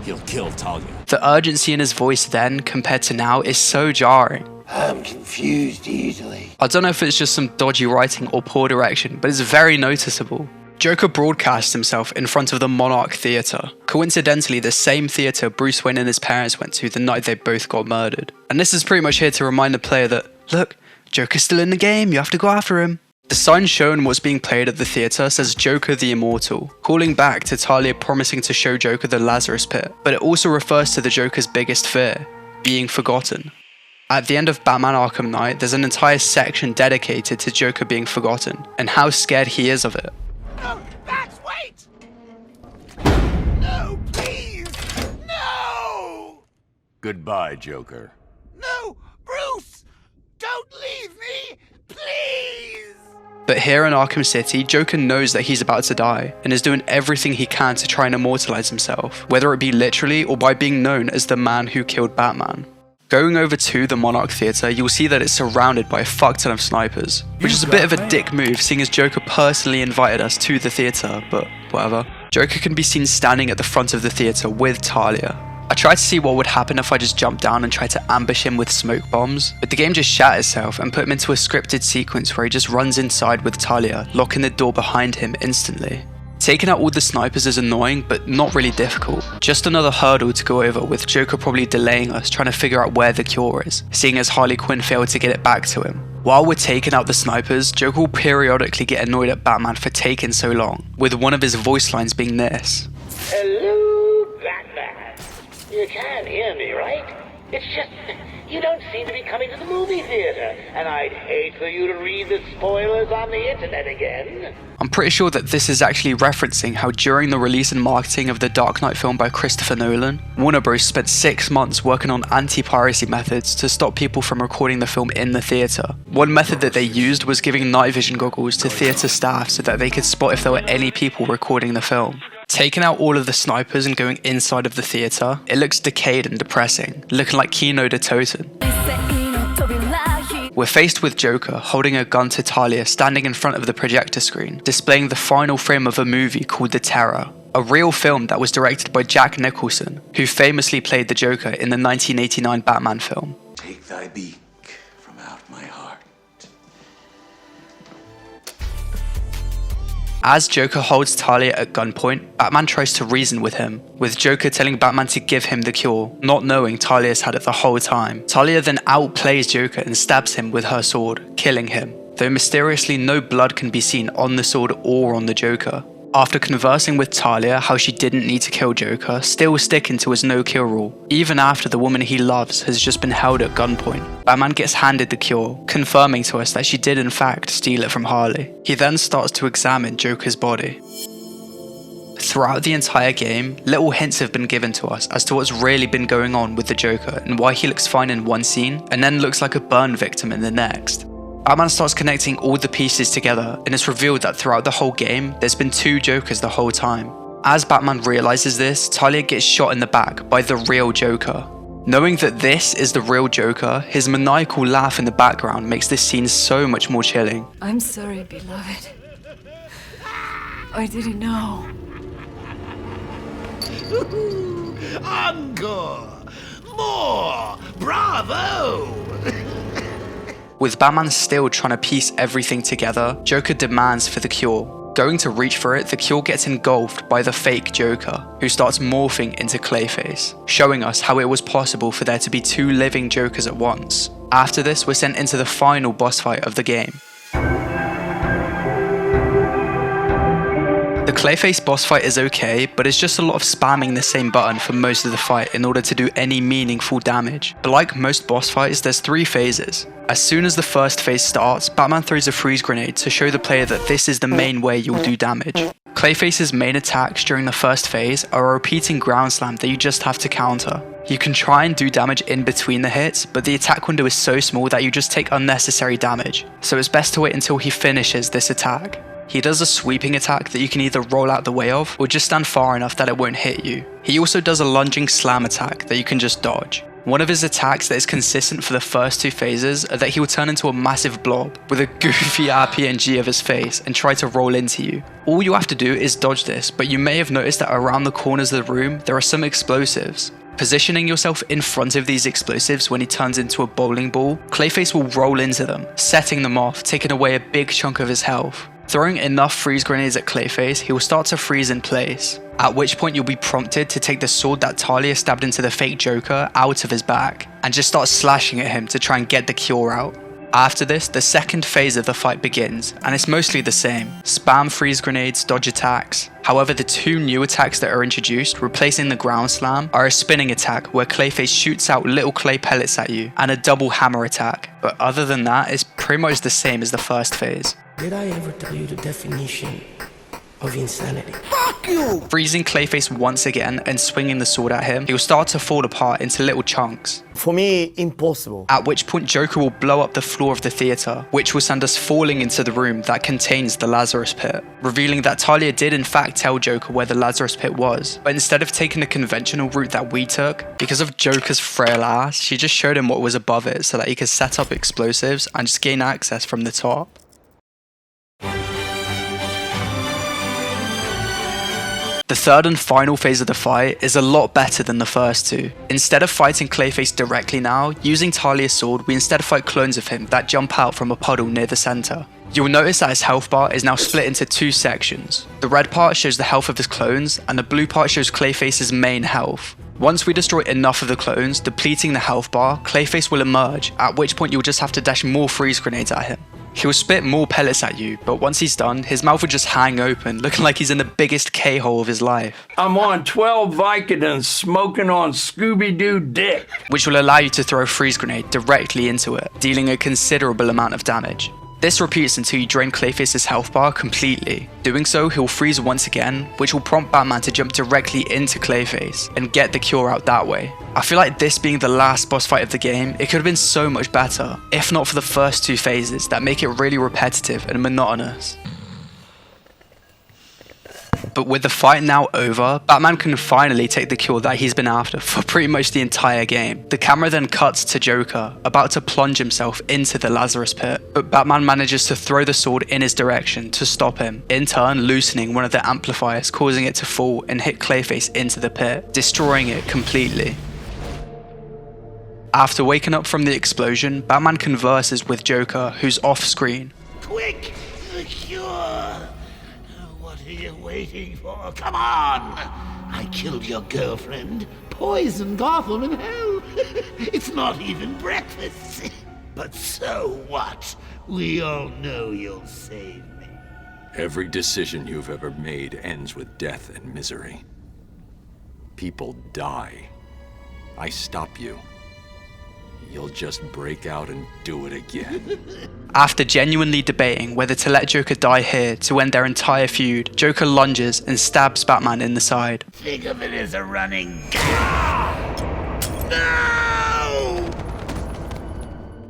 He'll kill Talia. The urgency in his voice then, compared to now, is so jarring. I'm confused easily. I don't know if it's just some dodgy writing or poor direction, but it's very noticeable. Joker broadcasts himself in front of the Monarch Theatre, coincidentally the same theatre Bruce Wayne and his parents went to the night they both got murdered. And this is pretty much here to remind the player that, look, Joker's still in the game, you have to go after him. The sign shown what's being played at the theatre says Joker the Immortal, calling back to Talia promising to show Joker the Lazarus Pit, but it also refers to the Joker's biggest fear, being forgotten. At the end of Batman Arkham Knight, there's an entire section dedicated to Joker being forgotten, and how scared he is of it. No, Max, wait! No, please! No! Goodbye, Joker. No, Bruce! Don't leave me! Please! But here in Arkham City, Joker knows that he's about to die, and is doing everything he can to try and immortalize himself, whether it be literally or by being known as the man who killed Batman. Going over to the Monarch Theatre, you'll see that it's surrounded by a fuck ton of snipers, which is a bit of a dick move seeing as Joker personally invited us to the theatre, but whatever. Joker can be seen standing at the front of the theatre with Talia. I tried to see what would happen if I just jumped down and tried to ambush him with smoke bombs, but the game just shat itself and put him into a scripted sequence where he just runs inside with Talia, locking the door behind him instantly. Taking out all the snipers is annoying, but not really difficult. Just another hurdle to go over, with Joker probably delaying us trying to figure out where the cure is, seeing as Harley Quinn failed to get it back to him. While we're taking out the snipers, Joker will periodically get annoyed at Batman for taking so long, with one of his voice lines being this. Hello, Batman. You can hear me, right? It's just, you don't seem to be coming to the movie theater, and I'd hate for you to read the spoilers on the internet again. I'm pretty sure that this is actually referencing how during the release and marketing of the Dark Knight film by Christopher Nolan, Warner Bros. Spent 6 months working on anti-piracy methods to stop people from recording the film in the theatre. One method that they used was giving night vision goggles to theatre staff so that they could spot if there were any people recording the film. Taking out all of the snipers and going inside of the theatre, it looks decayed and depressing, looking like Kino de Toten. We're faced with Joker holding a gun to Talia standing in front of the projector screen, displaying the final frame of a movie called The Terror, a real film that was directed by Jack Nicholson, who famously played the Joker in the 1989 Batman film. Take thy beak from out my heart. As Joker holds Talia at gunpoint, Batman tries to reason with him, with Joker telling Batman to give him the cure, not knowing Talia's had it the whole time. Talia then outplays Joker and stabs him with her sword, killing him, though mysteriously no blood can be seen on the sword or on the Joker. After conversing with Talia how she didn't need to kill Joker, still sticking to his no-kill rule, even after the woman he loves has just been held at gunpoint, Batman gets handed the cure, confirming to us that she did in fact steal it from Harley. He then starts to examine Joker's body. Throughout the entire game, little hints have been given to us as to what's really been going on with the Joker and why he looks fine in one scene and then looks like a burn victim in the next. Batman starts connecting all the pieces together, and it's revealed that throughout the whole game, there's been two Jokers the whole time. As Batman realizes this, Talia gets shot in the back by the real Joker. Knowing that this is the real Joker, his maniacal laugh in the background makes this scene so much more chilling. I'm sorry, beloved. I didn't know. Encore! More! Bravo! With Batman still trying to piece everything together, Joker demands for the cure. Going to reach for it, the cure gets engulfed by the fake Joker, who starts morphing into Clayface, showing us how it was possible for there to be two living Jokers at once. After this, we're sent into the final boss fight of the game. The Clayface boss fight is okay, but it's just a lot of spamming the same button for most of the fight in order to do any meaningful damage. But like most boss fights, there's 3 phases. As soon as the first phase starts, Batman throws a freeze grenade to show the player that this is the main way you'll do damage. Clayface's main attacks during the first phase are a repeating ground slam that you just have to counter. You can try and do damage in between the hits, but the attack window is so small that you just take unnecessary damage, so it's best to wait until he finishes this attack. He does a sweeping attack that you can either roll out the way of, or just stand far enough that it won't hit you. He also does a lunging slam attack that you can just dodge. One of his attacks that is consistent for the first 2 phases are that he will turn into a massive blob with a goofy RPG of his face and try to roll into you. All you have to do is dodge this, but you may have noticed that around the corners of the room there are some explosives. Positioning yourself in front of these explosives when he turns into a bowling ball, Clayface will roll into them, setting them off, taking away a big chunk of his health. Throwing enough freeze grenades at Clayface, he will start to freeze in place, at which point you'll be prompted to take the sword that Talia stabbed into the fake Joker out of his back, and just start slashing at him to try and get the cure out. After this, the second phase of the fight begins, and it's mostly the same. Spam freeze grenades, dodge attacks. However, the 2 new attacks that are introduced, replacing the ground slam, are a spinning attack where Clayface shoots out little clay pellets at you, and a double hammer attack. But other than that, it's pretty much the same as the first phase. Did I ever tell you the definition of insanity? Fuck you! Freezing Clayface once again and swinging the sword at him, he'll start to fall apart into little chunks. For me, impossible. At which point Joker will blow up the floor of the theatre, which will send us falling into the room that contains the Lazarus Pit, revealing that Talia did in fact tell Joker where the Lazarus Pit was, but instead of taking the conventional route that we took, because of Joker's frail ass, she just showed him what was above it so that he could set up explosives and just gain access from the top. The third and final phase of the fight is a lot better than the first 2. Instead of fighting Clayface directly now, using Talia's sword, we instead fight clones of him that jump out from a puddle near the center. You'll notice that his health bar is now split into 2 sections. The red part shows the health of his clones, and the blue part shows Clayface's main health. Once we destroy enough of the clones, depleting the health bar, Clayface will emerge, at which point you'll just have to dash more freeze grenades at him. He'll spit more pellets at you, but once he's done, his mouth will just hang open, looking like he's in the biggest K-hole of his life. I'm on 12 Vicodins smoking on Scooby-Doo dick. Which will allow you to throw a freeze grenade directly into it, dealing a considerable amount of damage. This repeats until you drain Clayface's health bar completely. Doing so, he'll freeze once again, which will prompt Batman to jump directly into Clayface and get the cure out that way. I feel like this being the last boss fight of the game, it could have been so much better, if not for the first 2 phases that make it really repetitive and monotonous. But with the fight now over, Batman can finally take the cure that he's been after for pretty much the entire game. The camera then cuts to Joker, about to plunge himself into the Lazarus pit, but Batman manages to throw the sword in his direction to stop him, in turn loosening one of the amplifiers, causing it to fall and hit Clayface into the pit, destroying it completely. After waking up from the explosion, Batman converses with Joker, who's off-screen. Quick! The cure! What are you waiting for? Come on! I killed your girlfriend, poisoned Gotham in hell. It's not even breakfast. But so what? We all know you'll save me. Every decision you've ever made ends with death and misery. People die. I stop you. You'll just break out and do it again. After genuinely debating whether to let Joker die here to end their entire feud, Joker lunges and stabs Batman in the side. Think of it as a running gag. No!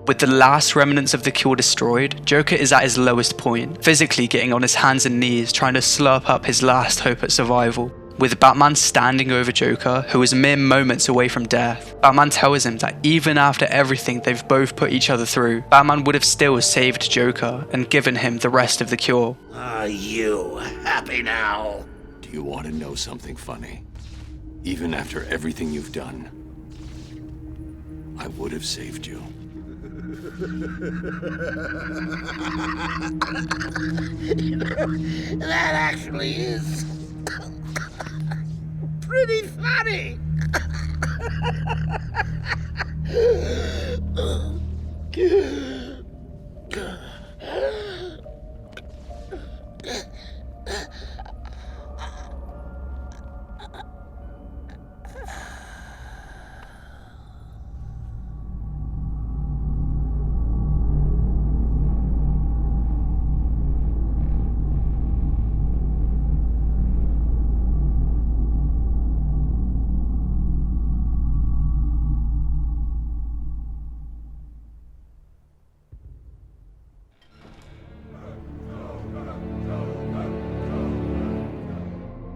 With the last remnants of the cure destroyed, Joker is at his lowest point, physically getting on his hands and knees trying to slurp up his last hope at survival. With Batman standing over Joker, who is mere moments away from death, Batman tells him that even after everything they've both put each other through, Batman would have still saved Joker and given him the rest of the cure. Are you happy now? Do you want to know something funny? Even after everything you've done, I would have saved you. That actually is pretty funny.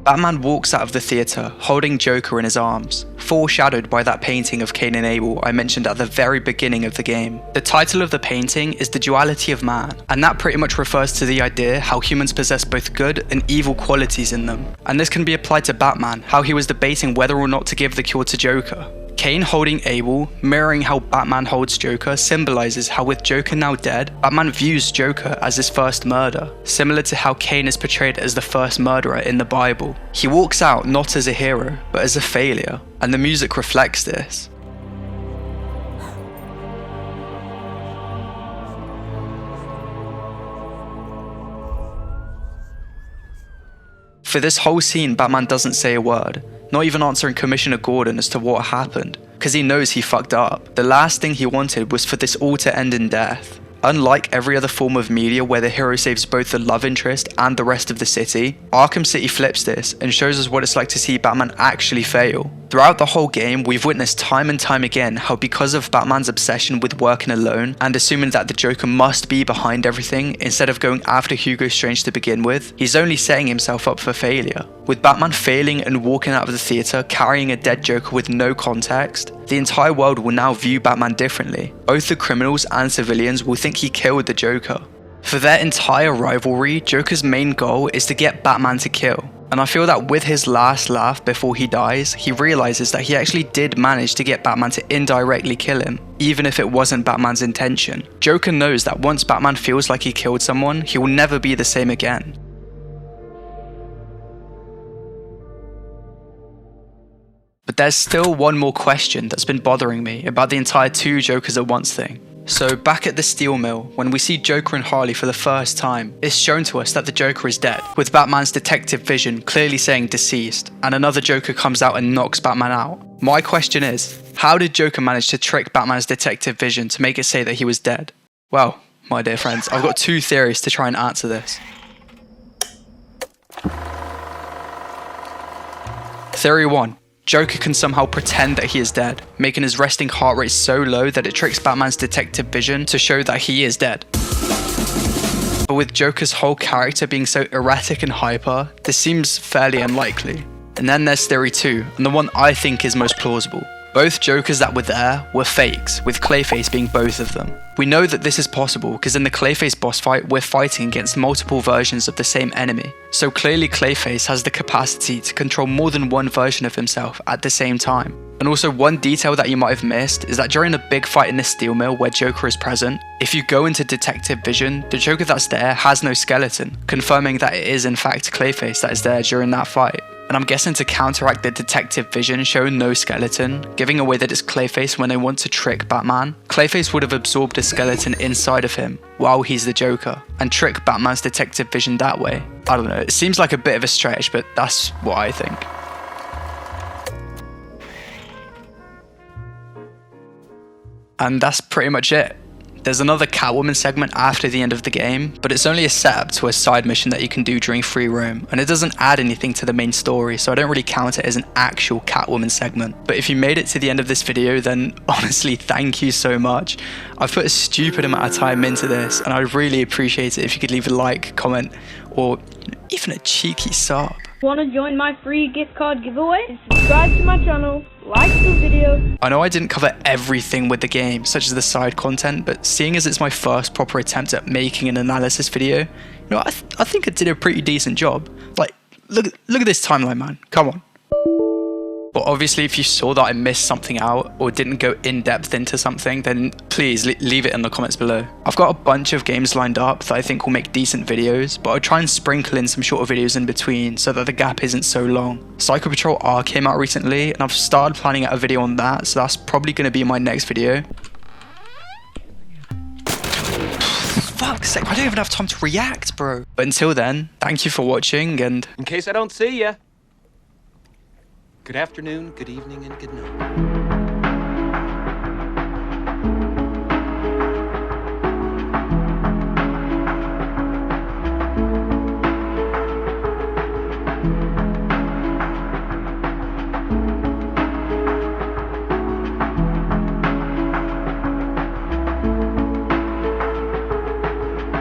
Batman walks out of the theatre, holding Joker in his arms, foreshadowed by that painting of Cain and Abel I mentioned at the very beginning of the game. The title of the painting is The Duality of Man, and that pretty much refers to the idea how humans possess both good and evil qualities in them. And this can be applied to Batman, how he was debating whether or not to give the cure to Joker. Cain holding Abel, mirroring how Batman holds Joker, symbolizes how with Joker now dead, Batman views Joker as his first murder, similar to how Cain is portrayed as the first murderer in the Bible. He walks out not as a hero, but as a failure, and the music reflects this. For this whole scene, Batman doesn't say a word, not even answering Commissioner Gordon as to what happened, because he knows he fucked up. The last thing he wanted was for this all to end in death. Unlike every other form of media where the hero saves both the love interest and the rest of the city, Arkham City flips this and shows us what it's like to see Batman actually fail. Throughout the whole game, we've witnessed time and time again how because of Batman's obsession with working alone and assuming that the Joker must be behind everything instead of going after Hugo Strange to begin with, he's only setting himself up for failure. With Batman failing and walking out of the theatre carrying a dead Joker with no context, the entire world will now view Batman differently. Both the criminals and civilians will think he killed the Joker. For their entire rivalry, Joker's main goal is to get Batman to kill. And I feel that with his last laugh before he dies, he realizes that he actually did manage to get Batman to indirectly kill him, even if it wasn't Batman's intention. Joker knows that once Batman feels like he killed someone, he will never be the same again. But there's still one more question that's been bothering me about the entire two Jokers at once thing. So back at the steel mill, when we see Joker and Harley for the first time, it's shown to us that the Joker is dead, with Batman's detective vision clearly saying deceased, and another Joker comes out and knocks Batman out. My question is, how did Joker manage to trick Batman's detective vision to make it say that he was dead? Well, my dear friends, I've got two theories to try and answer this. Theory 1. Joker can somehow pretend that he is dead, making his resting heart rate so low that it tricks Batman's detective vision to show that he is dead. But with Joker's whole character being so erratic and hyper, this seems fairly unlikely. And then there's theory 2, and the one I think is most plausible. Both Jokers that were there were fakes, with Clayface being both of them. We know that this is possible because in the Clayface boss fight, we're fighting against multiple versions of the same enemy. So clearly Clayface has the capacity to control more than one version of himself at the same time. And also one detail that you might have missed is that during the big fight in the steel mill where Joker is present, if you go into detective vision, the Joker that's there has no skeleton, confirming that it is in fact Clayface that is there during that fight. And I'm guessing to counteract the detective vision showing no skeleton, giving away that it's Clayface when they want to trick Batman, Clayface would have absorbed a skeleton inside of him while he's the Joker, and trick Batman's detective vision that way. I don't know, it seems like a bit of a stretch, but that's what I think. And that's pretty much it. There's another Catwoman segment after the end of the game, but it's only a setup to a side mission that you can do during free roam, and it doesn't add anything to the main story, so I don't really count it as an actual Catwoman segment. But if you made it to the end of this video, then honestly, thank you so much. I've put a stupid amount of time into this, and I'd really appreciate it if you could leave a like, comment, or even a cheeky sub. Want to join my free gift card giveaway? Subscribe to my channel, like the video. I know I didn't cover everything with the game, such as the side content, but seeing as it's my first proper attempt at making an analysis video, you know, I think I did a pretty decent job. Like, look at this timeline, man. Come on. But obviously, if you saw that I missed something out or didn't go in depth into something, then please leave it in the comments below. I've got a bunch of games lined up that I think will make decent videos, but I'll try and sprinkle in some shorter videos in between so that the gap isn't so long. Psycho Patrol R came out recently, and I've started planning out a video on that, so that's probably going to be my next video. Fuck's sake, I don't even have time to react, bro. But until then, thank you for watching, and in case I don't see ya, good afternoon, good evening, and good night.